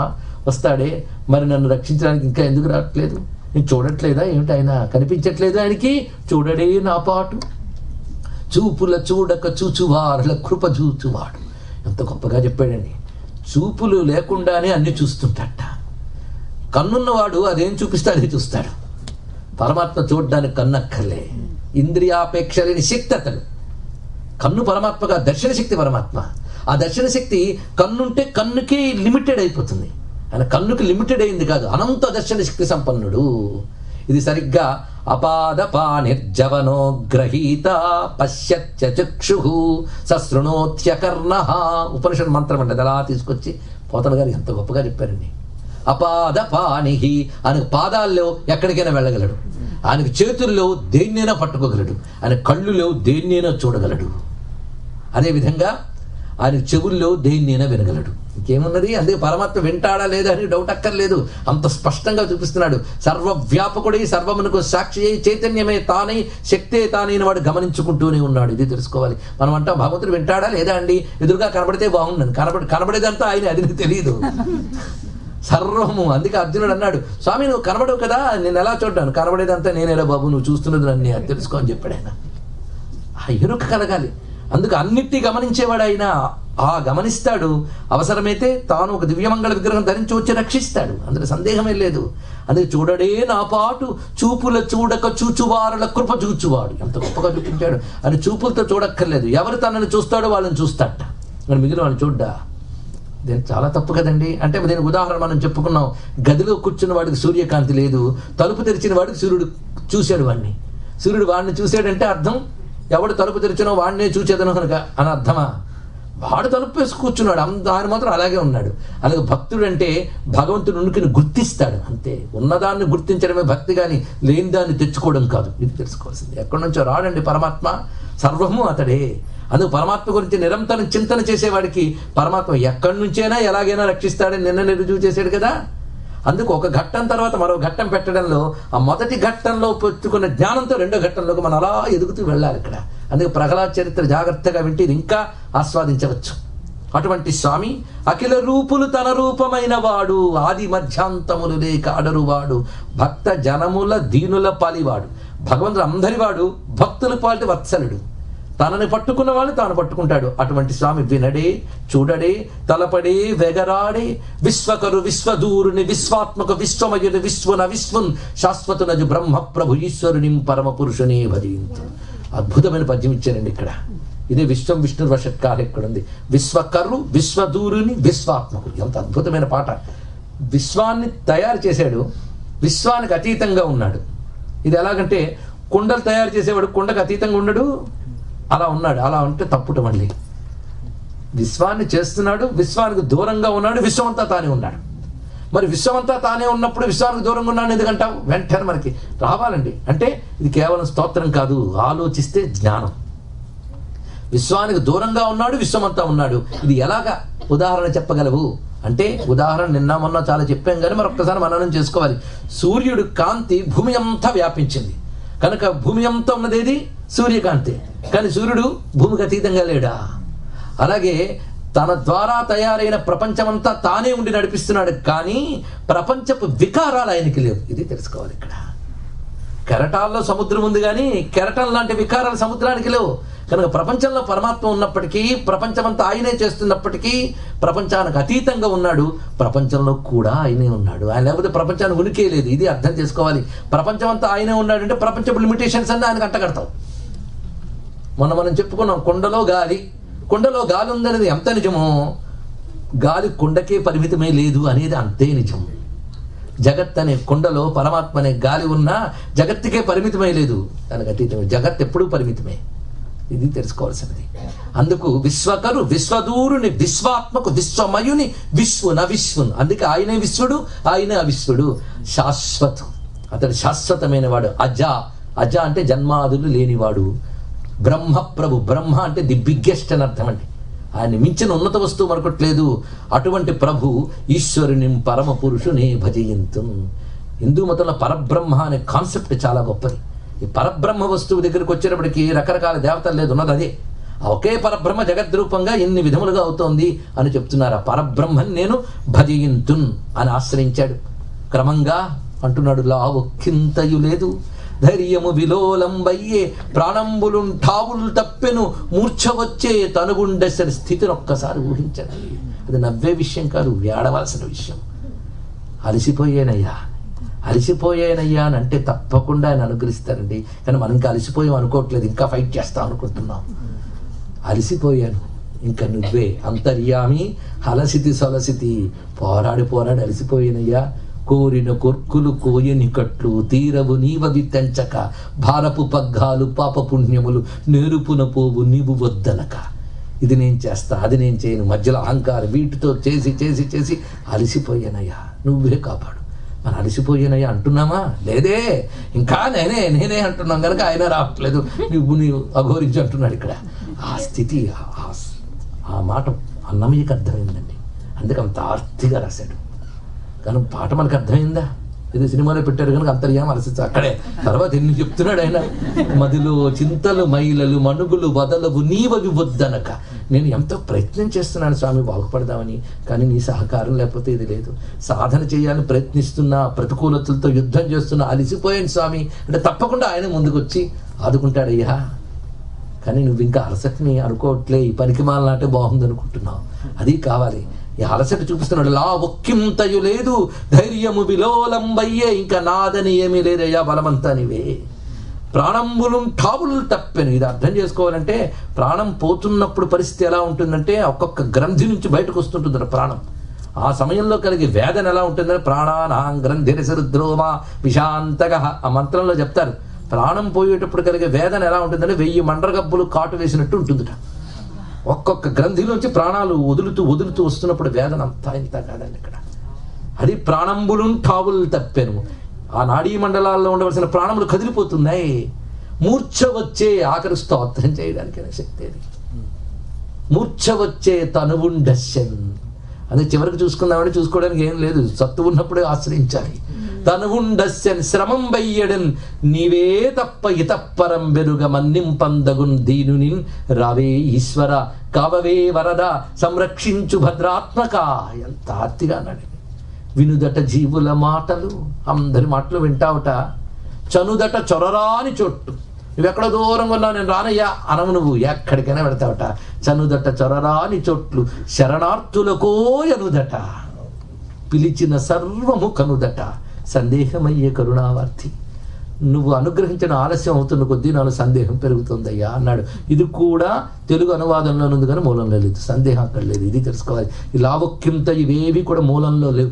వస్తాడే, మరి నన్ను రక్షించడానికి ఇంకా ఎందుకు రావట్లేదు? నేను చూడట్లేదా ఏమిటి? ఆయన కనిపించట్లేదు ఆయనకి? చూడడే నా పాటు చూపుల చూడక చూచువారుల కృప చూచువాడు. ఎంత గొప్పగా చెప్పాడండి. చూపులు లేకుండానే అన్ని చూస్తుంటాట. కన్నున్నవాడు అదేం చూపిస్తే అదే చూస్తాడు. పరమాత్మ చూడడానికి కన్నక్కర్లే, ఇంద్రియాపేక్ష లేని శక్తి అతడు. కన్ను పరమాత్మగా దర్శన శక్తి పరమాత్మ. ఆ దర్శన శక్తి కన్నుంటే కన్నుకి లిమిటెడ్ అయిపోతుంది. ఆయన కన్నుకి లిమిటెడ్ అయింది కాదు, అనంత దర్శన శక్తి సంపన్నుడు. ఇది సరిగ్గా అపాదపా నిర్జవనో గ్రహీత పశ్యత్య చక్షు సశృణోత్యకర్ణ ఉపనిషత్ మంత్రం అండి. అది అలా తీసుకొచ్చి పోతన గారు ఎంత గొప్పగా చెప్పారండి. అపాదపానిహి, ఆయనకు పాదాల్లో ఎక్కడికైనా వెళ్ళగలడు, ఆయనకు చేతుల్లో దేన్నైనా పట్టుకోగలడు, ఆయన కళ్ళులో దేన్నైనా చూడగలడు, అదేవిధంగా ఆయన చెవుల్లో దేన్నైనా వినగలడు. ఇంకేమున్నది? అందుకే పరమాత్మ వింటాడా లేదా అని డౌట్ అక్కర్లేదు, అంత స్పష్టంగా చూపిస్తున్నాడు. సర్వవ్యాపకుడై సర్వమునకు సాక్షి అయి చైతన్యమే తానై శక్తే తానైన వాడు గమనించుకుంటూనే ఉన్నాడు. ఇది తెలుసుకోవాలి. మనం అంటాం భగవంతుడు వింటాడా లేదా అండి, ఎదురుగా కనబడితే బాగుండని, కనబడేదంతా ఆయన, అది తెలియదు. సర్వము. అందుకే అర్జునుడు అన్నాడు, స్వామి నువ్వు కనబడవు కదా, నేను ఎలా చూడ్డాను, కనబడేదంతా నేనేరా బాబు, నువ్వు చూస్తున్నది నన్ను అది తెలుసుకో అని చెప్పాడు ఆయన. ఆ ఎరుక కలగాలి. అందుకు అన్నిటినీ గమనించేవాడు ఆయన. ఆ గమనిస్తాడు, అవసరమైతే తాను ఒక దివ్యమంగళ విగ్రహం ధరించి వచ్చి రక్షిస్తాడు, అందులో సందేహమే లేదు. అందుకే చూడడే నా పాటు చూపుల చూడక చూచువారుల కృప చూచువాడు. ఎంత గొప్పగా చూపించాడు. అని చూపులతో చూడక్కర్లేదు, ఎవరు తనని చూస్తాడో వాళ్ళని చూస్తాడట, మరి మిగిలిన వాళ్ళని చూడ్డా. దీనికి చాలా తప్పు కదండి. అంటే దీనికి ఉదాహరణ మనం చెప్పుకున్నాం, గదిలో కూర్చున్న వాడికి సూర్యకాంతి లేదు, తలుపు తెరిచిన వాడికి సూర్యుడు చూశాడు వాడిని. సూర్యుడు వాడిని చూశాడంటే అర్థం ఎవడు తలుపు తెరిచినో వాడినే చూచేదను కనుక అని అర్థమా? వాడు తలుపు వేసి కూర్చున్నాడు, ఆయన మాత్రం అలాగే ఉన్నాడు. అలాగే భక్తుడు అంటే భగవంతుడు ఉనికిని గుర్తిస్తాడు అంతే. ఉన్నదాన్ని గుర్తించడమే భక్తి, కానీ లేని దాన్ని తెచ్చుకోవడం కాదు. ఇది తెలుసుకోవాల్సింది. ఎక్కడి నుంచో రాడండి పరమాత్మ, సర్వము అతడే. అందుకు పరమాత్మ గురించి నిరంతరం చింతన చేసేవాడికి పరమాత్మ ఎక్కడి నుంచైనా ఎలాగైనా రక్షిస్తాడని నిన్న రుజువు చేశాడు కదా. అందుకు ఒక ఘట్టం తర్వాత మరో ఘట్టం పెట్టడంలో ఆ మొదటి ఘట్టంలో పెట్టుకున్న జ్ఞానంతో రెండో ఘట్టంలోకి మనం అలా ఎదుగుతూ వెళ్ళాలి ఇక్కడ. అందుకే ప్రహ్లాద్ చరిత్ర జాగ్రత్తగా వింటే ఇంకా ఆస్వాదించవచ్చు. అటువంటి స్వామి అఖిల రూపులు తన రూపమైన వాడు, ఆది మధ్యాంతములు లేక అడరువాడు, భక్త జనముల దీనుల పాలివాడు. భగవంతుడు అందరి వాడు, భక్తుల పాలిటి వత్సలుడు. తనని పట్టుకున్న వాళ్ళు తాను పట్టుకుంటాడు. అటువంటి స్వామి వినడే, చూడడే, తలపడే, వెగరాడే, విశ్వకరు విశ్వదూరుని, విశ్వాత్మక విశ్వమయుని, విశ్వన విశ్వం శాశ్వతునజు బ్రహ్మ ప్రభు ఈశ్వరుని పరమ పురుషుని భజించు. అద్భుతమైన పద్యం ఇచ్చారండి ఇక్కడ. ఇదే విశ్వం విష్ణు వషట్కార ఇక్కడ ఉంది. విశ్వకరు విశ్వదూరుని, విశ్వాత్మకు. ఎంత అద్భుతమైన పాట. విశ్వాన్ని తయారు చేశాడు, విశ్వానికి అతీతంగా ఉన్నాడు. ఇది ఎలాగంటే కుండలు తయారు చేసేవాడు కుండకు అతీతంగా ఉండడు, అలా ఉన్నాడు. అలా ఉంటే తప్పుట. మళ్ళీ విశ్వాన్ని చేస్తున్నాడు, విశ్వానికి దూరంగా ఉన్నాడు, విశ్వమంతా తానే ఉన్నాడు. మరి విశ్వమంతా తానే ఉన్నప్పుడు విశ్వానికి దూరంగా ఉన్నాడు ఎందుకంటావు? వెంటనే మనకి రావాలండి. అంటే ఇది కేవలం స్తోత్రం కాదు, ఆలోచిస్తే జ్ఞానం. విశ్వానికి దూరంగా ఉన్నాడు, విశ్వమంతా ఉన్నాడు. ఇది ఎలాగా ఉదాహరణ చెప్పగలవు అంటే, ఉదాహరణ నిన్న మొన్న చాలా చెప్పాం కానీ మరొక్కసారి మననం చేసుకోవాలి. సూర్యుడు కాంతి భూమి అంతా వ్యాపించింది కనుక భూమి అంతా ఉన్నది ఏది? సూర్యకాంతి. కానీ సూర్యుడు భూమికి అతీతంగా లేడా? అలాగే తన ద్వారా తయారైన ప్రపంచమంతా తానే ఉండి నడిపిస్తున్నాడు, కానీ ప్రపంచపు వికారాలు ఆయనకి లేవు. ఇది తెలుసుకోవాలి ఇక్కడ. కెరటాల్లో సముద్రం ఉంది, కానీ కెరటం లాంటి వికారాలు సముద్రానికి లేవు. కనుక ప్రపంచంలో పరమాత్మ ఉన్నప్పటికీ, ప్రపంచమంతా ఆయనే చేస్తున్నప్పటికీ ప్రపంచానికి అతీతంగా ఉన్నాడు, ప్రపంచంలో కూడా ఆయనే ఉన్నాడు. ఆయన లేకపోతే ప్రపంచానికి ఉనికే లేదు. ఇది అర్థం చేసుకోవాలి. ప్రపంచమంతా ఆయనే ఉన్నాడంటే ప్రపంచపు లిమిటేషన్స్ అన్నీ ఆయనకు అంటగడతాం. మనం చెప్పుకున్నాం, కుండలో గాలి. కుండలో గాలి ఉందనేది ఎంత నిజమో, గాలి కుండకే పరిమితమే లేదు అనేది అంతే నిజం. జగత్ అనే కుండలో పరమాత్మ అనే గాలి ఉన్నా జగత్తుకే పరిమితమే లేదు, దానికి అతీతమే. జగత్ ఎప్పుడూ పరిమితమే. ఇది తెలుసుకోవాల్సినది. అందుకు విశ్వకరు విశ్వదూరుని, విశ్వాత్మకు విశ్వమయుని, విశ్వన విశ్వం. అందుకే ఆయనే విశ్వడు, ఆయనే అవిశ్వడు. శాశ్వతం, అతడు శాశ్వతమైన వాడు. అజ, అజ అంటే జన్మాదులు లేనివాడు. బ్రహ్మ ప్రభు, బ్రహ్మ అంటే ది బిగ్గెస్ట్ అని అర్థం అండి. ఆయన మించిన ఉన్నత వస్తువు మరొకట్లేదు. అటువంటి ప్రభు ఈశ్వరుని పరమ పురుషుని భజయింతు. హిందూ మతంలో పరబ్రహ్మ అనే కాన్సెప్ట్ చాలా గొప్పది. ఈ పరబ్రహ్మ వస్తువు దగ్గరికి వచ్చేటప్పటికి రకరకాల దేవతలు లేదు, ఉన్నది అదే. ఒకే పరబ్రహ్మ జగద్రూపంగా ఎన్ని విధములుగా అవుతోంది అని చెప్తున్నారు. ఆ పరబ్రహ్మని నేను భజయింతున్ అని ఆశ్రయించాడు. క్రమంగా అంటున్నాడు, లావొక్కింతయు లేదు, ధైర్యము విలోలంబయ్యే, ప్రాణంబులుంఠావులు తప్పెను, మూర్ఛ వచ్చే తనుగుండెసరి స్థితిని ఒక్కసారి ఊహించండి. అది నవ్వే విషయం కాదు, వేడవలసిన విషయం. అలసిపోయేనయ్యా, అలసిపోయానయ్యా అని అంటే తప్పకుండా ఆయన అనుగ్రహిస్తారండి. కానీ మనం ఇంకా అలసిపోయాం అనుకోవట్లేదు, ఇంకా ఫైట్ చేస్తాం అనుకుంటున్నాం. అలసిపోయాను, ఇంకా నువ్వే అంతర్యామి, హలసితి సొలసితి, పోరాడి పోరాడి అలసిపోయానయ్యా. కోరిన కొర్కులు కోయని కట్లు, తీరవు నీవవి తెంచక, భారపు పగ్గాలు పాప పుణ్యములు నేరుపున పోవు నీవు వద్దనక. ఇది నేను చేస్తా, అది నేను చేయను, మధ్యలో అహంకారం వీటితో చేసి చేసి చేసి అలసిపోయానయ్యా, నువ్వే కాపాడు. మనం అలసిపోయానయ్యా అంటున్నామా? లేదే, ఇంకా నేనే అంటున్నాం కనుక ఆయన రావట్లేదు, నీవు అఘోరించి అంటున్నాడు ఇక్కడ. ఆ స్థితి, ఆ మాట అన్నమయ్యకి అర్థమైందండి. అందుకే అంత ఆర్తిగా రాశాడు. కానీ పాట మనకు అర్థమైందా? ఇది సినిమాలో పెట్టారు కనుక అంతర్యామ అలసించ అక్కడే. తర్వాత ఎన్ని చెప్తున్నాడు ఆయన, మదిలో చింతలు మైలలు మనుగులు వదలవు నీవవి వద్దనక. నేను ఎంతో ప్రయత్నం చేస్తున్నాను స్వామి బాగుపడదామని, కానీ నీ సహకారం లేకపోతే ఇది లేదు. సాధన చేయాలని ప్రయత్నిస్తున్నా, ప్రతికూలతలతో యుద్ధం చేస్తున్నా, అలిసిపోయాను స్వామి అంటే తప్పకుండా ఆయన ముందుకు వచ్చి ఆదుకుంటాడయ్యా. కానీ నువ్వు ఇంకా అలసటని అనుకోవట్లే, ఈ పనికిమాల నాటే బాగుంది అనుకుంటున్నావు. అది కావాలి. ఈ అలసట చూపిస్తున్నాడు. లా ఒక్కింతయు లేదు ధైర్యము విలోలంబయ్యే, ఇంకా నాదని ఏమీ లేదయ్యా, బలమంతా నీవే. ప్రాణంబులు ఠాబులు తప్పెను. ఇది అర్థం చేసుకోవాలంటే ప్రాణం పోతున్నప్పుడు పరిస్థితి ఎలా ఉంటుందంటే ఒక్కొక్క గ్రంథి నుంచి బయటకు వస్తుంటుంది ప్రాణం. ఆ సమయంలో కలిగే వేదన ఎలా ఉంటుందంటే ప్రాణానాం గ్రంథిరసరుద్రోమా విశాంతగా ఆ మంత్రంలో చెప్తారు. ప్రాణం పోయేటప్పుడు కలిగే వేదన ఎలా ఉంటుందంటే 1000 మండ్రగబ్బులు కాటు వేసినట్టు ఉంటుందిట. ఒక్కొక్క గ్రంథిలోంచి ప్రాణాలు వదులుతూ వస్తున్నప్పుడు వేదన అంతా ఇంత కాదండి ఇక్కడ. అది ప్రాణంబులు ఠావులు తప్పాను. ఆ నాడీ మండలాల్లో ఉండవలసిన ప్రాణములు కదిలిపోతున్నాయి. మూర్ఛ వచ్చే ఆఖరి స్తోత్రం చేయడానికి శక్తి అది. మూర్ఛ వచ్చే తనువుండశ్యన్. అదే చివరికి చూసుకుందామని చూసుకోవడానికి ఏం లేదు, సత్తు ఉన్నప్పుడే ఆశ్రయించాలి. తనువుండశ్యన్ శ్రమం వయ్యడన్ నీవే తప్ప ఇతప్పరం వెరుగ మన్నింపందగున్ దీనునిన్ రావే ఈశ్వర కావవే వరద సంరక్షించు భద్రాత్మక. ఎంత ఆర్తిగా అన్నాడు. వినుదట జీవుల మాటలు, అందరి మాటలు వింటావుట. చనుదట చొరరాని చోట్టు, నువ్వెక్కడ దూరంగా ఉన్నావు నేను రానయ్యా అనవు, నువ్వు ఎక్కడికైనా వెళతావట. చనుదట చొరరాని చోట్లు శరణార్థులకో ఎనుదట, పిలిచిన సర్వము కనుదట సందేహమయ్యే కరుణావర్తి. నువ్వు అనుగ్రహించిన ఆలస్యం అవుతున్న కొద్దీ నాలో సందేహం పెరుగుతుందయ్యా అన్నాడు. ఇది కూడా తెలుగు అనువాదంలో ఉంది కానీ మూలంలో లేదు. సందేహం అక్కడ లేదు, ఇది తెలుసుకోవాలి. ఈ లావక్యంత ఇవేవి కూడా మూలంలో లేవు,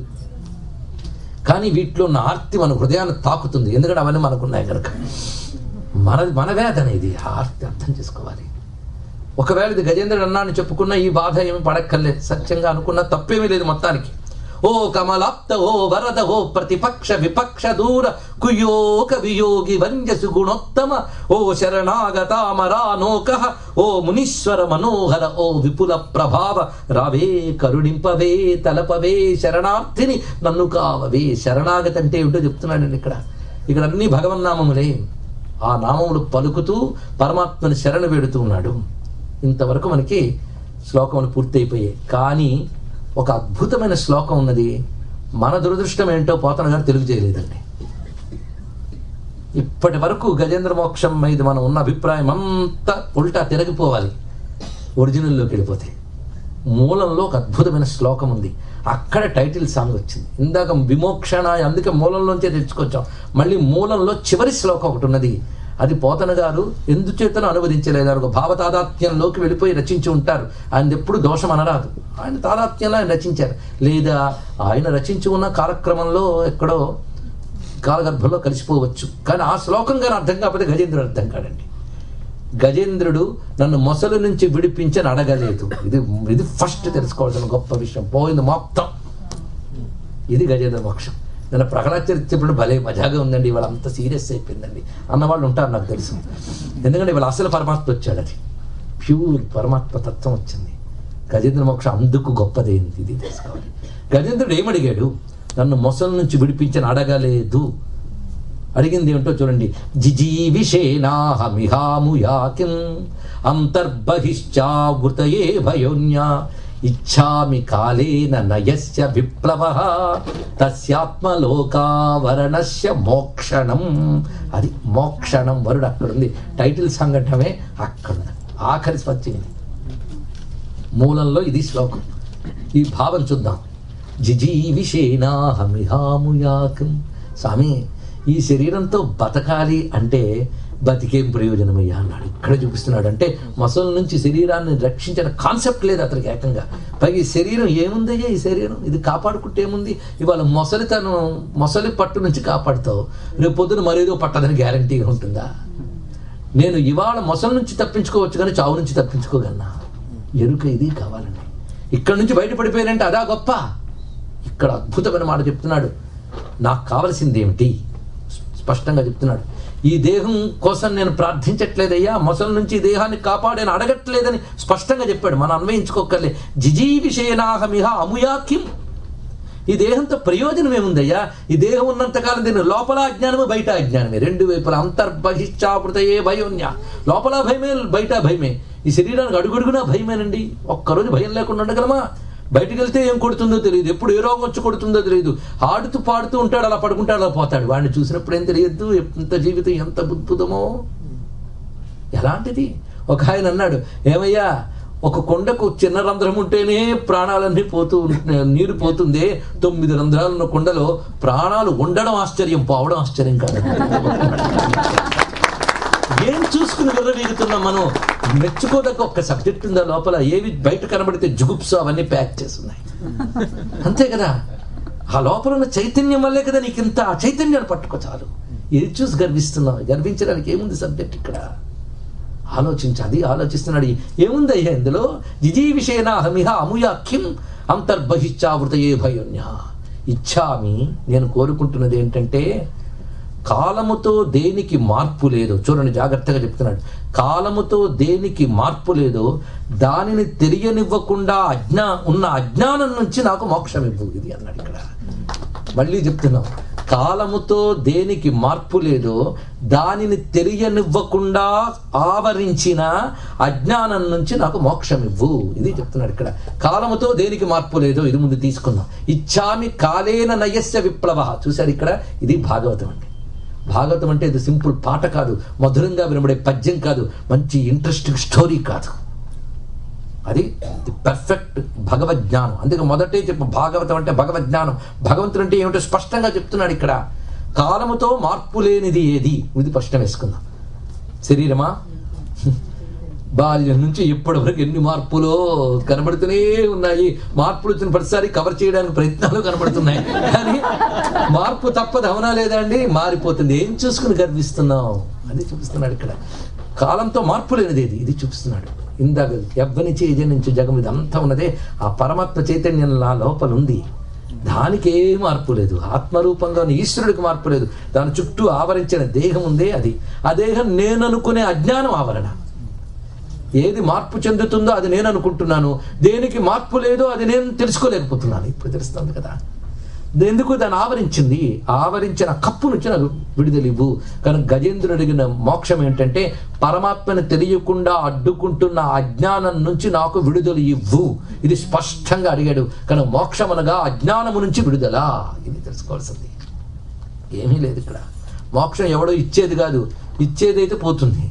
కానీ వీటిలో ఉన్న ఆర్తి మన హృదయాన్ని తాకుతుంది. ఎందుకంటే అవన్నీ మనకున్నాయి కనుక. మన వేదన ఇది, ఆర్తి అర్థం చేసుకోవాలి. ఒకవేళ ఇది గజేంద్రుడు అన్నాన్ని చెప్పుకున్న ఈ బాధ ఏమి పడక్కర్లేదు, సత్యంగా అనుకున్న తప్పేమీ లేదు మొత్తానికి. ఓ కమలాప్త ఓ వరద ఓ ప్రతిపక్ష విపక్ష దూర కుయోక వియోగి వంజసు గుణోత్తమ ఓ శరణాగతామరానోక ఓ మునీశ్వర మనోహర ఓ విపుల ప్రభావ రావే కరుణింపవే తలపవే శరణార్థిని నన్ను కావవే. శరణాగతి అంటే ఏమిటో చెప్తున్నాను నేను ఇక్కడ అన్ని భగవన్నామములే. ఆ నామములు పలుకుతూ పరమాత్మని శరణ వేడుతూ ఉన్నాడు. ఇంతవరకు మనకి శ్లోకములు పూర్తయిపోయాయి. కానీ ఒక అద్భుతమైన శ్లోకం ఉన్నది. మన దురదృష్టం ఏంటో పోతన గారు తెలుగు చేయలేదండి. ఇప్పటి వరకు గజేంద్ర మోక్షం మీద మనం ఉన్న అభిప్రాయం అంతా ఉల్టా తిరగిపోవాలి ఒరిజినల్లోకి వెళ్ళిపోతే. మూలంలో ఒక అద్భుతమైన శ్లోకం ఉంది, అక్కడ టైటిల్ సాంగ్ వచ్చింది. ఇందాక విమోక్షణ, అందుకే మూలంలోంచే తెచ్చుకొచ్చాం. మళ్ళీ మూలంలో చివరి శ్లోకం ఒకటి ఉన్నది, అది పోతన గారు ఎందుచేతను అనువదించలేదు. ఒక భావతాదాత్మ్యంలోకి వెళ్ళిపోయి రచించి ఉంటారు. ఆయన ఎప్పుడు దోషం అనరాదు, ఆయన తాదాత్మ్యంలో ఆయన రచించారు. లేదా ఆయన రచించి ఉన్న కాలక్రమంలో ఎక్కడో కాలగర్భంలో కలిసిపోవచ్చు. కానీ ఆ శ్లోకం గారు అర్థం కాకపోతే గజేంద్రుడు అర్థం కాడండి. గజేంద్రుడు నన్ను మొసలు నుంచి విడిపించని అడగలేదు. ఇది ఫస్ట్ తెలుసుకోవాల్సిన గొప్ప విషయం. పోయింది మొత్తం. ఇది గజేంద్ర మోక్షం. నేను ప్రహ్లాద చరిత్ర భలే మజాగా ఉందండి, ఇవాళ అంత సీరియస్ అయిపోయిందండి అన్నవాళ్ళు ఉంటారు నాకు తెలుసు. ఎందుకంటే ఇవాళ అసలు పరమాత్మ వచ్చాడు, అది ప్యూర్ పరమాత్మ తత్వం వచ్చింది. గజేంద్ర మోక్షం అందుకు గొప్పదేంది, ఇది తెలుసుకోవాలి. గజేంద్రుడు ఏమడిగాడు? నన్ను మొసల నుంచి విడిపించని అడగలేదు. అడిగింది ఏమిటో చూడండి. జిజీవిషేనాహమిహాముయాకిం అంతర్బహిశ్చావృతయే భయోన్యా ఇచ్ఛామి కాలేన నయస్య విప్లవః తస్యాత్మలోకావరణస్య మోక్షణం. అది మోక్షణం వరుడు అక్కడ ఉంది. టైటిల్ సంఘటమే అక్కడ ఆఖరి స్వచ్చింది. మూలంలో ఇది శ్లోకం. ఈ భావం చూద్దాం. జిజీవిషేనాహమిహాముయాకిం. స్వామి, ఈ శరీరంతో బతకాలి అంటే బతికేం ప్రయోజనమయ్యా అన్నాడు. ఇక్కడ చూపిస్తున్నాడు. అంటే మొసల నుంచి శరీరాన్ని రక్షించిన కాన్సెప్ట్ లేదు అతనికి ఏకంగా. పైగా ఈ శరీరం ఏముందయ్యా, ఈ శరీరం ఇది కాపాడుకుంటే ఏముంది? ఇవాళ మొసలి పట్టు నుంచి కాపాడుతావు, రేపు పొద్దున మరేదో పట్టదని గ్యారంటీగా ఉంటుందా? నేను ఇవాళ మొసల నుంచి తప్పించుకోవచ్చు కానీ చావు నుంచి తప్పించుకోగలనా? ఎరుక ఇది కావాలండి. ఇక్కడ నుంచి బయటపడిపోయానంటే అదా గొప్ప. ఇక్కడ అద్భుతమైన మాట చెప్తున్నాడు. నాకు కావలసింది ఏమిటి స్పష్టంగా చెప్తున్నాడు. ఈ దేహం కోసం నేను ప్రార్థించట్లేదయ్యా, మొసల నుంచి ఈ దేహాన్ని కాపాడని అడగట్లేదని స్పష్టంగా చెప్పాడు. మనం అన్వయించుకోకర్లే. జిజీవిషేనాహమిహ అముయాకిం. ఈ దేహంతో ప్రయోజనం ఏముందయ్యా? ఈ దేహం ఉన్నంతకాలం దీని లోపల అజ్ఞానము, బయట అజ్ఞానమే, రెండు వైపులా అంతర్బహిష్టావృతయే భయోన్య. లోపల భయమే, బయట భయమే. ఈ శరీరానికి అడుగడుగునా భయమేనండి. ఒక్కరోజు భయం లేకుండా ఉండగలమా? బయటకు వెళ్తే ఏం కొడుతుందో తెలియదు, ఎప్పుడు ఏ రోగం వచ్చి కొడుతుందో తెలియదు. ఆడుతూ పాడుతూ ఉంటాడు, అలా పడుకుంటాడు, అలా పోతాడు. వాడిని చూసినప్పుడు ఏం తెలియద్దు ఎంత జీవితం ఎంత అద్భుతమో. ఎలాంటిది? ఒక ఆయన అన్నాడు, ఏమయ్యా ఒక కొండకు చిన్న రంధ్రం ఉంటేనే ప్రాణాలన్నీ నీరు పోతుంది, 9 రంధ్రాలు ఉన్న కొండలో ప్రాణాలు ఉండడం ఆశ్చర్యం, పోవడం ఆశ్చర్యం కాదు. ఏం చూసుకుని విర్రవీగుతున్నాం మనం? మెచ్చుకోదగ్గ ఒక్క సబ్జెక్ట్ ఉందా లోపల? ఏవి బయట కనబడితే జుగుప్సు అవన్నీ ప్యాక్ చేస్తున్నాయి, అంతే కదా. ఆ లోపల ఉన్న చైతన్యం వల్లే కదా నీకు ఇంత. ఆ చైతన్యాన్ని పట్టుకో చాలు. ఏది చూసి గర్విస్తున్నావు? గర్వించడానికి ఏముంది సబ్జెక్ట్ ఇక్కడ? ఆలోచించి అది ఆలోచిస్తున్నాడు. ఏముందయ్యా ఇందులో? జిజీవిషేనాహమిహ అముయాఖ్యం అంతర్బహిష్టావృతయే భయోన్య. ఇచ్చామి, నేను కోరుకుంటున్నది ఏంటంటే కాలముతో దేనికి మార్పు లేదు. చూడండి జాగ్రత్తగా చెప్తున్నాడు. కాలముతో దేనికి మార్పు లేదు, దానిని తెలియనివ్వకుండా ఉన్న అజ్ఞానం నుంచి నాకు మోక్షం ఇవ్వు, ఇది అన్నాడు ఇక్కడ. మళ్ళీ చెప్తున్నాం, కాలముతో దేనికి మార్పు లేదు, దానిని తెలియనివ్వకుండా ఆవరించిన అజ్ఞానం నుంచి నాకు మోక్షం ఇవ్వు, ఇది చెప్తున్నాడు ఇక్కడ. కాలముతో దేనికి మార్పు లేదు, ఇది ముందు తీసుకుందాం. ఇచ్చామి కాలేన నయస్య విప్లవ. చూశారు ఇక్కడ, ఇది భాగవతం అండి. భాగవతం అంటే ఇది సింపుల్ పాట కాదు, మధురంగా వినబడే పద్యం కాదు, మంచి ఇంట్రెస్టింగ్ స్టోరీ కాదు. అది పర్ఫెక్ట్ భగవజ్ఞానం. అందుకే మొదటే చెప్పు, భాగవతం అంటే భగవజ్ఞానం. భగవంతుడు అంటే ఏమిటో స్పష్టంగా చెప్తున్నాడు ఇక్కడ. కాలముతో మార్పు లేనిది ఏది, ఇది స్పష్టం వేసుకుందాం. శరీరమా, బాల్యం నుంచి ఇప్పటి వరకు ఎన్ని మార్పులో కనబడుతూనే ఉన్నాయి. మార్పులు వచ్చిన ప్రతిసారి కవర్ చేయడానికి ప్రయత్నాలు కనబడుతున్నాయి, కానీ మార్పు తప్పదు, అవునా లేదా అండి? మారిపోతుంది. ఏం చూసుకుని గర్విస్తున్నావు, అది చూపిస్తున్నాడు ఇక్కడ. కాలంతో మార్పు లేనిది ఏది, ఇది చూపిస్తున్నాడు. ఇందాక ఎవ్వని చేజ నుంచి జగం ఇదంతా ఉన్నదే ఆ పరమాత్మ చైతన్యం నా లోపల ఉంది. దానికి ఏ మార్పు లేదు. ఆత్మరూపంగా ఈశ్వరుడికి మార్పు లేదు. దాని చుట్టూ ఆవరించిన దేహం ఉందే, అది ఆ దేహం నేను అనుకునే అజ్ఞానం ఆవరణ. ఏది మార్పు చెందుతుందో అది నేను అనుకుంటున్నాను, దేనికి మార్పు లేదో అది నేను తెలుసుకోలేకపోతున్నాను. ఇప్పుడు తెలుస్తుంది కదా ఎందుకు దాన్ని ఆవరించింది. ఆవరించిన కప్పు నుంచి నాకు విడుదల ఇవ్వు. కనుక గజేంద్రుడు అడిగిన మోక్షం ఏంటంటే పరమాత్మని తెలియకుండా అడ్డుకుంటున్న అజ్ఞానం నుంచి నాకు విడుదల ఇవ్వు, ఇది స్పష్టంగా అడిగాడు. కనుక మోక్షం అనగా అజ్ఞానము నుంచి విడుదల, ఇది తెలుసుకోవాల్సింది. ఏమీ లేదు ఇక్కడ. మోక్షం ఎవడో ఇచ్చేది కాదు, ఇచ్చేదైతే పోతుంది.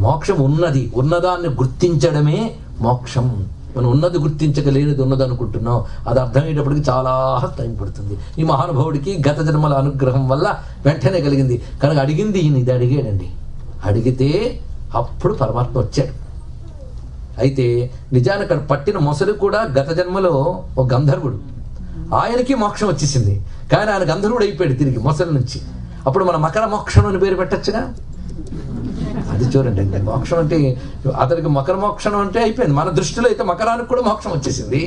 మోక్షం ఉన్నది, ఉన్నదాన్ని గుర్తించడమే మోక్షం. మనం ఉన్నది గుర్తించక లేనిది ఉన్నది అనుకుంటున్నాం. అది అర్థమయ్యేటప్పటికి చాలా టైం పడుతుంది. ఈ మహానుభావుడికి గత జన్మల అనుగ్రహం వల్ల వెంటనే కలిగింది. కనుక అడిగింది ఈయన, ఇది అడిగాడండి. అడిగితే అప్పుడు పరమాత్మ వచ్చాడు. అయితే నిజానికి అక్కడ పట్టిన మొసలు కూడా గత జన్మలో ఒక గంధర్వుడు, ఆయనకి మోక్షం వచ్చేసింది. కానీ ఆయన గంధర్వుడు అయిపోయాడు తిరిగి మొసలి నుంచి. అప్పుడు మన మకర మోక్షం అని పేరు పెట్టచ్చుగా. అది చూడండి, అంటే మోక్షం అంటే అతనికి మకర మోక్షం అంటే అయిపోయింది. మన దృష్టిలో అయితే మకరానికి కూడా మోక్షం వచ్చేసింది.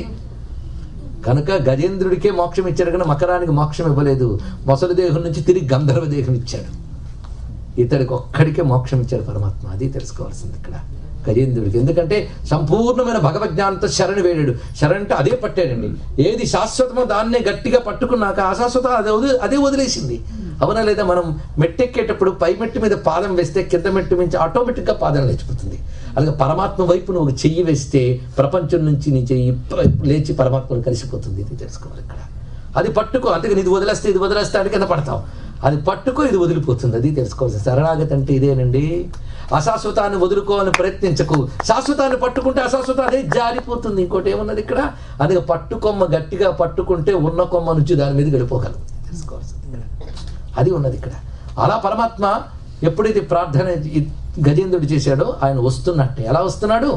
కనుక గజేంద్రుడికే మోక్షం ఇచ్చాడు, కానీ మకరానికి మోక్షం ఇవ్వలేదు. మొసలి దేహం నుంచి తిరిగి గంధర్వ దేహం ఇచ్చాడు. ఇతడికి ఒక్కడికే మోక్షం ఇచ్చాడు పరమాత్మ. అది తెలుసుకోవాల్సింది ఇక్కడ గజేంద్రుడికి. ఎందుకంటే సంపూర్ణమైన భగవజ్ఞానంతో శరణి వేడాడు. శరణి అంటే అదే పట్టాడండి. ఏది శాశ్వతమో దాన్నే గట్టిగా పట్టుకున్నాక అశాశ్వతం అదే వదిలేసింది. అవునా లేదా? మనం మెట్టెక్కేటప్పుడు పై మెట్టు మీద పాదం వేస్తే కింద మెట్టు నుంచి ఆటోమేటిక్గా పాదం లేచిపోతుంది. అలాగే పరమాత్మ వైపు నువ్వు చెయ్యి వేస్తే ప్రపంచం నుంచి నీ చెయ్యి లేచి పరమాత్మను కలిసిపోతుంది. ఇది తెలుసుకోవాలి ఇక్కడ. అది పట్టుకో. అందుకని ఇది వదిలేస్తే అది కింద పడతావు. అది పట్టుకో, ఇది వదిలిపోతుంది. అది తెలుసుకోవాలి. శరణాగతి అంటే ఇదేనండి. అశాశ్వతాన్ని వదులుకోవాలని ప్రయత్నించకు. శాశ్వతాన్ని పట్టుకుంటే అశాశ్వతం అదే జారిపోతుంది. ఇంకోటి ఏమున్నది ఇక్కడ? అందుకే పట్టుకొమ్మ గట్టిగా పట్టుకుంటే ఉన్న కొమ్మ నుంచి దాని మీద వెళ్ళిపోగలవు. తెలుసుకోవాల్సింది అది ఉన్నది ఇక్కడ. అలా పరమాత్మ ఎప్పుడైతే ప్రార్థన గజేంద్రుడు చేశాడో ఆయన వస్తున్నట్టే. ఎలా వస్తున్నాడు?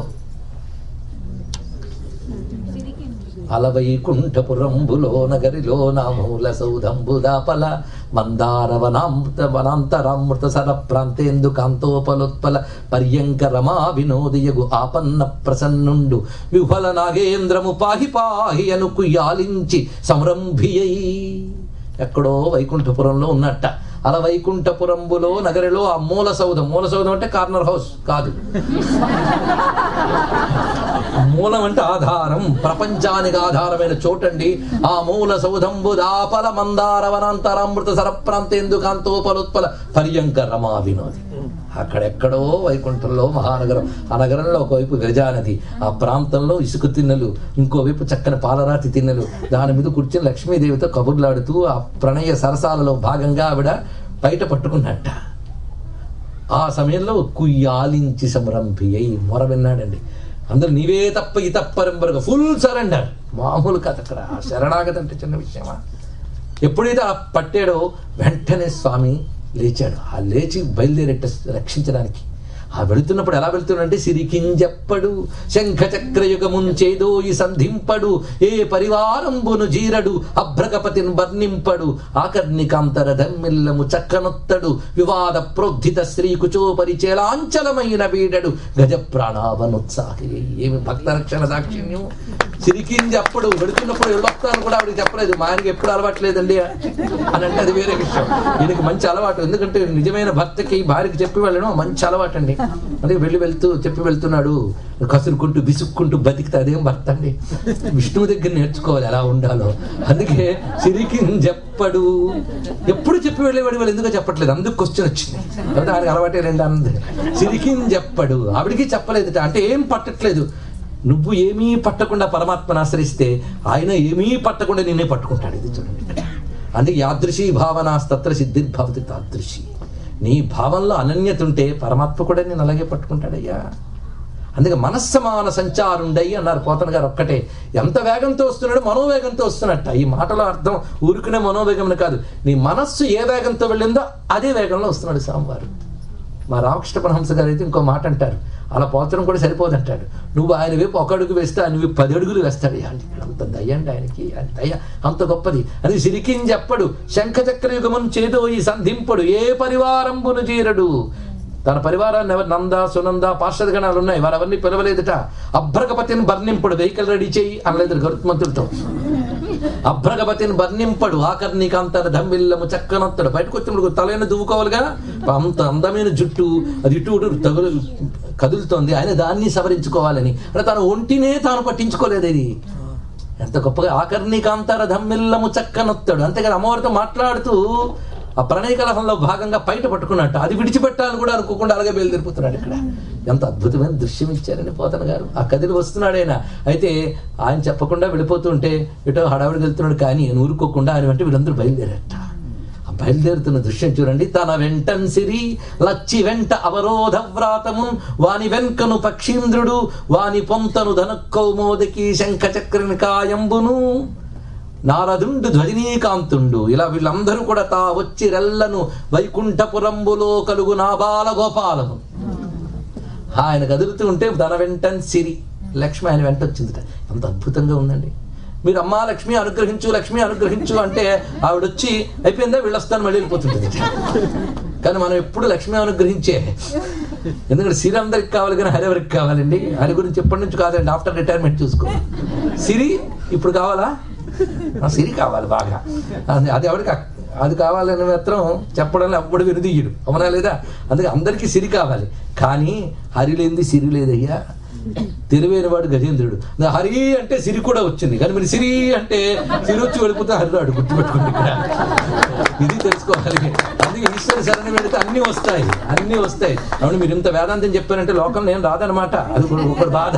అలవైకుంఠపురంబులో నగరిలో నా మూల సౌధంబుదాపల మందారవనాంతరామృత సర ప్రాంతేందు కాంతోపలోత్పల పర్యంక రమా వినోదియగు ఆపన్న ప్రసన్నుండు విహ్వల నాగేంద్రము పాహి పాహి అనుకు యాలించి సంరంభియై. ఎక్కడో వైకుంఠపురంలో ఉన్నట్ట. అలా వైకుంఠపురంబులో నగరిలో ఆ మూల సౌధం అంటే కార్నర్ హౌస్ కాదు, మూలం అంటే ఆధారం, ప్రపంచానికి ఆధారమైన చోటండి. ఆ మూల సౌధంబు దాపల మందార వనాంతరామృత సరప్రాంతేందు కాంతోపలోత్పల పర్యంక రమా వినోది. అక్కడెక్కడో వైకుంఠంలో మహానగరం, ఆ నగరంలో ఒకవైపు గజానది, ఆ ప్రాంతంలో ఇసుక తిన్నెలు, ఇంకోవైపు చక్కని పాలరాతి తిన్నెలు, దాని మీద కూర్చొని లక్ష్మీదేవితో కబుర్లాడుతూ ఆ ప్రణయ సరసాలలో భాగంగా ఆవిడ బయట పట్టుకున్నట్ట. ఆ సమయంలో కుయ్యాలించి సంరంభి అయి మొర విన్నాడండి. అందరూ నీవే తప్ప ఈ తప్పరెంబరుగా ఫుల్ సరెండర్. మామూలు కథ అక్కడ. శరణాగతి అంటే చిన్న విషయమా? ఎప్పుడైతే ఆ పట్టాడో వెంటనే స్వామి లేచాడు. ఆ లేచి బయలుదేరేట రక్షించడానికి. ఆ వెళుతున్నప్పుడు ఎలా వెళుతున్నాడంటే సిరికింజప్పడు శంఖ చక్రయుగముంచేదో ఈ సంధింపడు ఏ పరివారంబును జీరడు అభ్రగపతిని వర్ణింపడు ఆకర్ణికాంతర ధమ్మిల్లము చక్కనొత్తడు వివాద ప్రోద్ధిత శ్రీ కుచోపరిచేలాంచలమైన వీడడు గజ ప్రాణావనుత్సాహి. ఏమి భక్త రక్షణ దాక్షిణ్యం! సిరికింజప్పుడు వెళుతున్నప్పుడు వెళ్ళొస్తాను కూడా ఆవిడకి చెప్పలేదు. మా ఆయనకి ఎప్పుడు అలవాట్లేదండి అని అంటే అది వేరే విషయం. ఈయనకి మంచి అలవాటు. ఎందుకంటే నిజమైన భర్తకి భార్యకి చెప్పి వెళ్ళడం మంచి అలవాటు అండి. అందుకే వెళ్తూ చెప్పి వెళ్తున్నాడు, కసురుకుంటూ విసుక్కుంటూ బతికితే అదేం భర్త అండి. విష్ణువు దగ్గర నేర్చుకోవాలి ఎలా ఉండాలో. అందుకే సిరికింజప్పడు ఎప్పుడు చెప్పి వెళ్ళేవాడు, వాళ్ళు ఎందుకో చెప్పట్లేదు. అందుకు క్వశ్చన్ వచ్చింది. కాబట్టి ఆయనకి అలవాటే రెండు అన్నది. సిరికింజప్పడు ఆవిడికి చెప్పలేదుట. అంటే ఏం పట్టట్లేదు. నువ్వు ఏమీ పట్టకుండా పరమాత్మను ఆశ్రయిస్తే ఆయన ఏమీ పట్టకుండా నిన్నే పట్టుకుంటాడు. ఇది చూడండి. అందుకే యాదృశీ భావనాస్తత్ర సిద్ధిర్భవతి తాదృశి. నీ భావంలో అనన్యత ఉంటే పరమాత్మ కూడా నేను అలాగే పట్టుకుంటాడయ్యా. అందుకే మనస్సమాన సంచారుండయి అన్నారు పోతన గారు. ఒక్కటే ఎంత వేగంతో వస్తున్నాడు, మనోవేగంతో వస్తున్నట్ట. ఈ మాటలో అర్థం ఊరుకునే మనోవేగం కాదు. నీ మనస్సు ఏ వేగంతో వెళ్ళిందో అదే వేగంలో వస్తున్నాడు స్వామివారు. మా రామకృష్ణ పరమహంస గారు అయితే ఇంకో మాట అంటారు, అలా పోతడం కూడా సరిపోదంటాడు. నువ్వు ఆయన వైపు ఒక అడుగు వేస్తే ఆయన వైపు 10 అడుగులు వేస్తాడు. అంత దయ్యండి ఆయనకి. ఆయన దయ్య అంత గొప్పది. అది సిరికింజప్పడు శంఖ చక్రయుగమును చేదో ఈ సంధింపడు ఏ పరివారంబును జీరడు. తన పరివారాన్ని ఎవరు నంద సునంద పార్షద గణాలు ఉన్నాయి, వారెవరిని పిలవలేదుట. అభ్రగపతిని వర్ణింపడు వెహికల్ రెడీ చేయి అనలేదు గరుత్మంతుడితో. అభ్రగపతిని వర్ణింపడు ఆకర్ణికాంతర ధమ్మిల్లము చక్కనొత్తడు. బయటకు వచ్చినప్పుడు తలైన దువ్వుకోవాలిగా. అంత అందమైన జుట్టు అది ఇటు కదులుతోంది. ఆయన దాన్ని సవరించుకోవాలని అంటే తన ఒంటినే తాను పట్టించుకోలేదు. ఇది ఎంత గొప్పగా ఆకర్ణికాంతర ధమ్మిల్లము చక్కనొత్తాడు. అంతేకాదు అమ్మవారితో మాట్లాడుతూ ఆ ప్రణయ కలహంలో భాగంగా బయట పట్టుకున్నట్టు అది విడిచిపెట్టాలని కూడా అనుకోకుండా అలాగే బయలుదేరిపోతున్నాడు. ఇక్కడ ఎంత అద్భుతమైన దృశ్యం ఇచ్చారని పోతన గారు. ఆ కదిలి వస్తున్నాడు ఆయన. అయితే ఆయన చెప్పకుండా వెళ్ళిపోతుంటే ఎటో హడావిడికి వెళ్తున్నాడు, కానీ ఆయన ఊరుకోకుండా ఆయన వెంట వీళ్ళందరూ బయలుదేరట. ఆ బయలుదేరుతున్న దృశ్యం చూడండి. తన వెంటన్ సిరి లచ్చి వెంట అవరోధ వ్రాతము వాని వెంకను పక్షీంద్రుడు వాని పొంతను ధనకౌమోదకి శంఖ చక్రని కాయంబును నారదుండు ధ్వజనీకాంతుండు. ఇలా వీళ్ళందరూ కూడా తా వచ్చి రెల్లను వైకుంఠపురంబులో కలుగు నా బాల గోపాలము. ఆయన కదులుతూ ఉంటే తన వెంటన్ సిరి లక్ష్మి ఆయన వెంట వచ్చిందిట. ఎంత అద్భుతంగా ఉందండి. మీరు అమ్మా లక్ష్మి అనుగ్రహించు లక్ష్మి అనుగ్రహించు అంటే ఆవిడొచ్చి అయిపోయిందా వీళ్ళొస్తాను మళ్ళీ వెళ్ళిపోతుంటుంది. కానీ మనం ఎప్పుడు లక్ష్మి అనుగ్రహించే. ఎందుకంటే సిరి అందరికి కావాలి కానీ హరి ఎవరికి కావాలండి. హరి గురించి ఎప్పటి నుంచి కాదండి, ఆఫ్టర్ రిటైర్మెంట్ చూసుకో. సిరి ఇప్పుడు కావాలా? సిరి కావాలి బాగా. అది ఎవరికి అది కావాలని మాత్రం చెప్పడంలో అప్పుడు విరుదీయుడు అవునా లేదా? అందుకే అందరికీ సిరి కావాలి. కానీ హరి లేనిది సిరి లేదయ్యా. తెలివైన వాడు గజేంద్రుడు. హరి అంటే సిరి కూడా వచ్చింది, కానీ మీరు సిరి అంటే సిరి వచ్చి వెళ్ళిపోతే హరిరాడు. గుర్తుపెట్టుకోండి ఇక్కడ. ఇది తెలుసుకోవాలి. అందుకే ఈశ్వర శరణి పెడితే అన్నీ వస్తాయి, అన్నీ వస్తాయి. అవును, మీరు ఇంత వేదాంతం చెప్పారంటే లోకం నేను రాదనమాట. అది ఒకటి బాధ.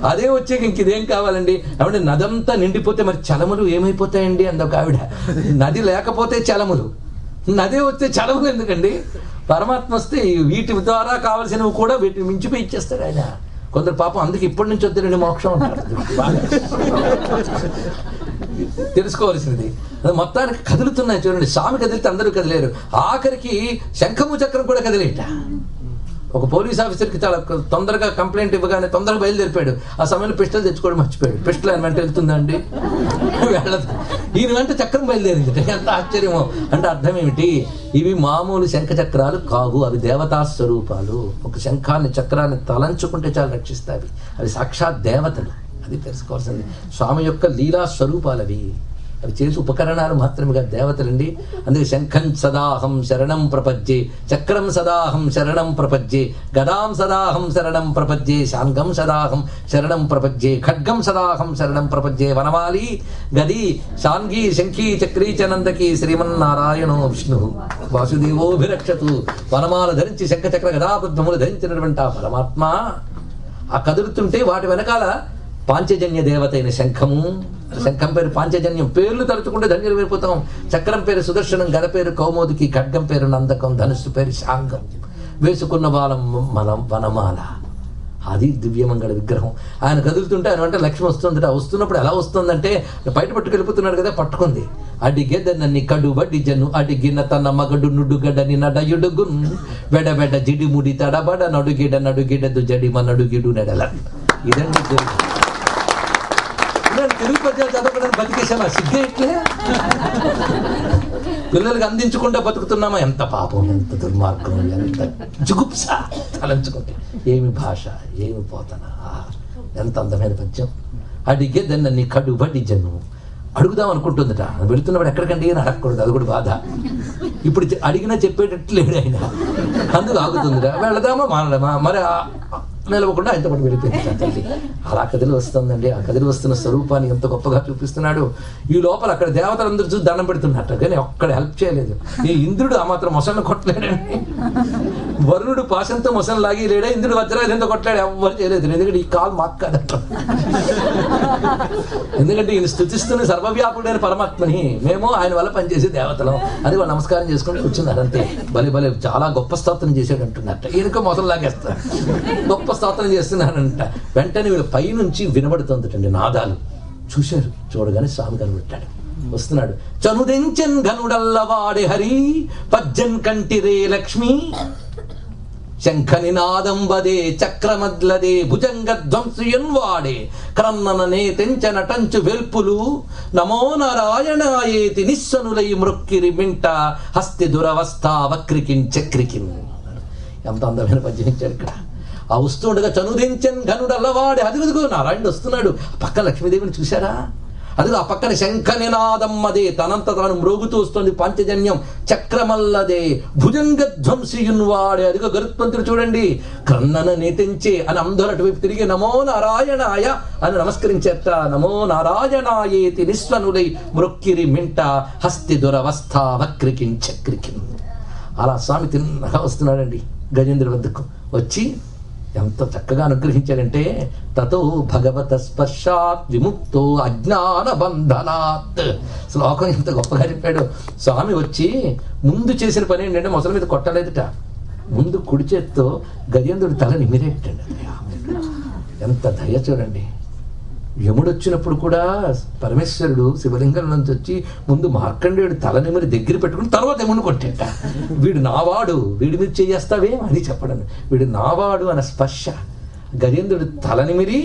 అదే వచ్చాక ఇంక ఇదేం కావాలండి? ఆవిడ నదంతా నిండిపోతే మరి చలములు ఏమైపోతాయండి అందొక ఆవిడ. నది లేకపోతే చలములు, నదే వస్తే చలములు ఎందుకండి? పరమాత్మ వస్తే వీటి ద్వారా కావలసినవి కూడా వీటిని మించిపోయి ఇచ్చేస్తాడు ఆయన. కొందరు పాపం అందుకే ఇప్పటి నుంచి వద్దండి మోక్షం అంటారు. తెలుసుకోవాల్సినది. మొత్తానికి కదులుతున్నాయి చూడండి. స్వామి కదిలితే అందరూ కదిలేరు. ఆఖరికి శంఖము చక్రం కూడా కదిలేట. ఒక పోలీస్ ఆఫీసర్కి చాలా తొందరగా కంప్లైంట్ ఇవ్వగానే తొందరగా బయలుదేరిపోయాడు. ఆ సమయంలో పిస్టల్ తెచ్చుకోవడం మర్చిపోయాడు. పిస్టల్ ఆయన వెంట వెళ్తుందండి, వెళ్ళదు. ఈయన వెంట చక్రం బయలుదేరింది. ఎంత ఆశ్చర్యమో! అంటే అర్థం ఏమిటి? ఇవి మామూలు శంఖ చక్రాలు కావు, అవి దేవతా స్వరూపాలు. ఒక శంఖాన్ని చక్రాన్ని తలంచుకుంటే చాలా రక్షిస్తాయి. అవి సాక్షాత్ దేవతలు. అది తెలుసుకోవాల్సింది. స్వామి యొక్క లీలా స్వరూపాలు అవి. అవి చేసి ఉపకరణాలు మాత్రమే దేవతలండి. అందుకే శంఖం సదాహం శరణం ప్రపద్యే, చక్రం సదాహం శరణం ప్రపద్యే, గదాం సదాహం శరణం ప్రపద్యే, శాంగం సదాహం శరణం ప్రపద్యే, ఖడ్గం సదాహం శరణం ప్రపద్యే. వనమాలి గది శాంగి శంఖీ చక్రీ చనందకి శ్రీమన్నారాయణో విష్ణు వాసుదేవోభిరక్షతు. వనమాల ధరించి శంఖ చక్ర గదాపద్మములు ధరించినటువంటి ఆ పరమాత్మ ఆ కదులుతుంటే వాటి వెనకాల పాంచజన్య దేవత అయిన శంఖము, శంఖం పేరు పాంచజన్యం, పేర్లు తలుచుకుంటే ధన్యులు వెళ్ళిపోతాం. చక్రం పేరు సుదర్శనం, గద పేరు కౌమోదికి, ఖడ్గం పేరు నందకం, ధనుస్సు పేరు శాంగం, వేసుకున్న బాలం వనమాల. అది దివ్యమంగళ విగ్రహం. ఆయన కదులుతుంటే ఆయన వెంట లక్ష్మి వస్తుందట. వస్తున్నప్పుడు ఎలా వస్తుందంటే బయట పట్టుకెళ్ళిపోతున్నాడు కదా, పట్టుకుంది. అడిగేదనని కడు బడి జను అడిగిన తన మగడు నుడుగడని నడయుడుగున్ వెడబెడ జిడిముడి తడబడ నడుగిడ నడుగిడదు జడిమ నడుగిడు నెడల. ఇదండి తెలుగు పద్యాలు చదవడానికి బతికేసామా? సిగ్గేట్లే. పిల్లలకి అందించకుండా బతుకుతున్నామా? ఎంత పాపం, ఎంత దుర్మార్గం, ఎంత జుగుప్స తలంచుకుంటే. ఏమి భాష, ఏమి పోతన, ఎంత అందమైన పద్యం. అడిగే దాన్ని కడుబడి జను అడుగుదాం అనుకుంటుందట. వెళుతున్నప్పుడు ఎక్కడికండి అని అడగకూడదు, అది కూడా బాధ. ఇప్పుడు అడిగినా చెప్పేటట్లేడు ఆయన, అందుకు ఆగుతుందిట. వెళదామా మానడమా, మరి నిలవకుండా ఆయనతో పాటు వెళ్ళిపోయింది తల్లి. అలా కదిలి వస్తుందండి. ఆ కదిలి వస్తున్న స్వరూపాన్ని ఎంత గొప్పగా చూపిస్తున్నాడు. ఈ లోపల అక్కడ దేవతలందరూ చూసి దండం పెడుతున్నట్ట, కానీ ఒక్కడ హెల్ప్ చేయలేదు. ఈ ఇంద్రుడు ఆ మాత్రం మొసలను కొట్టలేడండి. వరుణుడు పాశంతో మొసలు లాగి లేడా, ఇంద్రుడు వజ్రాయుధంతో కొట్టలేడు, ఎవ్వరు చేయలేదు. ఎందుకంటే ఈ కాలు మాకు కాదట. ఎందుకంటే ఈయన స్తుతిస్తున్న సర్వవ్యాపుడైన పరమాత్మని, మేము ఆయన వల్ల పనిచేసే దేవతలం అని వాళ్ళు నమస్కారం చేసుకుని కూర్చున్నారు అంతే. భలే భలే చాలా గొప్ప స్తోత్రం చేసాడు అంటున్నట్ట. ఈయనకో మొసలు లాగేస్తారు, గొప్ప స్తోత్రం చేస్తున్నారంట. వెంటనే వీళ్ళు పైనుంచి వినబడుతుందటండి నాదాలు. చూశారు, చూడగానే స్వామి కనబెట్టాడు. వస్తున్నాడు. చనుదెంచెన్ ఘనుడల్లవాడే హరి పజ్జన్ కంటిరే లక్ష్మి శంఖనినాదం వదే చక్రమద్లదే భుజంగ ధ్వంసుయన్వాడే క్రన్నననే తెంచనటంచు వెల్పులు నమో నారాయణాయేతి నిస్సనులై మృక్కిరి మింట హస్తి దురవస్థ వక్రికిన్ చక్రికిన్. ఎంత అందమైన పద్యం ఇచ్చాడు ఇక్కడ. ఆ వస్తుండగా చనుదించన్ ఘనుడల్లవాడే, అదిగో నారాయణుడు వస్తున్నాడు. పక్కన లక్ష్మీదేవిని చూశారా? అదిగో ఆ పక్కన శంఖ నినాదమ్మదే, తనంత తాను మ్రోగుతూ వస్తుంది పంచజన్యం. చక్రమల్లదే భుజంగ ధ్వంసియున్వాడే, అదిగో గరుత్మంతుడు చూడండి. క్రన్నన నేతించే అని అందరూ అటువైపు తిరిగి నమో నారాయణాయ అని నమస్కరించేట. నమో నారాయణాయేతి నిస్వనులై మృక్కిరి మింట హస్తి దురవస్థ వక్రికిన్ చక్రికిన్. అలా స్వామి తిన్నగా వస్తున్నాడండి గజేంద్ర వద్దకు. వచ్చి ఎంత చక్కగా అనుగ్రహించాడంటే, తతో భగవత స్పర్శాత్ విముక్తో అజ్ఞాన బంధనాత్. శ్లోకం ఎంత గొప్పగా చెప్పాడు. స్వామి వచ్చి ముందు చేసిన పని ఏంటంటే మొసల మీద కొట్టలేదుట. ముందు కుడి చేత్తో గజేంద్రుడి తల నిమిరేటండి. ఎంత దయ చూడండి. యముడు వచ్చినప్పుడు కూడా పరమేశ్వరుడు శివలింగం నుంచి వచ్చి ముందు మార్కండేయుడు తల నిమిరి దగ్గర పెట్టుకుని తర్వాత యముడిని కొట్టేట. వీడు నావాడు, వీడి మీద చేస్తావే అని చెప్పడం. వీడు నావాడు అన్న స్పర్శ. గజేంద్రుడు తల నిమిరి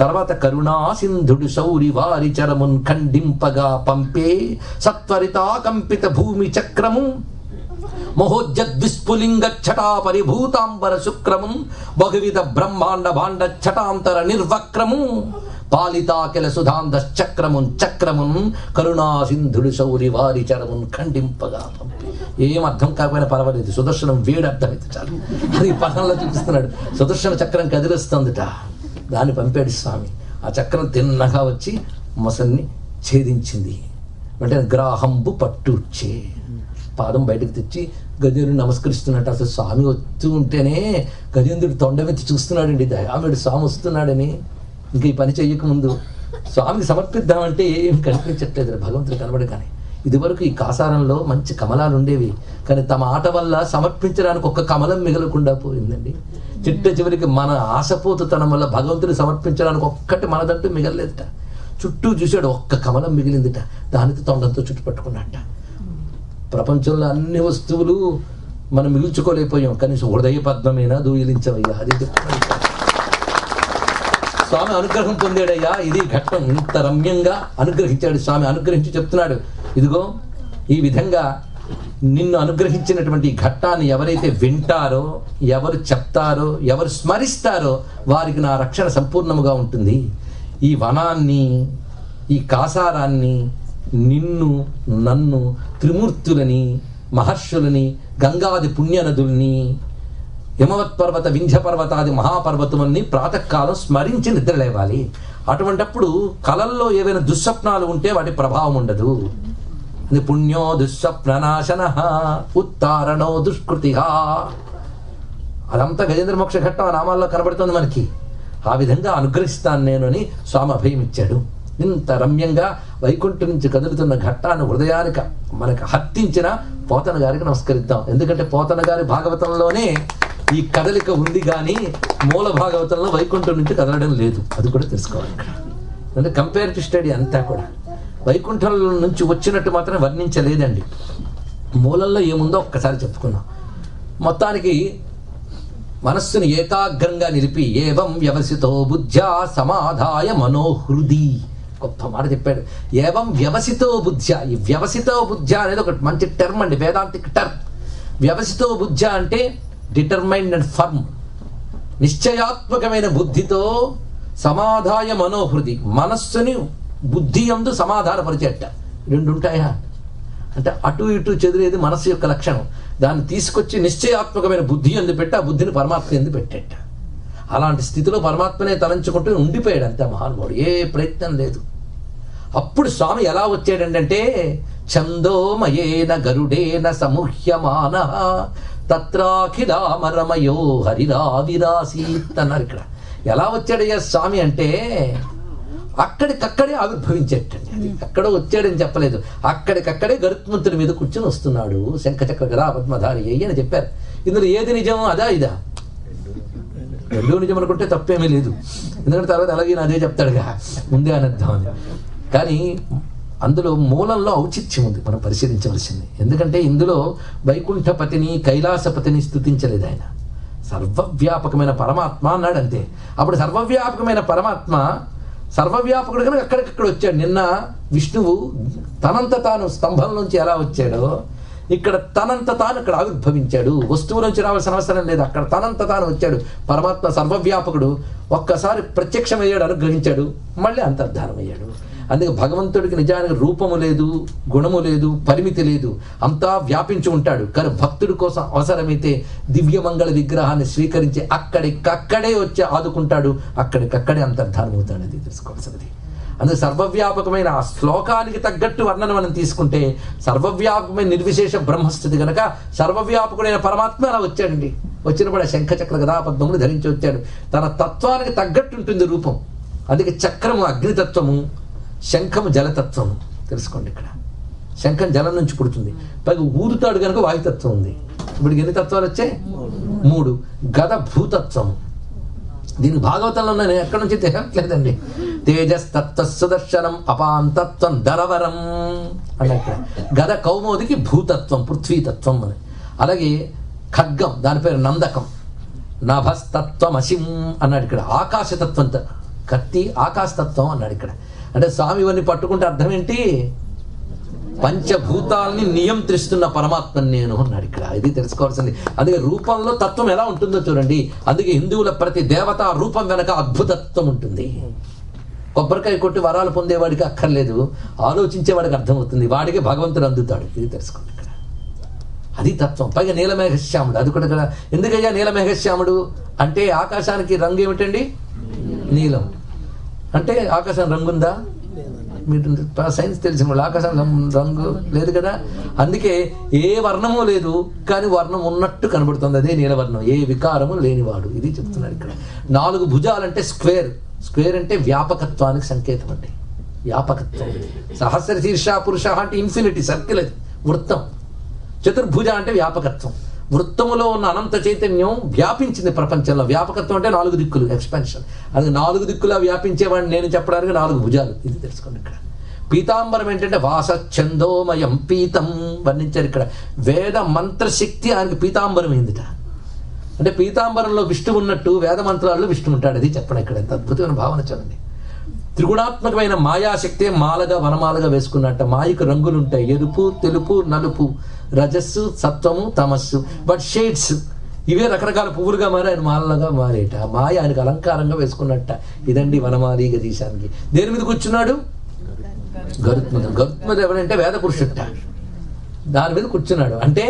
తర్వాత కరుణా సింధుడు శౌరి వారి చరమున్ ఖండింపగా పంపే సత్వరితా కంపిత భూమి చక్రము మహోజ్జద్విస్ఫులింగ ఛటా పరిభూతాంబర శుక్రము బహువిధ బ్రహ్మాండ భాండ ఛటాంతర నిర్వక్రము పాలితాకిల సుధాంధ చక్రమున్ చక్రమున్ కరుణా సింధుడు శౌరి వారి చరమున్ ఖండింపగా పంపి. ఏం అర్థం కాకపోయినా పర్వాలేదు, సుదర్శనం వేడి అర్థమైతే చాలు. అది పదంలో చూపిస్తున్నాడు. సుదర్శన చక్రం కదిలిస్తుందిట, దాన్ని పంపాడు స్వామి. ఆ చక్రం తిన్నగా వచ్చి మొసల్ని ఛేదించింది. వెంటనే గ్రాహంబు పట్టుచ్చే, పాదం బయటకు తెచ్చి గజేంద్రుడు నమస్కరిస్తున్నట్టు. అసలు స్వామి వస్తూ ఉంటేనే గజేంద్రుడు తొండమెత్తి చూస్తున్నాడండి. దయామేడు స్వామి వస్తున్నాడని. ఇంకా ఈ పని చెయ్యకముందు స్వామికి సమర్పిద్దామంటే ఏం కనిపించట్లేదు, భగవంతుడు కనబడు. కానీ ఇదివరకు ఈ కాసారంలో మంచి కమలాలు ఉండేవి, కానీ తమ ఆట వల్ల సమర్పించడానికి ఒక్క కమలం మిగలకుండా పోయిందండి. చిట్ట చివరికి మన ఆశపోతుతనం వల్ల భగవంతుని సమర్పించడానికి ఒక్కటి మనదంటూ మిగలలేదట. చుట్టూ చూశాడు, ఒక్క కమలం మిగిలిందిట. దానికి తొండంతో చుట్టుపట్టుకున్నట్ట. ప్రపంచంలో అన్ని వస్తువులు మనం మిగుల్చుకోలేకపోయాం, కనీసం హృదయ పద్మమైనా దూయిలించవయ్యా. అది చెప్తున్నాడు స్వామి. అనుగ్రహం పొందాడయ్యా. ఇది ఘట్టం. ఇంత రమ్యంగా అనుగ్రహించాడు స్వామి. అనుగ్రహించి చెప్తున్నాడు, ఇదిగో ఈ విధంగా నిన్ను అనుగ్రహించినటువంటి ఘట్టాన్ని ఎవరైతే వింటారో, ఎవరు చెప్తారో, ఎవరు స్మరిస్తారో వారికి నా రక్షణ సంపూర్ణముగా ఉంటుంది. ఈ వనాన్ని, ఈ కాసారాన్ని, నిన్ను నన్ను త్రిమూర్తులని మహర్షులని గంగాది పుణ్యనదుల్ని హిమవత్ పర్వత వింధ్య పర్వతాది మహాపర్వతముల్ని ప్రాతకాలం స్మరించి నిద్రలేవాలి. అటువంటప్పుడు కలల్లో ఏవైనా దుస్వప్నాలు ఉంటే వాటి ప్రభావం ఉండదు. పుణ్యో దుస్వప్ననాశన ఉత్తారణో దుష్కృతి. అదంతా గజేంద్ర మోక్ష ఘట్టం ఆ నామాల్లో కనబడుతుంది మనకి. ఆ విధంగా అనుగ్రహిస్తాను నేను అని స్వామి అభయం ఇచ్చాడు. ఇంత రమ్యంగా వైకుంఠం నుంచి కదులుతున్న ఘట్టాన్ని హృదయానికి మనకు హత్తించిన పోతన గారికి నమస్కరిద్దాం. ఎందుకంటే పోతన గారి భాగవతంలోనే ఈ కదలిక ఉంది, కానీ మూల భాగవతంలో వైకుంఠం నుంచి కదలడం లేదు. అది కూడా తెలుసుకోవాలి ఇక్కడ. అంటే కంపేరిటివ్ స్టడీ అంతా కూడా వైకుంఠం నుంచి వచ్చినట్టు మాత్రం వర్ణించలేదండి. మూలంలో ఏముందో ఒక్కసారి చెప్పుకున్నాం. మొత్తానికి మనస్సును ఏకాగ్రంగా నిలిపి ఏవం వ్యవసితో బుద్ధ్యా సమాధాయ మనోహృది. గొప్ప మాట చెప్పాడు. ఏవం వ్యవసితో బుద్ధ్య. ఈ వ్యవసితో బుద్ధ్య అనేది ఒక మంచి టర్మ్ అండి, వేదాంతిక్ టర్మ్. వ్యవసితో బుద్ధ్య అంటే డిటర్మైన్డ్ అండ్ ఫర్మ్, నిశ్చయాత్మకమైన బుద్ధితో సమాధాయ మనోహృది, మనస్సుని బుద్ధి యందు సమాధానపరిచేట. రెండు ఉంటాయా అంటే అటు ఇటు చెదిరేది మనస్సు యొక్క లక్షణం. దాన్ని తీసుకొచ్చి నిశ్చయాత్మకమైన బుద్ధి ఎందు పెట్టి ఆ బుద్ధిని పరమాత్మ ఎందు పెట్టేట. అలాంటి స్థితిలో పరమాత్మనే తలంచుకుంటూ ఉండిపోయాడు అంతే మహానుభావుడు, ఏ ప్రయత్నం లేదు. అప్పుడు స్వామి ఎలా వచ్చాడంటే ఛందోమయేన గరుడేన సముహ్యమాన తత్రాఖిలామరమయో హరిరావిరాసీత్ అన్నారు. ఇక్కడ ఎలా వచ్చాడయ్యా స్వామి అంటే అక్కడికక్కడే ఆవిర్భవించేటండి. అది అక్కడో వచ్చాడని చెప్పలేదు, అక్కడికక్కడే గరుత్మంతుడి మీద కూర్చొని వస్తున్నాడు. శంఖచక్ర గదా పద్మధారి అని చెప్పారు. ఇందులో ఏది నిజం, అదా ఇదా? రెండో నిజం అనుకుంటే తప్పేమీ లేదు. ఎందుకంటే తర్వాత అలాగే అదే చెప్తాడుగా, ముందే అనేద్దామని. కానీ అందులో మూలంలో ఔచిత్యం ఉంది, మనం పరిశీలించవలసింది. ఎందుకంటే ఇందులో వైకుంఠపతిని కైలాసపతిని స్తుతించలేదు ఆయన. సర్వవ్యాపకమైన పరమాత్మ అన్నాడు అంతే. అప్పుడు సర్వవ్యాపకమైన పరమాత్మ సర్వవ్యాపకుడు కనుక అక్కడికక్కడ వచ్చాడు. నిన్న విష్ణువు తనంత తాను స్తంభం నుంచి ఎలా వచ్చాడో ఇక్కడ తనంత తాను ఇక్కడ ఆవిర్భవించాడు. వస్తువు నుంచి రావాల్సిన అవసరం లేదు, అక్కడ తనంత తాను వచ్చాడు. పరమాత్మ సర్వవ్యాపకుడు. ఒక్కసారి ప్రత్యక్షమయ్యాడు, అనుగ్రహించాడు, మళ్ళీ అంతర్ధానం అయ్యాడు. అందుకే భగవంతుడికి నిజానికి రూపము లేదు, గుణము లేదు, పరిమితి లేదు, అంతా వ్యాపించి ఉంటాడు. కానీ భక్తుడి కోసం అవసరమైతే దివ్యమంగళ విగ్రహాన్ని స్వీకరించి అక్కడికక్కడే వచ్చి ఆదుకుంటాడు, అక్కడికక్కడే అంతర్ధానం అవుతాడు. అది తెలుసుకోవాల్సినది. అందుకే సర్వవ్యాపకమైన ఆ శ్లోకానికి తగ్గట్టు వర్ణన మనం తీసుకుంటే సర్వవ్యాపకమైన నిర్విశేష బ్రహ్మస్థితి కనుక సర్వవ్యాపకుడైన పరమాత్మ అలా వచ్చాడండి. వచ్చినప్పుడు ఆ శంఖచక్ర గదా పద్మములు ధరించి వచ్చాడు. తన తత్వానికి తగ్గట్టు ఉంటుంది రూపం. అందుకే చక్రము అగ్నితత్వము, శంఖము జలతత్వము. తెలుసుకోండి, ఇక్కడ శంఖం జలం నుంచి పుడుతుంది, పైగా ఊదుతాడు కనుక వాయుతత్వం ఉంది. ఇప్పుడు ఎన్ని తత్వాలు వచ్చాయి? 3. గద భూతత్వము. దీనికి భాగవతంలో నేను ఎక్కడి నుంచి తేగట్లేదండి. తేజస్తత్వ సుదర్శనం అపాంతత్వం దరవరం అన్నట్టు. గద కౌమోదికి భూతత్వం పృథ్వీతత్వం అని. అలాగే ఖడ్గం దాని పేరు నందకం. నభస్తత్వం అసిం అన్నాడు ఇక్కడ. ఆకాశతత్వం, కత్తి ఆకాశతత్వం అన్నాడు ఇక్కడ. అంటే స్వామి ఇవన్నీ పట్టుకుంటే అర్థం ఏంటి? పంచభూతాలని నియంత్రిస్తున్న పరమాత్మని నేను అన్నాడు ఇక్కడ. ఇది తెలుసుకోవాల్సింది. అందుకే రూపంలో తత్వం ఎలా ఉంటుందో చూడండి. అందుకే హిందువుల ప్రతి దేవత రూపం వెనక అద్భుతత్వం ఉంటుంది. కొబ్బరికాయ కొట్టి వరాలు పొందేవాడికి అక్కర్లేదు, ఆలోచించేవాడికి అర్థమవుతుంది, వాడికి భగవంతుడు అందుతాడు. ఇది తెలుసుకోండి ఇక్కడ. అది తత్వం. పైగా నీలమేఘశ్యాముడు. అది కూడా కదా. ఎందుకయ్యా నీలమేఘశ్యాముడు అంటే ఆకాశానికి రంగు ఏమిటండి? నీలం. అంటే ఆకాశం రంగుందా? మీరు సైన్స్ తెలిసిన వాళ్ళు ఆకాశం రంగు లేదు కదా. అందుకే ఏ వర్ణము లేదు, కానీ వర్ణం ఉన్నట్టు కనబడుతుంది. అదే నీలవర్ణం, ఏ వికారము లేనివాడు. ఇది చెప్తున్నాడు ఇక్కడ. 4 భుజాలంటే స్క్వేర్. స్క్వేర్ అంటే వ్యాపకత్వానికి సంకేతం అండి. వ్యాపకత్వం. సహస్ర శీర్ష పురుష అంటే ఇన్ఫినిటీ, సర్కిల్, అది వృత్తం. చతుర్భుజ అంటే వ్యాపకత్వం. వృత్తములో ఉన్న అనంత చైతన్యం వ్యాపించింది ప్రపంచంలో. వ్యాపకత్వం అంటే 4 దిక్కులు, ఎక్స్పాన్షన్. అది 4 దిక్కులా వ్యాపించేవాడిని నేను చెప్పడానికి 4 భుజాలు. ఇది తెలుసుకోండి ఇక్కడ. పీతాంబరం ఏంటంటే వాసఛందోమయం పీతం వర్ణించారు ఇక్కడ. వేద మంత్రశక్తి ఆయనకి పీతాంబరం ఏందిట. అంటే పీతాంబరంలో విష్ణు ఉన్నట్టు వేద మంత్రాల్లో విష్ణు ఉంటాడు. అది చెప్పండి ఇక్కడ. ఎంత అద్భుతమైన భావన చూడండి. త్రిగుణాత్మకమైన మాయాశక్తే మాలగా వనమాలగా వేసుకున్నట్ట. మాయకు రంగులు ఉంటాయి, ఎరుపు, తెలుపు, నలుపు, రజస్సు, సత్వము, తమస్సు. బట్ షేడ్స్ ఇవే రకరకాల పువ్వులుగా మారి ఆయన మాలగా మారేట. మాయ ఆయనకు అలంకారంగా వేసుకున్నట్ట. ఇదండి వనమాలి గదీశానికి. దేని మీద కూర్చున్నాడు? గరుత్మంతుడు. గరుత్మంతుడు ఎవరంటే వేద పురుషుట్ట. దాని మీద కూర్చున్నాడు. అంటే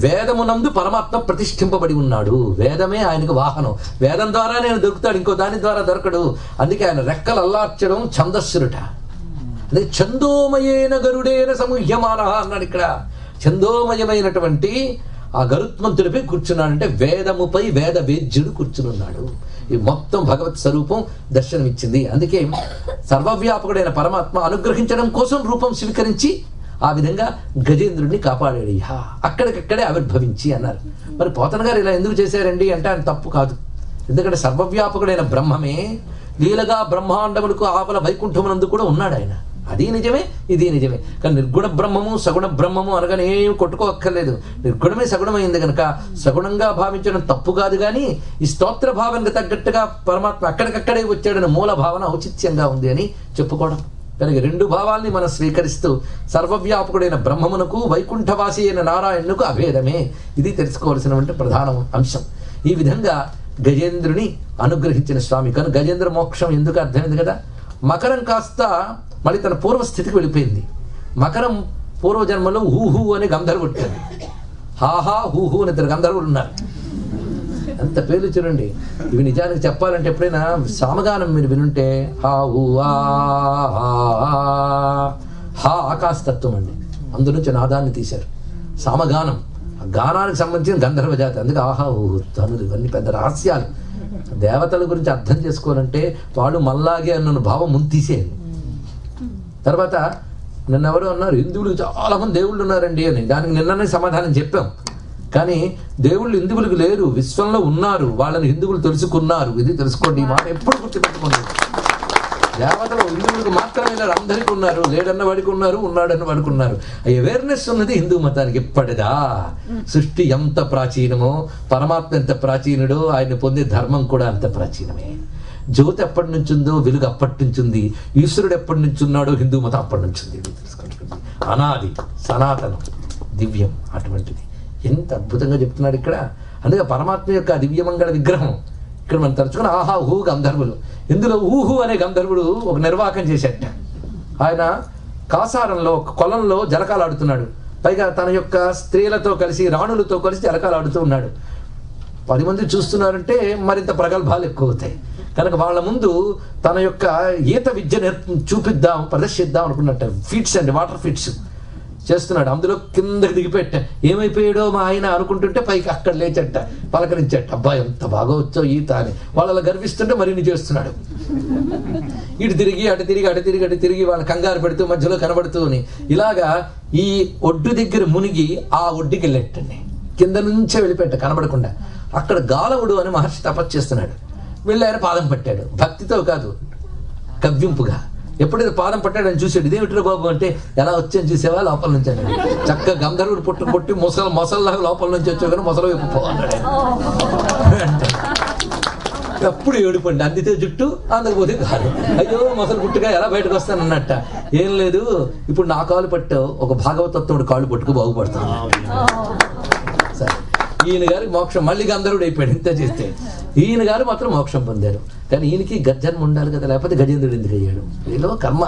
వేదమునందు పరమాత్మ ప్రతిష్ఠింపబడి ఉన్నాడు. వేదమే ఆయనకు వాహనం. వేదం ద్వారా నేను దొరుకుతాడు, ఇంకో దాని ద్వారా దొరకడు. అందుకే ఆయన రెక్కలు అల్లార్చడం ఛందస్సురుట. అదే ఛందోమయేన గరుడేన సమూహ్యమాన అన్నాడు ఇక్కడ. ఛందోమయమైనటువంటి ఆ గరుత్మంతుడిపై కూర్చున్నాడంటే వేదముపై వేద వేద్యుడు కూర్చునున్నాడు. ఈ మొత్తం భగవత్ స్వరూపం దర్శనమిచ్చింది. అందుకే సర్వవ్యాపకుడైన పరమాత్మ అనుగ్రహించడం కోసం రూపం స్వీకరించి ఆ విధంగా గజేంద్రుడిని కాపాడాడు. అక్కడికక్కడే ఆవిర్భవించి అన్నారు. మరి పోతన గారు ఇలా ఎందుకు చేశారండి అంటే ఆయన తప్పు కాదు. ఎందుకంటే సర్వవ్యాపకుడైన బ్రహ్మమే లీలగా బ్రహ్మాండములకు ఆపల వైకుంఠమునందు కూడా ఉన్నాడు ఆయన. అది నిజమే, ఇది నిజమే. కానీ నిర్గుణ బ్రహ్మము సగుణ బ్రహ్మము అనగానే ఏం కొట్టుకోక్కర్లేదు. నిర్గుణమే సగుణమైంది కనుక సగుణంగా భావించడం తప్పు కాదు. కానీ ఈ స్తోత్ర భావానికి తగ్గట్టుగా పరమాత్మ అక్కడికక్కడే వచ్చాడని మూల భావన ఔచిత్యంగా ఉంది అని చెప్పుకోవడం. కనుక రెండు భావాల్ని మనం స్వీకరిస్తూ సర్వవ్యాపకుడైన బ్రహ్మమునకు వైకుంఠవాసి అయిన నారాయణుకు అభేదమే, ఇది తెలుసుకోవాల్సినటువంటి ప్రధాన అంశం. ఈ విధంగా గజేంద్రుని అనుగ్రహించిన స్వామి. కనుక గజేంద్ర మోక్షం ఎందుకు అర్థమైంది కదా. మకరం కాస్త మళ్ళీ తన పూర్వస్థితికి వెళ్ళిపోయింది. మకరం పూర్వజన్మలో హూహు అనే గంధర్వుడు, హాహా హూహు అని ఇద్దరు గంధర్వులు ఉన్నారు. అంత పేర్లు చూడండి. ఇవి నిజానికి చెప్పాలంటే ఎప్పుడైనా సామగానం మీరు వినుంటే హా హూ హా ఆకాశతత్వం అండి. అందు నుంచి నాదాన్ని తీశారు. సామగానం ఆ గానానికి సంబంధించిన గంధర్వ జాతి. అందుకే ఆహా ఊహు తనులు ఇవన్నీ పెద్ద రహస్యాలు. దేవతల గురించి అర్థం చేసుకోవాలంటే వాడు మళ్ళాగే అన్న భావం ముందు తీసేయండి. తర్వాత నిన్నెవరో అన్నారు హిందువులకు చాలా మంది దేవుళ్ళు ఉన్నారండి అని. దానికి నిన్ననే సమాధానం చెప్పాం. కానీ దేవుళ్ళు హిందువులకు లేరు, విశ్వంలో ఉన్నారు. వాళ్ళని హిందువులు తెలుసుకున్నారు. ఇది తెలుసుకోండి. ఈ మాట ఎప్పుడు గుర్తుపెట్టుకోండి. దేవతలు హిందువులకు మాత్రమే లేరు, అందరికీ ఉన్నారు. లేడన్న వాడికి ఉన్నారు, ఉన్నాడన్న వాడికి ఉన్నారు. అవేర్నెస్ ఉన్నది హిందూ మతానికి ఎప్పటిదా. సృష్టి ఎంత ప్రాచీనమో, పరమాత్మ ఎంత ప్రాచీనుడో, ఆయన పొందే ధర్మం కూడా అంత ప్రాచీనమే. జ్యోతి ఎప్పటి నుంచి ఉందో వెలుగు అప్పటి నుంచి ఉంది. ఈశ్వరుడు ఎప్పటి నుంచి ఉన్నాడో హిందూ మతం అప్పటి నుంచి ఉంది. తెలుసుకుంటుంది. అనాది, సనాతనం, దివ్యం అటువంటిది. ఎంత అద్భుతంగా చెప్తున్నాడు ఇక్కడ. అందుకే పరమాత్మ యొక్క దివ్యమంగళ విగ్రహం ఇక్కడ మనం తరచుకుని ఆహా ఊహు గంధర్వులు. ఇందులో ఊహు అనే గంధర్వుడు ఒక నిర్వాకం చేసేట. ఆయన కాసారంలో ఒక కొలంలో జలకాలు ఆడుతున్నాడు. పైగా తన యొక్క స్త్రీలతో కలిసి రాణులతో కలిసి జలకాలు ఆడుతూ ఉన్నాడు. 10 మంది చూస్తున్నారంటే మరింత ప్రగల్భాలు ఎక్కువ అవుతాయి. కనుక వాళ్ళ ముందు తన యొక్క ఈత విద్య చూపిద్దాం, ప్రదర్శిద్దాం అనుకున్నట్ట. ఫీట్స్ అండి, వాటర్ ఫీట్స్ చేస్తున్నాడు. అందులో కిందకి దిగిపెట్ట. ఏమైపోయాడో మా ఆయన అనుకుంటుంటే పైకి అక్కడ లేచట, పలకరించట. అబ్బాయి ఎంత బాగా వచ్చో ఈత అని వాళ్ళ గర్విస్తుంటే మరిన్ని చేస్తున్నాడు. ఇటు తిరిగి అటు తిరిగి అటు తిరిగి అటు తిరిగి వాళ్ళ కంగారు పెడుతూ మధ్యలో కనబడుతూ ఇలాగా ఈ ఒడ్డు దగ్గర మునిగి ఆ ఒడ్డుకి వెళ్ళేటండి. కింద నుంచే వెళ్ళిపెట్ట కనబడకుండా. అక్కడ గాలవుడు అని మహర్షి తపస్సు చేస్తున్నాడు. వెళ్ళాయని పాదం పట్టాడు. భక్తితో కాదు, కవ్వింపుగా. ఎప్పుడైతే పాదం పట్టాడు అని చూసాడు. ఇదేమిట్రా బాబు అంటే ఎలా వచ్చాను చూసేవా లోపల నుంచి అన్నాడు. చక్కగా గంధర్వుడు పుట్టి మొసల్లాగా లోపల నుంచి వచ్చావు కానీ మొసలు వైపు పోన్నాడు. ఎప్పుడు ఏడుపండి. అందితే జుట్టు, అందకపోతే కాదు. అయ్యో మొసలు పుట్టుగా ఎలా బయటకు వస్తానన్నట్ట. ఏం లేదు, ఇప్పుడు నా కాలు పట్టావు, ఒక భాగవతత్వుడు కాళ్ళు పట్టుకు బాగుపడతాను. సరే, ఈయన గారికి మోక్షం. మళ్ళీ గంధర్వుడు అయిపోయాడు ఇంత చేస్తే. ఈయన గారు మాత్రం మోక్షం పొందారు. కానీ ఈయనకి గజ్జన్మ ఉండాలి కదా, లేకపోతే గజేంద్రుడు ఎందుకు అయ్యాడు? ఏదో కర్మ,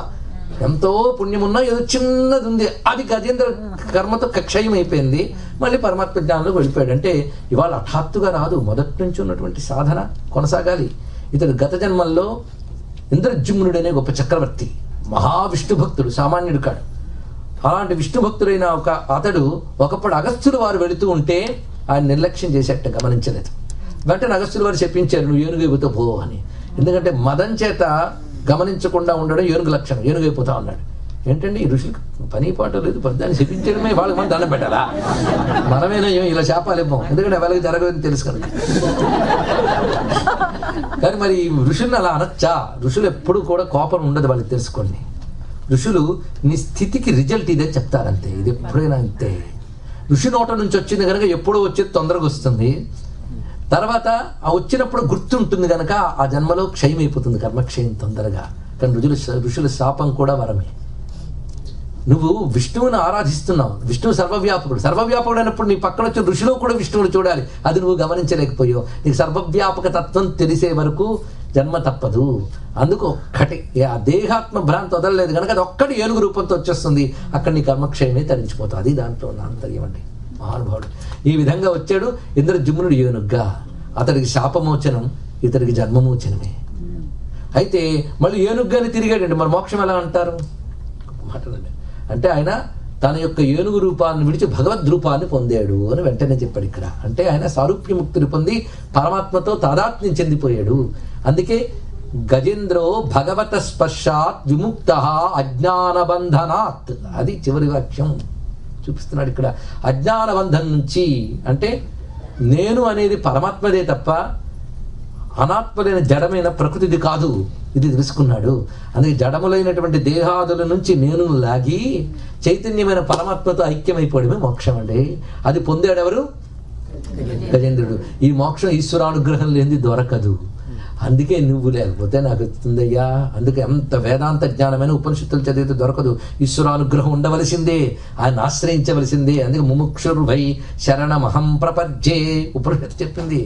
ఎంతో పుణ్యం ఉన్నా ఏదో చిన్నది ఉంది. అది గజేంద్ర కర్మతో క్షయం అయిపోయింది. మళ్ళీ పరమాత్మ జ్ఞానంలోకి వెళ్ళిపోయాడు. అంటే ఇవాళ హఠాత్తుగా రాదు, మొదటి నుంచి ఉన్నటువంటి సాధన కొనసాగాలి. ఇతడు గత జన్మల్లో ఇంద్రజుమ్నుడు అనే గొప్ప చక్రవర్తి, మహావిష్ణు భక్తుడు, సామాన్యుడు కాడు. అలాంటి విష్ణు భక్తుడైన అతడు ఒకప్పుడు అగస్త్యుడు వారు వెళుతూ ఉంటే ఆయన నిర్లక్ష్యం చేసేట, గమనించలేదు. వెంటనే అగస్త్యుడు వారు చెప్పించారు, నువ్వు ఏనుగైపోతా పో అని. ఎందుకంటే మదం చేత గమనించకుండా ఉండడం ఏనుగు లక్షణం. ఏనుగైపోతా ఉన్నాడు. ఏంటండి ఈ ఋషులకు పని పాట లేదు, దాన్ని చెప్పించడమే వాళ్ళకి మనం దండం పెట్టాలా? మనమేనా ఇలా శాపాలేమో, ఎందుకంటే వాళ్ళకి జరగదని తెలుసు కనుక. కానీ మరి ఋషుల్ని అలా అనొచ్చా? ఋషులు ఎప్పుడు కూడా కోపం ఉండదు, వాళ్ళకి తెలుసుకోండి. ఋషులు నీ స్థితికి రిజల్ట్ ఇదే చెప్తారంతే. ఇది ఎప్పుడైనా అంతే. ఋషి నోట నుంచి వచ్చింది కనుక ఎప్పుడో వచ్చేది తొందరగా వస్తుంది. తర్వాత ఆ వచ్చినప్పుడు గుర్తుంటుంది కనుక ఆ జన్మలో క్షయం అయిపోతుంది, కర్మక్షయం తొందరగా. కానీ ఋషుల శాపం కూడా వరమే. నువ్వు విష్ణువుని ఆరాధిస్తున్నావు. విష్ణువు సర్వవ్యాపకుడు. సర్వవ్యాపకుడు అయినప్పుడు నీ పక్కన వచ్చిన ఋషులు కూడా విష్ణువుని చూడాలి. అది నువ్వు గమనించలేకపోయావు. నీకు సర్వవ్యాపక తత్వం తెలిసే వరకు జన్మ తప్పదు. అందుకు ఒక్కటి ఆ దేహాత్మ భ్రాంతి వదలలేదు కనుక అది ఒక్కటి ఏనుగు రూపంతో వచ్చేస్తుంది. అక్కడ నీ కర్మక్షయమే తరించిపోతుంది. అది దాంట్లో ఉన్న ఆంతర్యం అండి. మహానుభావుడు ఈ విధంగా వచ్చాడు. ఇంద్రజిమ్నుడు ఏనుగ్గా, అతడికి శాపమోచనం, ఇతడికి జన్మమోచనమే. అయితే మళ్ళీ ఏనుగ్గాని తిరిగాడండి. మరి మోక్షం ఎలా అంటారు? మాటలండి. అంటే ఆయన తన యొక్క ఏనుగు రూపాన్ని విడిచి భగవద్ రూపాన్ని పొందాడు అని వెంటనే చెప్పాడు ఇక్కడ. అంటే ఆయన సారూప్యముక్తిని పొంది పరమాత్మతో తాదాత్మ్యం చెందిపోయాడు. అందుకే గజేంద్రో భగవత స్పర్శాత్ విముక్త అజ్ఞానబంధనాత్, అది చివరి వాక్యం చూపిస్తున్నాడు ఇక్కడ. అజ్ఞానబంధం నుంచి అంటే నేను అనేది పరమాత్మదే తప్ప అనాత్మలైన జడమైన ప్రకృతిది కాదు, ఇది తెలుసుకున్నాడు. అందుకే జడములైనటువంటి దేహాదుల నుంచి నేను లాగి చైతన్యమైన పరమాత్మతో ఐక్యమైపోవడమే మోక్షం అండి. అది పొందాడు ఎవరు? గజేంద్రుడు. ఈ మోక్షం ఈశ్వరానుగ్రహం లేనిది దొరకదు. అందుకే నువ్వు లేకపోతే నాకు వస్తుందయ్యా. అందుకే ఎంత వేదాంత జ్ఞానమైన ఉపనిషత్తులు చదివితే దొరకదు. ఈశ్వరానుగ్రహం ఉండవలసిందే, ఆయన ఆశ్రయించవలసిందే. అందుకే ముముక్షుర్భై శరణమహం ప్రపద్యే ఉపనిషత్తు చెప్పింది.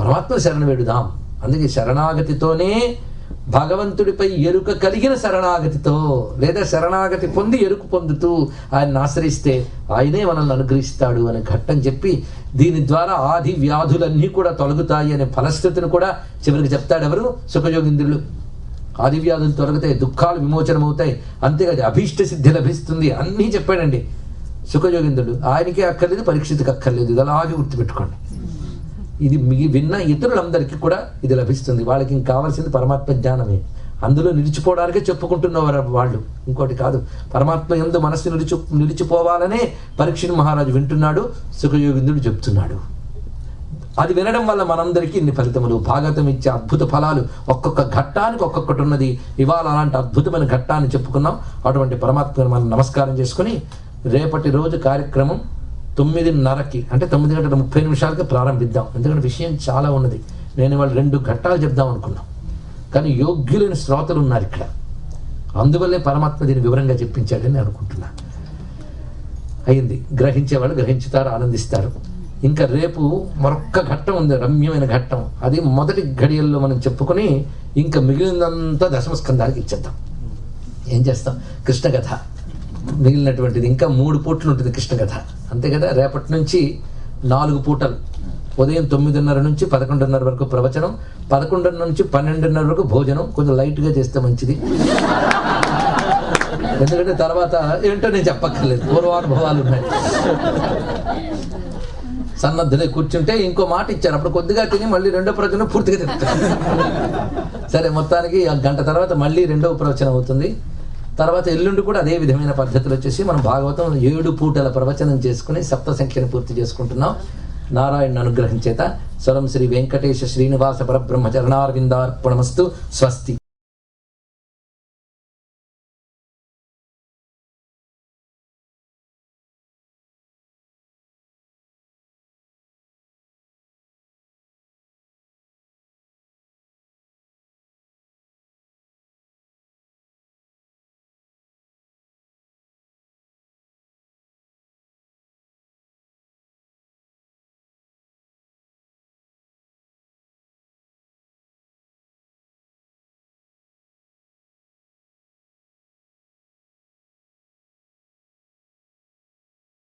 పరమాత్మ శరణ వేడుదాం. అందుకే శరణాగతితోనే భగవంతుడిపై ఎరుక కలిగిన శరణాగతితో, లేదా శరణాగతి పొంది ఎరుకు పొందుతూ ఆయన్ని ఆశ్రయిస్తే ఆయనే మనల్ని అనుగ్రహిస్తాడు అనే ఘట్టం చెప్పి దీని ద్వారా ఆది వ్యాధులన్నీ కూడా తొలగుతాయి అనే ఫలశ్రుతిని కూడా చివరికి చెప్తాడు ఎవరు? సుఖయోగింద్రులు. ఆది వ్యాధులు తొలగుతాయి, దుఃఖాలు విమోచనమవుతాయి, అంతేకాదు అభీష్ట సిద్ధి లభిస్తుంది, అన్నీ చెప్పాడండి సుఖయోగింద్రుడు. ఆయనకే అక్కర్లేదు, పరీక్షితుకి అక్కర్లేదు. ఇది అలాగే గుర్తుపెట్టుకోండి. ఇది విన్న ఇతరులందరికీ కూడా ఇది లభిస్తుంది. వాళ్ళకి ఇంక కావాల్సింది పరమాత్మ జ్ఞానమే. అందులో నిలిచిపోవడానికే చెప్పుకుంటున్నవారు వాళ్ళు, ఇంకోటి కాదు. పరమాత్మ యందు మనస్సు నిలిచిపోవాలనే పరీక్షిత్ మహారాజు వింటున్నాడు, సుఖయోగింద్రుడు చెప్తున్నాడు. అది వినడం వల్ల మనందరికీ ఇన్ని ఫలితములు, భాగవతం ఇచ్చే అద్భుత ఫలాలు ఒక్కొక్క ఘట్టానికి ఒక్కొక్కటి ఉన్నది. ఇవాళ అలాంటి అద్భుతమైన ఘట్టాన్ని చెప్పుకున్నాం. అటువంటి పరమాత్మను మనం నమస్కారం చేసుకుని రేపటి రోజు కార్యక్రమం 9:30కి అంటే 9:30 ప్రారంభిద్దాం. ఎందుకంటే విషయం చాలా ఉన్నది. నేను ఇవాళ 2 ఘట్టాలు చెప్దాం అనుకున్నాం, కానీ యోగ్యులైన శ్రోతలు ఉన్నారు ఇక్కడ. అందువల్లే పరమాత్మ దీన్ని వివరంగా చెప్పించాడని అనుకుంటున్నా. అయింది. గ్రహించేవాళ్ళు గ్రహించుతారు, ఆనందిస్తారు. ఇంకా రేపు మరొక్క ఘట్టం ఉంది, రమ్యమైన ఘట్టం. అది మొదటి ఘడియల్లో మనం చెప్పుకొని ఇంకా మిగిలినంతా దశమ స్కంధానికి ఇచ్చేద్దాం. ఏం చేస్తాం? కృష్ణ కథ మిగిలినటువంటిది ఇంకా 3 పూటలు ఉంటుంది కృష్ణ కథ, అంతే కదా. రేపటి నుంచి 4 పూటలు, ఉదయం 9:30 నుంచి 11:30 వరకు ప్రవచనం, 11 నుంచి 12:30 వరకు భోజనం. కొంచెం లైట్గా చేస్తే మంచిది, ఎందుకంటే తర్వాత ఏంటో నేను చెప్పక్కర్లేదు, పూర్వానుభవాలు ఉన్నాయి. సన్నద్ధులే కూర్చుంటే ఇంకో మాట ఇచ్చారు, అప్పుడు కొద్దిగా తిని మళ్ళీ రెండో ప్రవచనం పూర్తిగా తింటారు. సరే, మొత్తానికి ఆ గంట తర్వాత మళ్ళీ రెండవ ప్రవచనం అవుతుంది. తర్వాత ఎల్లుండి కూడా అదే విధమైన పద్ధతులు వచ్చేసి మనం భాగవతం 7 పూటల ప్రవచనం చేసుకుని సప్త సంఖ్యను పూర్తి చేసుకుంటున్నాం. నారాయణ అనుగ్రహం చేత. స్వరం శ్రీ వెంకటేశ శ్రీనివాస పరబ్రహ్మ చరణారవిందార్పణమస్తు. స్వస్తి.